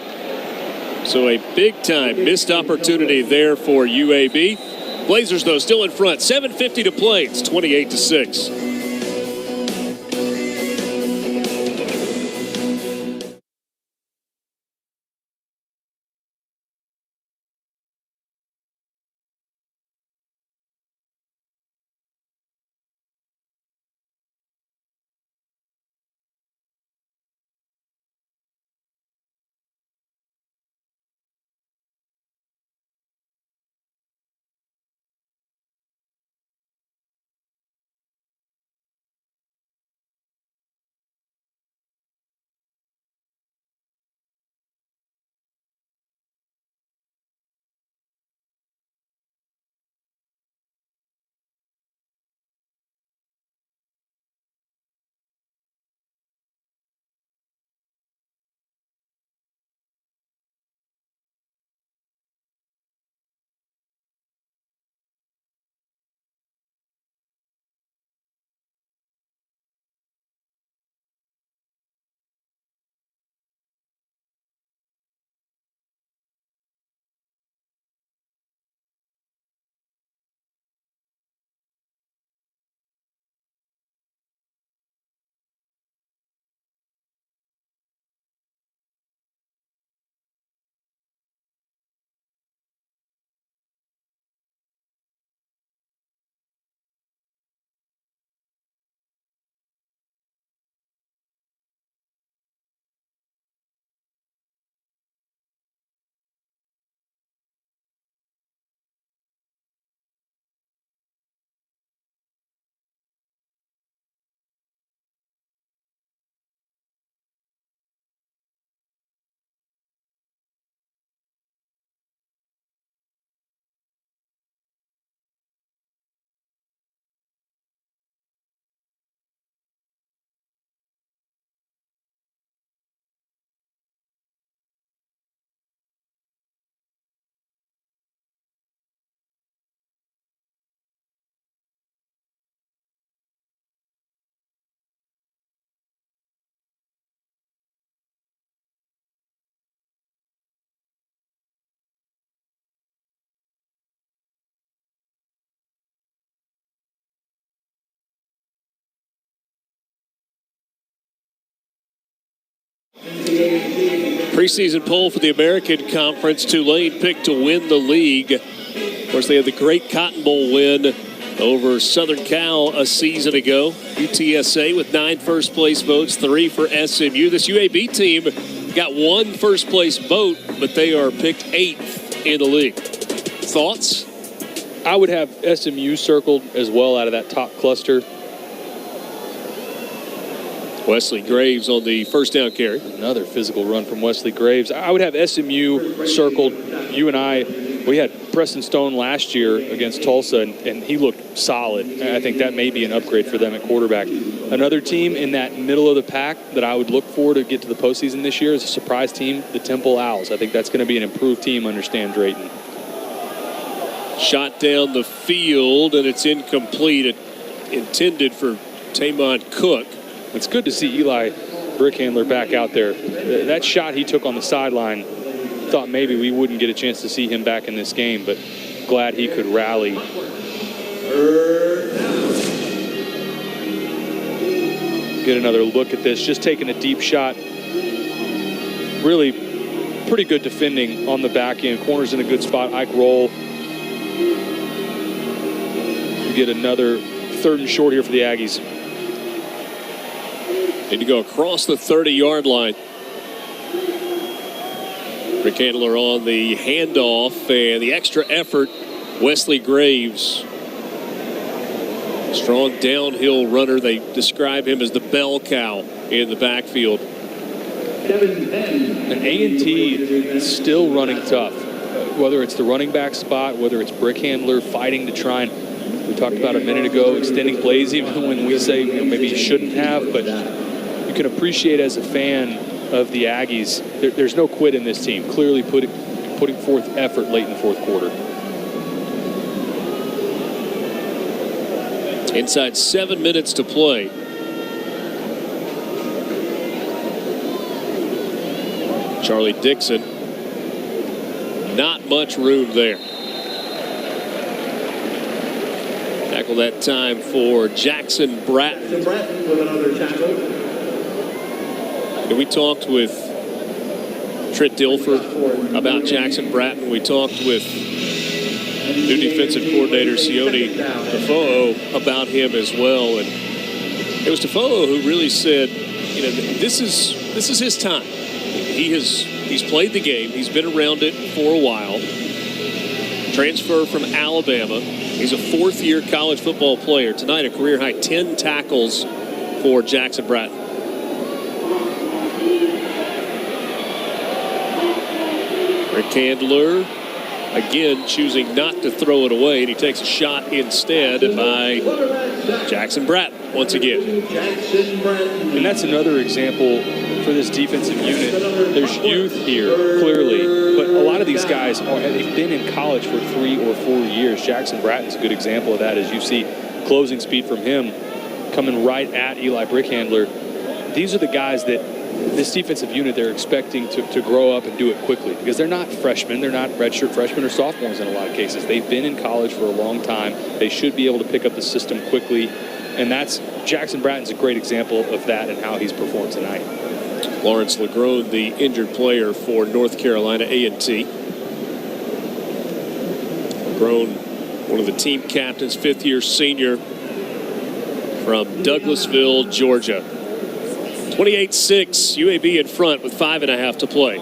So a big-time missed opportunity there for UAB. Blazers, though, still in front. 7:50 to play. It's 28-6. Preseason poll for the American Conference. Tulane picked to win the league. Of course, they had the great Cotton Bowl win over Southern Cal a season ago. UTSA with 9 first-place votes, 3 for SMU. This UAB team got 1 first-place vote, but they are picked 8th in the league. Thoughts? I would have SMU circled as well out of that top cluster. Wesley Graves on the first down carry. Another physical run from Wesley Graves. I would have SMU circled. You and I, we had Preston Stone last year against Tulsa, and he looked solid. I think that may be an upgrade for them at quarterback. Another team in that middle of the pack that I would look for to get to the postseason this year is a surprise team, the Temple Owls. I think that's going to be an improved team under Stan Drayton. Shot down the field, and it's incomplete. It intended for Tamon Cook. It's good to see Eli Brickhandler back out there. That shot he took on the sideline, thought maybe we wouldn't get a chance to see him back in this game, but glad he could rally. Get another look at this. Just taking a deep shot. Really pretty good defending on the back end. Corner's in a good spot. Ike roll. Get another 3rd and short here for the Aggies. Need to go across the 30-yard line. Rick Handler on the handoff, and the extra effort, Wesley Graves. Strong downhill runner. They describe him as the bell cow in the backfield. And A&T is still running tough. Whether it's the running back spot, whether it's Brick Handler fighting to try and, we talked about a minute ago, extending plays even when we say maybe you shouldn't have, but you can appreciate as a fan of the Aggies, there's no quit in this team. Clearly putting forth effort late in the fourth quarter. Inside 7 minutes to play. Charlie Dixon. Not much room there. Tackle that time for Jackson Bratton. Jackson Bratton with another tackle. And we talked with Trent Dilfer about Jackson Bratton. We talked with new defensive coordinator Sione Tafo'o about him as well. And it was Tafo'o who really said, this is his time. He's played the game. He's been around it for a while. Transfer from Alabama. He's a fourth-year college football player. Tonight, a career-high 10 tackles for Jackson Bratton. Rick Handler, again, choosing not to throw it away, and he takes a shot instead by Jackson Bratton once again. And that's another example for this defensive unit. There's youth here, clearly, but a lot of these guys, they've been in college for 3 or 4 years. Jackson Bratton's a good example of that, as you see closing speed from him coming right at Eli Brickhandler. These are the guys that this defensive unit, they're expecting to grow up and do it quickly, because they're not freshmen. They're not redshirt freshmen or sophomores in a lot of cases. They've been in college for a long time. They should be able to pick up the system quickly, and Jackson Bratton's a great example of that and how he's performed tonight. Lawrence LeGrone, the injured player for North Carolina A&T. LeGrone, one of the team captains, fifth-year senior from Douglasville, Georgia. 28-6, UAB in front with 5.5 to play.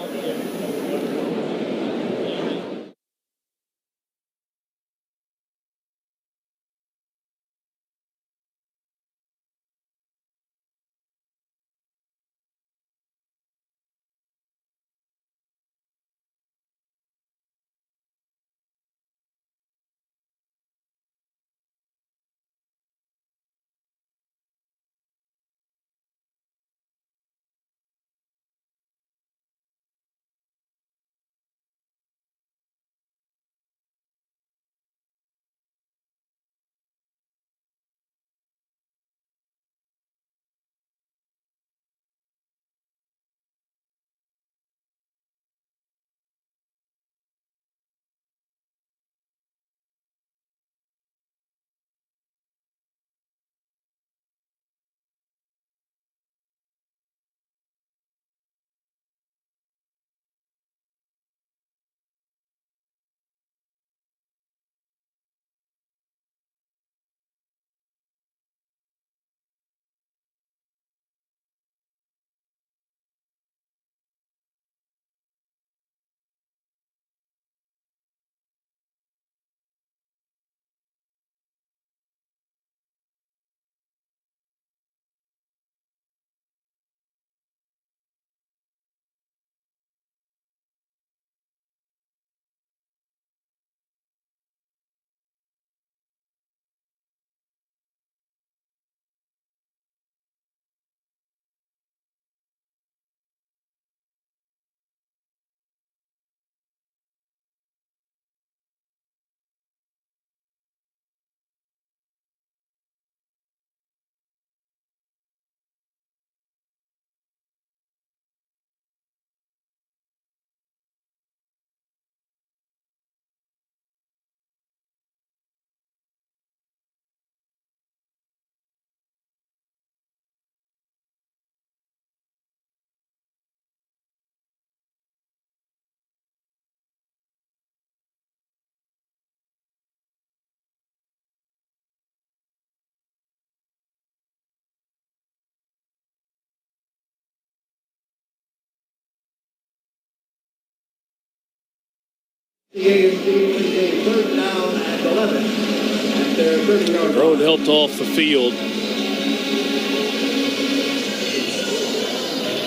NC A&T with a third down and 11 at their 30-yard Rowan line. helped off the field.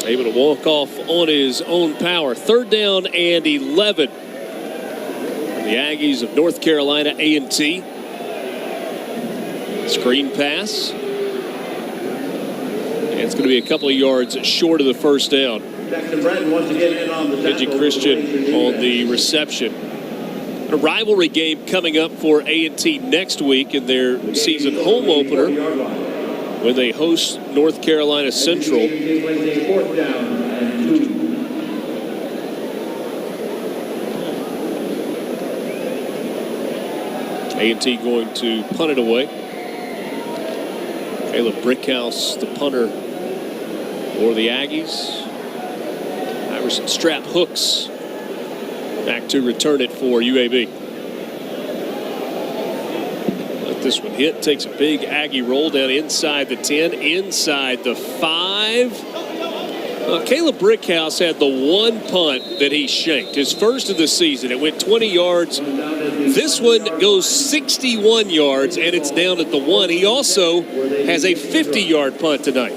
Able to walk off on his own power. Third down and 11. The Aggies of North Carolina A&T. Screen pass. And it's going to be a couple of yards short of the first down. Jackson Bratton once again in on the Benji tackle. Christian on the reception. A rivalry game coming up for A&T next week in their season home opener when they host North Carolina Central. Fourth down and 2. A&T going to punt it away. Caleb Brickhouse, the punter for the Aggies. Iverson Strap hooks back to return it for UAB. Let this one hit. Takes a big Aggie roll down inside the 10, inside the 5. Caleb Brickhouse had the one punt that he shanked, his first of the season. It went 20 yards. This one goes 61 yards, and it's down at the 1. He also has a 50-yard punt tonight.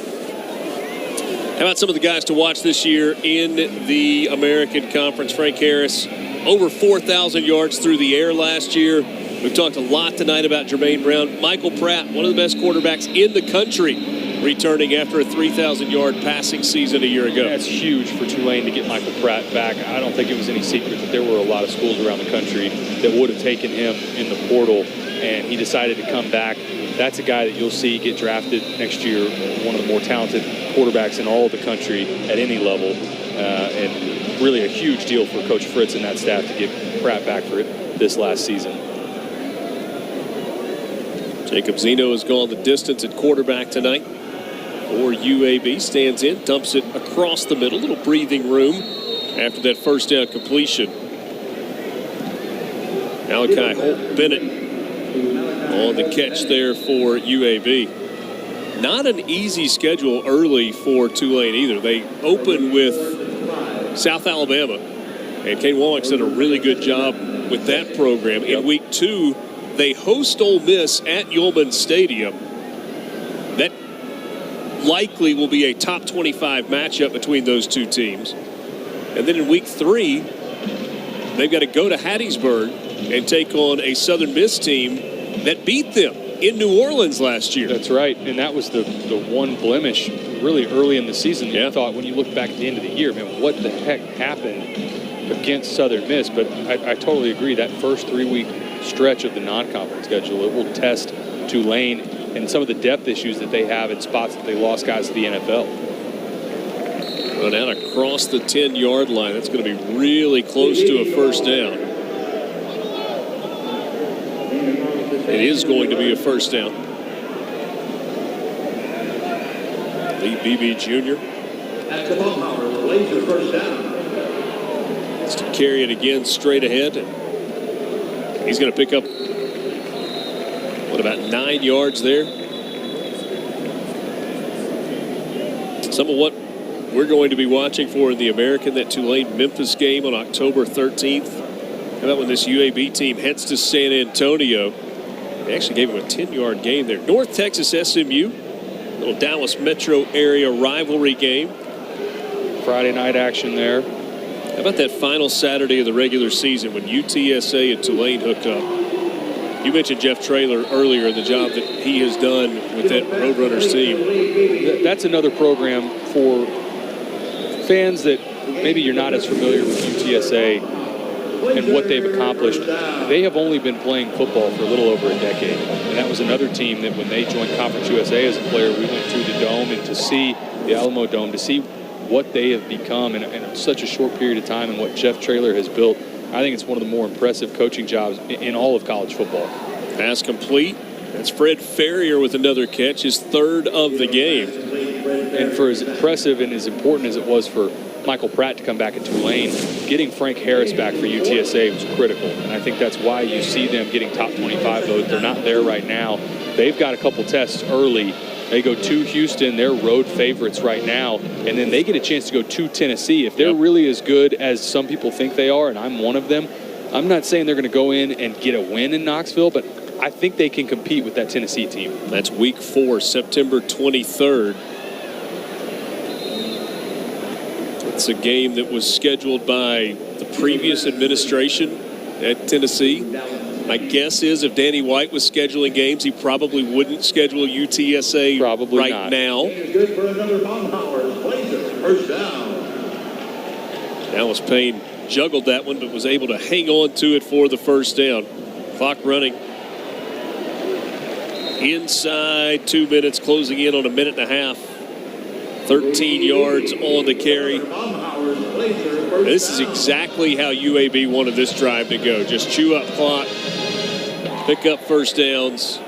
How about some of the guys to watch this year in the American Conference? Frank Harris, over 4,000 yards through the air last year. We've talked a lot tonight about Jermaine Brown. Michael Pratt, one of the best quarterbacks in the country, returning after a 3,000-yard passing season a year ago. That's huge for Tulane to get Michael Pratt back. I don't think it was any secret that there were a lot of schools around the country that would have taken him in the portal, and he decided to come back. That's a guy that you'll see get drafted next year, one of the more talented quarterbacks in all of the country at any level, and really a huge deal for Coach Fritz and that staff to get Pratt back for this last season. Jacob Zeno has gone the distance at quarterback tonight for UAB. Stands in, dumps it across the middle. Little breathing room after that first down completion. Malachi Holt-Bennett on the catch there for UAB. Not an easy schedule early for Tulane either. They open with South Alabama, and Kane Wallach's done a really good job with that program. In week 2, they host Ole Miss at Yulman Stadium. That likely will be a top 25 matchup between those two teams. And then in week 3, they've got to go to Hattiesburg and take on a Southern Miss team that beat them in New Orleans last year. That's right, and that was the one blemish really early in the season. I thought when you look back at the end of the year, man, what the heck happened against Southern Miss? But I totally agree. That first 3-week stretch of the non-conference schedule, it will test Tulane and some of the depth issues that they have in spots that they lost guys to the NFL. Run out across the 10-yard line. That's going to be really close to a first down. It is going to be a first down. Lee Beebe Jr. At the ball, laser first down. It's to carry it again straight ahead. And he's going to pick up, what, about 9 yards there? Some of what we're going to be watching for in the American, that Tulane-Memphis game on October 13th. How about when this UAB team heads to San Antonio? They actually gave him a 10-yard gain there. North Texas SMU, little Dallas metro area rivalry game. Friday night action there. How about that final Saturday of the regular season when UTSA and Tulane hooked up? You mentioned Jeff Traylor earlier, the job that he has done with that Roadrunners team. That's another program for fans that maybe you're not as familiar with UTSA and what they've accomplished. They have only been playing football for a little over a decade. And that was another team that when they joined Conference USA as a player, we went to the Dome and to see the Alamo Dome, to see what they have become in such a short period of time and what Jeff Traylor has built. I think it's one of the more impressive coaching jobs in all of college football. Pass complete. That's Fred Ferrier with another catch, his third of the game. And for as impressive and as important as it was for Michael Pratt to come back at Tulane, getting Frank Harris back for UTSA was critical. And I think that's why you see them getting top 25 votes. They're not there right now. They've got a couple tests early. They go to Houston, they're road favorites right now, and then they get a chance to go to Tennessee. If they're really as good as some people think they are, and I'm one of them, I'm not saying they're going to go in and get a win in Knoxville, but I think they can compete with that Tennessee team. That's week 4, September 23rd. It's a game that was scheduled by the previous administration at Tennessee. My guess is if Danny White was scheduling games, he probably wouldn't schedule UTSA Probably right not. now. Good for another Baumhauer's Blazers. First down. Dallas Payne juggled that one, but was able to hang on to it for the first down. Clock running inside 2 minutes, closing in on a minute and a half. 13 yards on the carry. This is exactly how UAB wanted this drive to go. Just chew up clock, pick up first downs.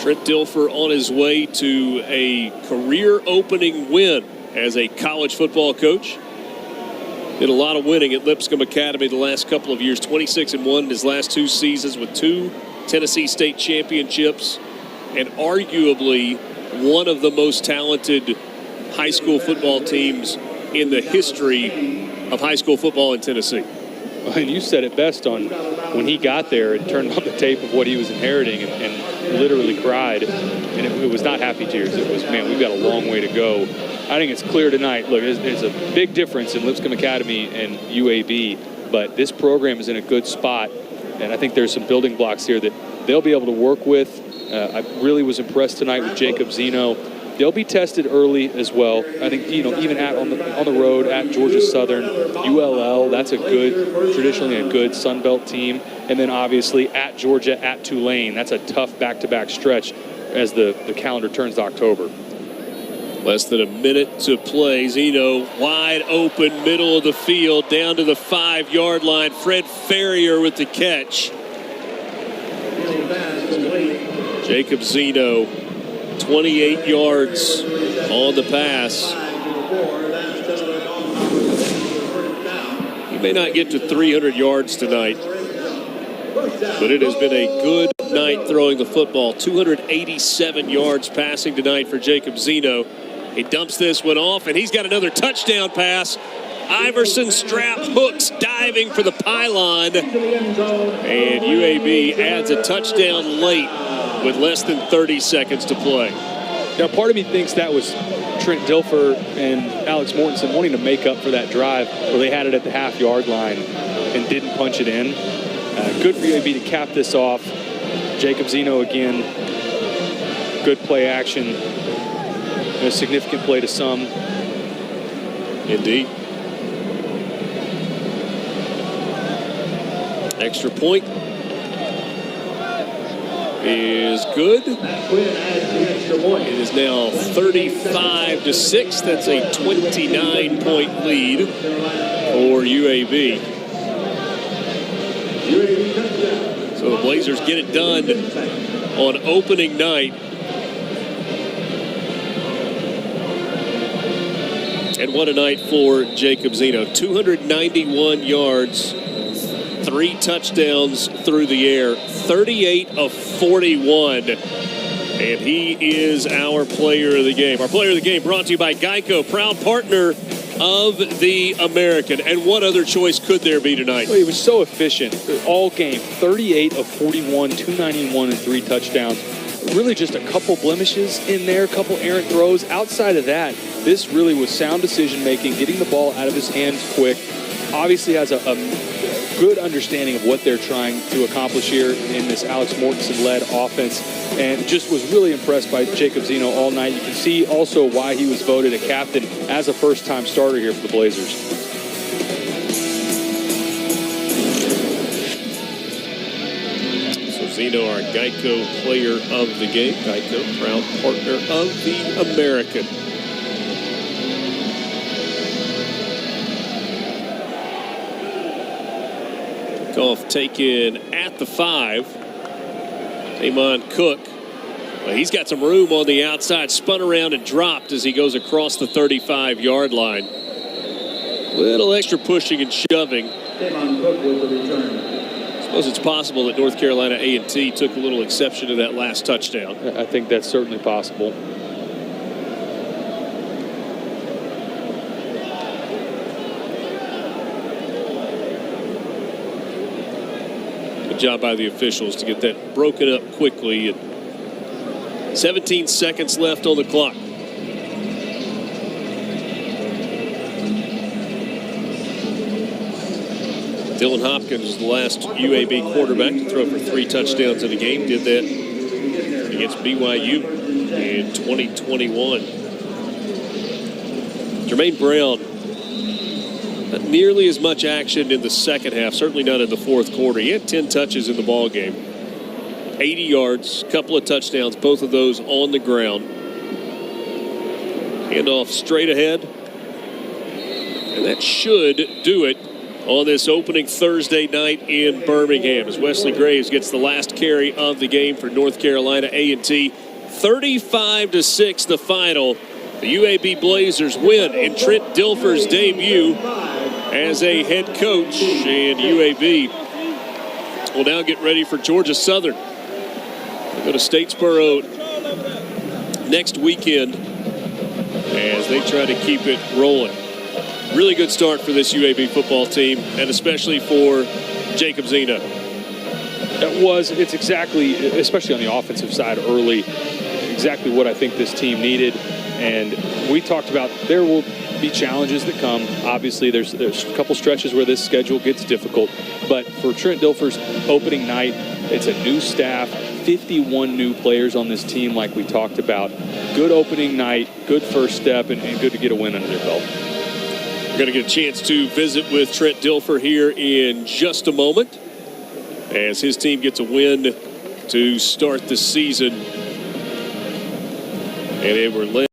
Trent Dilfer on his way to a career-opening win as a college football coach. Did a lot of winning at Lipscomb Academy the last couple of years. 26-1 in his last 2 seasons with 2 Tennessee State championships, and arguably one of the most talented high school football teams in the history of high school football in Tennessee. And you said it best on when he got there and turned on the tape of what he was inheriting and literally cried. And it was not happy tears. It was, man, we've got a long way to go. I think it's clear tonight. Look, there's a big difference in Lipscomb Academy and UAB, but this program is in a good spot. And I think there's some building blocks here that they'll be able to work with. I really was impressed tonight with Jacob Zeno. They'll be tested early as well. I think, even on the road at Georgia Southern, ULL, that's traditionally a good Sun Belt team. And then obviously at Georgia, at Tulane, that's a tough back-to-back stretch as the calendar turns to October. Less than a minute to play. Zeno wide open, middle of the field, down to the 5-yard line. Fred Ferrier with the catch. Jacob Zeno, 28 yards on the pass. He may not get to 300 yards tonight, but it has been a good night throwing the football. 287 yards passing tonight for Jacob Zeno. He dumps this one off, and he's got another touchdown pass. Iverson strap hooks, diving for the pylon. And UAB adds a touchdown late with less than 30 seconds to play. Now, part of me thinks that was Trent Dilfer and Alex Mortensen wanting to make up for that drive where they had it at the half-yard line and didn't punch it in. Good for UAB to cap this off. Jacob Zeno again. Good play action. A significant play to some. Indeed. Extra point is good. It is now 35-6. That's a 29-point lead for UAB. So the Blazers get it done on opening night. And what a night for Jacob Zeno. 291 yards, 3 touchdowns through the air, 38 of 41. And he is our player of the game. Our player of the game brought to you by Geico, proud partner of the American. And what other choice could there be tonight? Well, he was so efficient all game. 38 of 41, 291 and 3 touchdowns. Really just a couple blemishes in there, a couple errant throws. Outside of that, this really was sound decision-making, getting the ball out of his hands quick. Obviously has a good understanding of what they're trying to accomplish here in this Alex Mortensen-led offense, and just was really impressed by Jacob Zeno all night. You can see also why he was voted a captain as a first-time starter here for the Blazers. So Zeno, our Geico player of the game. Geico, proud partner of the American. Kickoff taken at the 5. Damon Cook. Well, he's got some room on the outside. Spun around and dropped as he goes across the 35-yard line. Little extra pushing and shoving. Damon Cook with the return. I suppose it's possible that North Carolina A&T took a little exception to that last touchdown. I think that's certainly possible. Good job by the officials to get that broken up quickly. And 17 seconds left on the clock. Dylan Hopkins is the last UAB quarterback to throw for 3 touchdowns in a game. Did that against BYU in 2021. Jermaine Brown, not nearly as much action in the second half, certainly not in the fourth quarter. He had 10 touches in the ball game. 80 yards, couple of touchdowns, both of those on the ground. Handoff straight ahead. And that should do it on this opening Thursday night in Birmingham as Wesley Graves gets the last carry of the game for North Carolina A&T. 35-6 the final. The UAB Blazers win in Trent Dilfer's debut as a head coach, and UAB will now get ready for Georgia Southern. They go to Statesboro next weekend as they try to keep it rolling. Really good start for this UAB football team, and especially for Jacob Zeno. It's exactly, especially on the offensive side early, exactly what I think this team needed. And we talked about there will be challenges that come. Obviously, there's a couple stretches where this schedule gets difficult. But for Trent Dilfer's opening night, it's a new staff, 51 new players on this team like we talked about. Good opening night, good first step, and good to get a win under their belt. We're going to get a chance to visit with Trent Dilfer here in just a moment as his team gets a win to start the season. And they were led